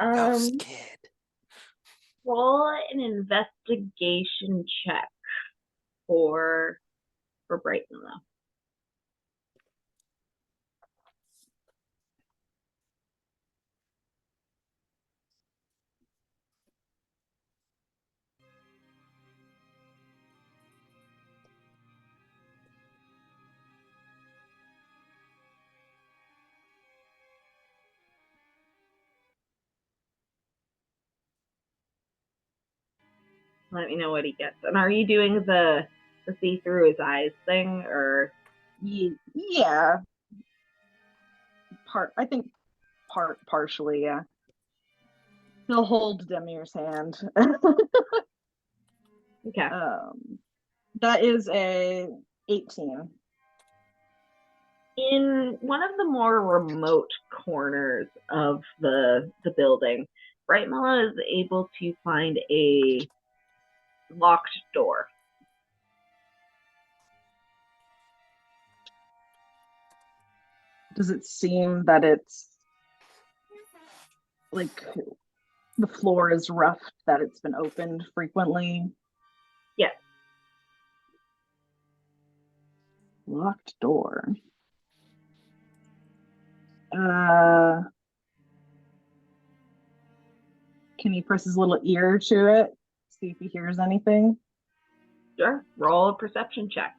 Ghost kid. Roll an investigation check for Bright Mellow. Let me know what he gets. And are you doing the see through his eyes thing, or? Yeah. I think partially, yeah. He'll hold Demir's hand. Okay. That is a 18. In one of the more remote corners of the building, Bright Mellow is able to find a locked door. Does it seem that it's like the floor is rough, that it's been opened frequently? Yes. Locked door. Can he press his little ear to it? See if he hears anything? Sure. Roll a perception check.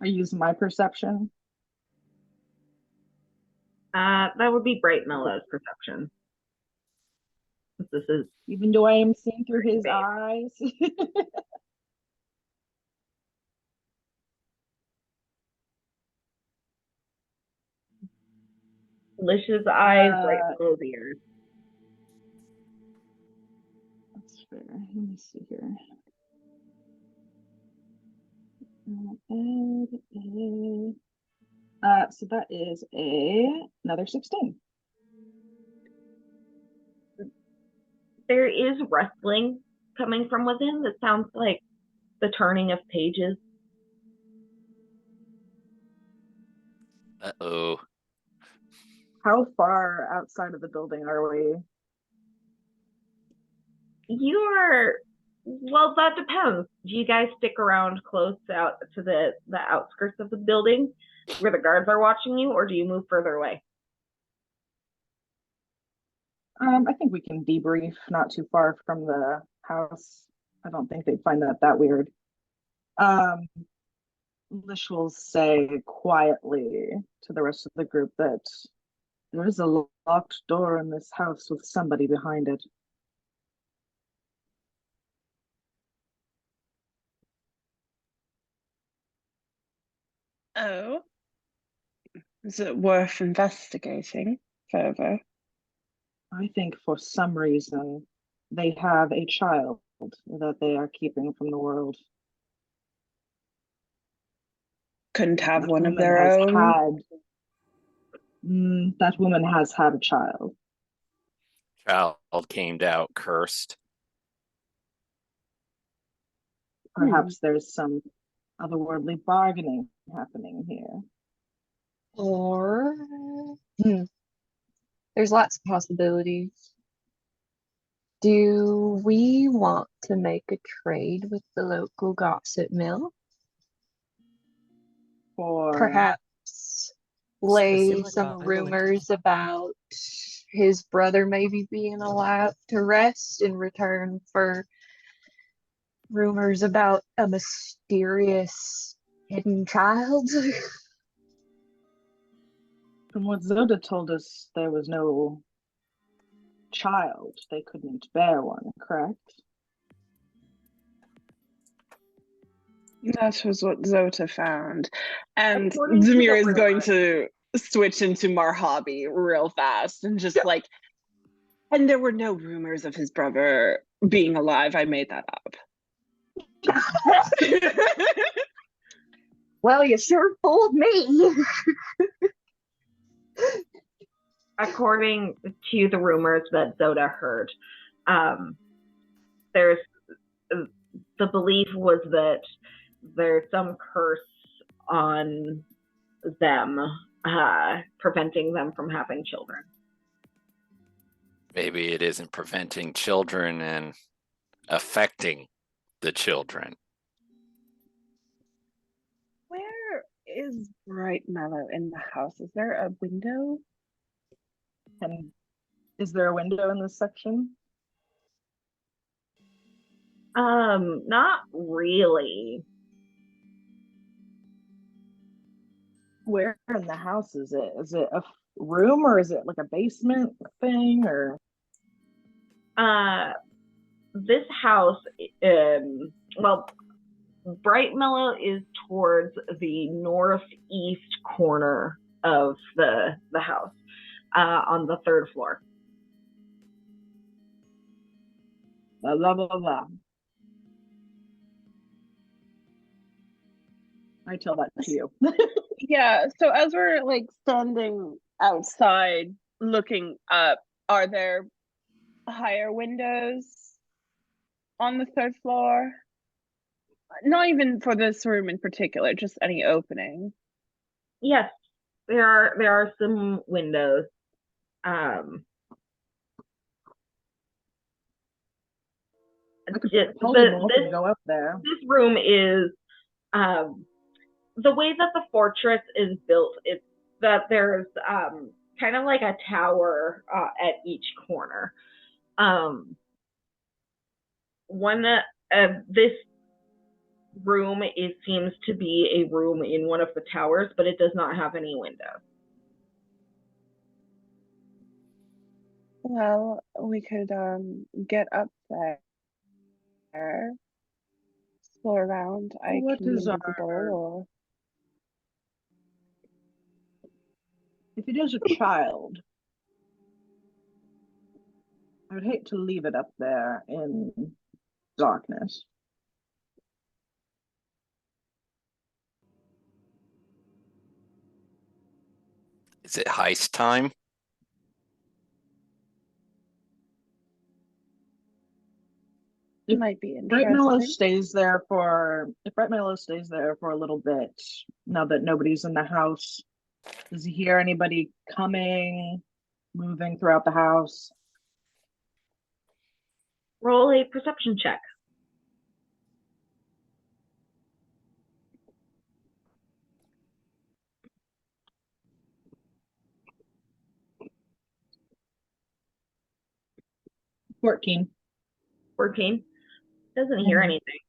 I use my perception. That would be Bright Mellow's perception. This is even though I am seeing through his eyes. Lish's eyes, Bright Mellow's ears. That's fair. Let me see here. So that is another 16. There is rustling coming from within that sounds like the turning of pages. Uh-oh. How far outside of the building are we? Well, that depends. Do you guys stick around close out to the outskirts of the building where the guards are watching you, or do you move further away? I think we can debrief not too far from the house. I don't think they'd find that weird. Lish will say quietly to the rest of the group that there is a locked door in this house with somebody behind it. Oh. Is it worth investigating further? I think for some reason they have a child that they are keeping from the world. Couldn't have That one of woman their has own. that woman has had a child. Child came out cursed. Perhaps there's some otherworldly bargaining happening here. Or there's lots of possibilities. Do we want to make a trade with the local gossip mill? For Perhaps lay Specific some island. rumors about his brother maybe being allowed to rest in return for rumors about a mysterious hidden child. from what Zoda told us, there was no child. They couldn't bear one, correct? That was what Zota found. And According to Demir the is going rumors. to switch into Marhabi real fast and just like, and there were no rumors of his brother being alive. I made that up. Well, you sure fooled me. According to the rumors that Zoda heard, there's the belief was that there's some curse on them, preventing them from having children. Maybe it isn't preventing children and affecting the children. Where is Bright Mellow in the house? Is there a window? And is there a window in this section? Not really. Where in the house is it? Is it a room or is it like a basement thing or? This house, well, Bright Mellow is towards the northeast corner of the house, on the third floor. Blah, blah, blah, blah. I tell that to you. Yeah, so as we're like standing outside looking up, are there higher windows on the third floor? Not even for this room in particular, just any opening. Yes, there are some windows. I could Just, totally move and go up there. this room is the way that the fortress is built. It's that there's kind of like a tower at each corner. This room, it seems to be a room in one of the towers, but it does not have any windows. Well, we could get up there, explore around. I What can be is our- invisible, or If it is a child, I would hate to leave it up there in darkness. Is it heist time? it might be Bright Mellow interesting. stays there for if Bright Mellow stays there for a little bit, now that nobody's in the house, does he hear anybody coming, moving throughout the house? Roll a perception check. $14. 14. Doesn't hear anything.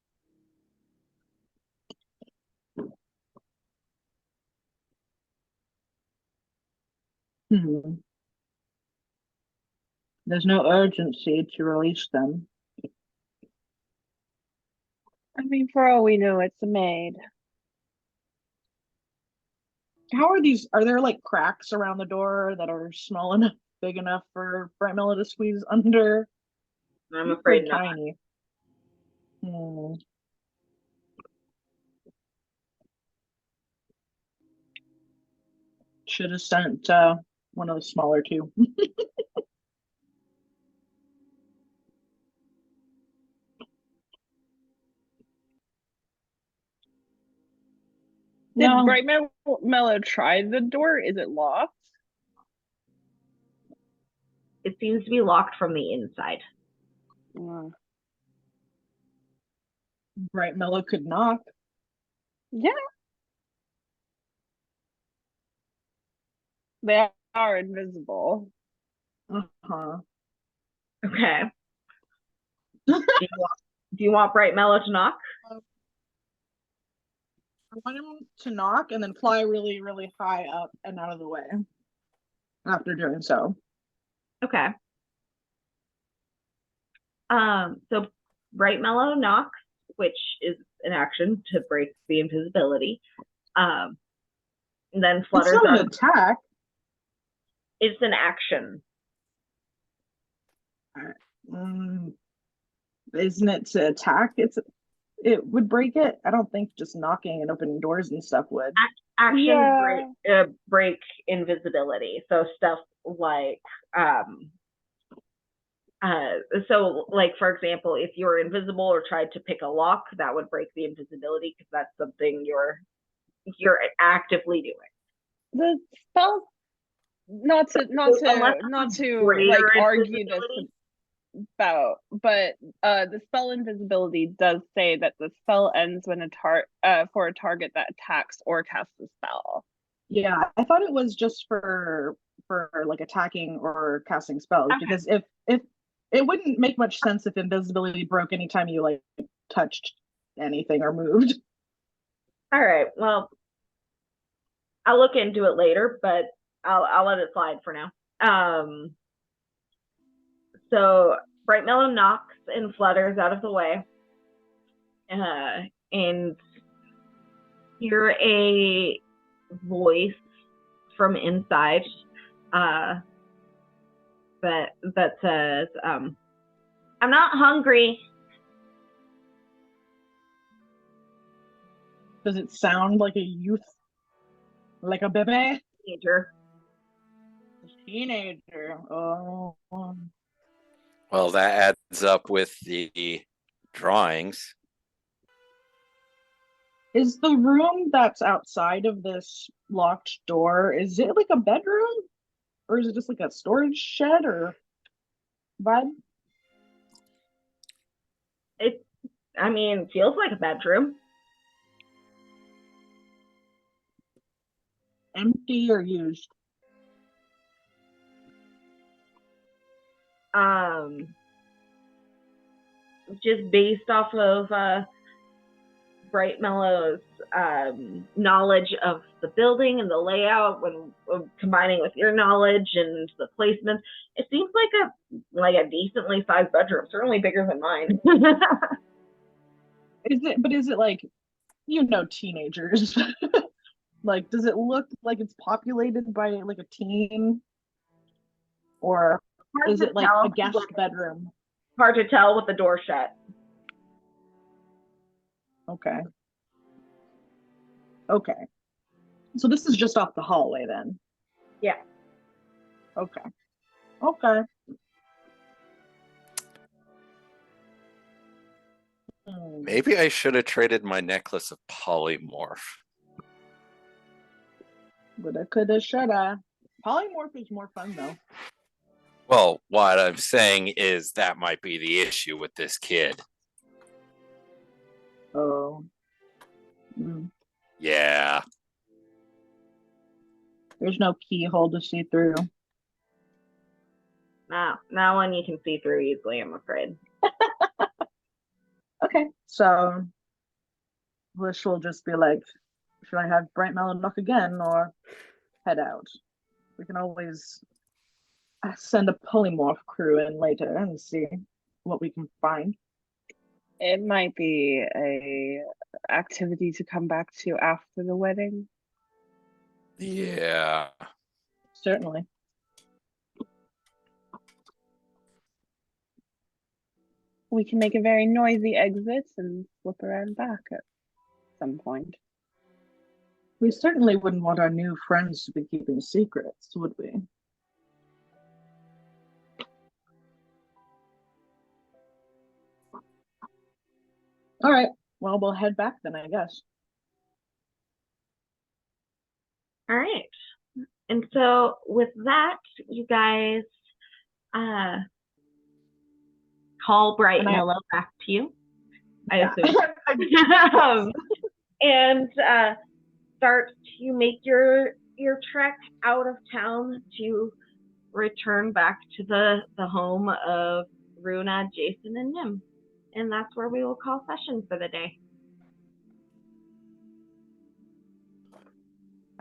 There's no urgency to release them. I mean, for all we know, it's a maid. How are these? Are there like cracks around the door that are small enough, big enough for Bright Mellow to squeeze under? I'm afraid not. Tiny. Should have sent one of the smaller two. No. Bright Mellow try the door? Is it locked? It seems to be locked from the inside. Bright Mellow could knock. Yeah. They are invisible. Uh-huh. Okay. do you want Bright Mellow to knock? I want him to knock and then fly really, really high up and out of the way after doing so. Okay. So Bright Mellow knocks, which is an action to break the invisibility. And then flutters It's not out. an attack. It's an action. Isn't it to attack? It would break it. I don't think just knocking and opening doors and stuff would. Actions Yeah. break invisibility. So stuff like so like for example, if you're invisible or tried to pick a lock, that would break the invisibility because that's something you're actively doing. The spell, not to like argue this about, but the spell invisibility does say that the spell ends when for a target that attacks or casts a spell. Yeah, I thought it was just for like attacking or casting spells, Okay. because if it wouldn't make much sense if invisibility broke anytime you like touched anything or moved. All right. Well, I'll look into it later, but I'll let it slide for now. So Bright Mellow knocks and flutters out of the way, and hear a voice from inside that says, "I'm not hungry." Does it sound like a youth, like a bebe? Teenager. Oh. Well, that adds up with the drawings. Is the room that's outside of this locked door, is it like a bedroom? Or is it just like a storage shed or vibe? It feels like a bedroom. Empty or used? Just based off of Bright Mellow's knowledge of the building and the layout, when combining with your knowledge and the placement, it seems like a decently sized bedroom, certainly bigger than mine. Is it like, teenagers? Like, does it look like it's populated by like a teen? Or is it like a guest bedroom? Hard to tell with the door shut. Okay. So this is just off the hallway then? Yeah. Okay. Maybe I should have traded my necklace of polymorph. Woulda, coulda, shoulda. Polymorph is more fun though. Well, what I'm saying is that might be the issue with this kid. Oh. Yeah. There's no keyhole to see through. Not one you can see through easily, I'm afraid. Okay, so Wish will just be like, should I have Bright Mellow knock again or head out? We can always send a polymorph crew in later and see what we can find. It might be a activity to come back to after the wedding. Yeah. Certainly. We can make a very noisy exit and flip around back at some point. We certainly wouldn't want our new friends to be keeping secrets, would we? All right. Well, we'll head back then, I guess. All right. And so with that, you guys call Bright and Mellow back to you, I assume. And start to make your trek out of town to return back to the home of Runa, Jason, and Nim. And that's where we will call session for the day.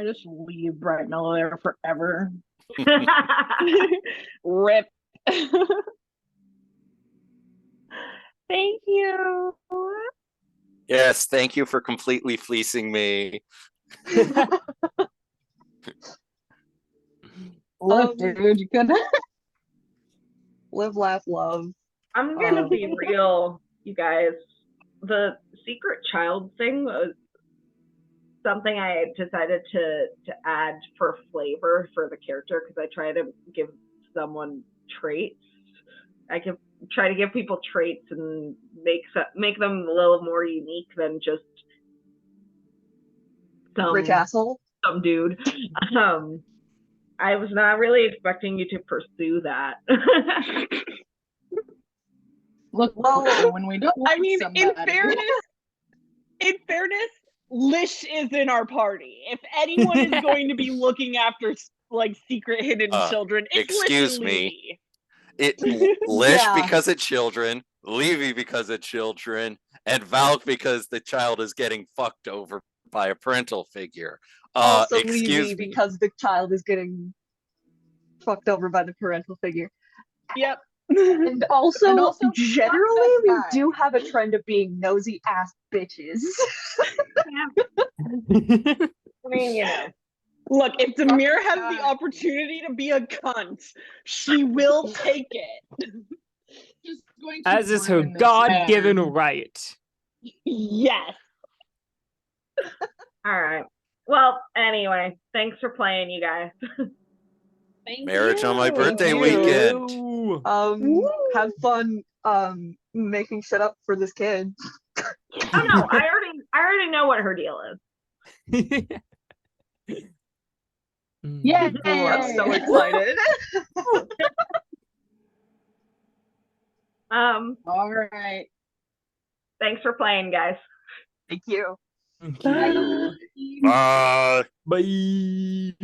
I just leave Bright Mellow there forever. Rip. Thank you. Yes, thank you for completely fleecing me. Look, dude, you could live, laugh, love. I'm gonna be real, you guys. The secret child thing was something I decided to add for flavor for the character, because I try to give someone traits. I can try to give people traits and make them a little more unique than just some rich asshole, some dude. I was not really expecting you to pursue that. look. Well, when we don't. I mean, in fairness, Lish is in our party. If anyone is going to be looking after like secret hidden children, it's excuse me. Lish because of children, Levy because of children, and Valk because the child is getting fucked over by a parental figure. Also excuse Levy me. because the child is getting fucked over by the parental figure. Yep. And also generally we do have a trend of being nosy ass bitches. I mean, you know. Look, if Demir has the opportunity to be a cunt, she will take it. As is her God-given right. Yes. All right. Well, anyway, thanks for playing, you guys. Marriage on my birthday weekend. Have fun making shit up for this kid. Oh no, I already know what her deal is. Yeah, I'm so excited. All right. Thanks for playing, guys. Thank you. Thank you. Bye. Bye.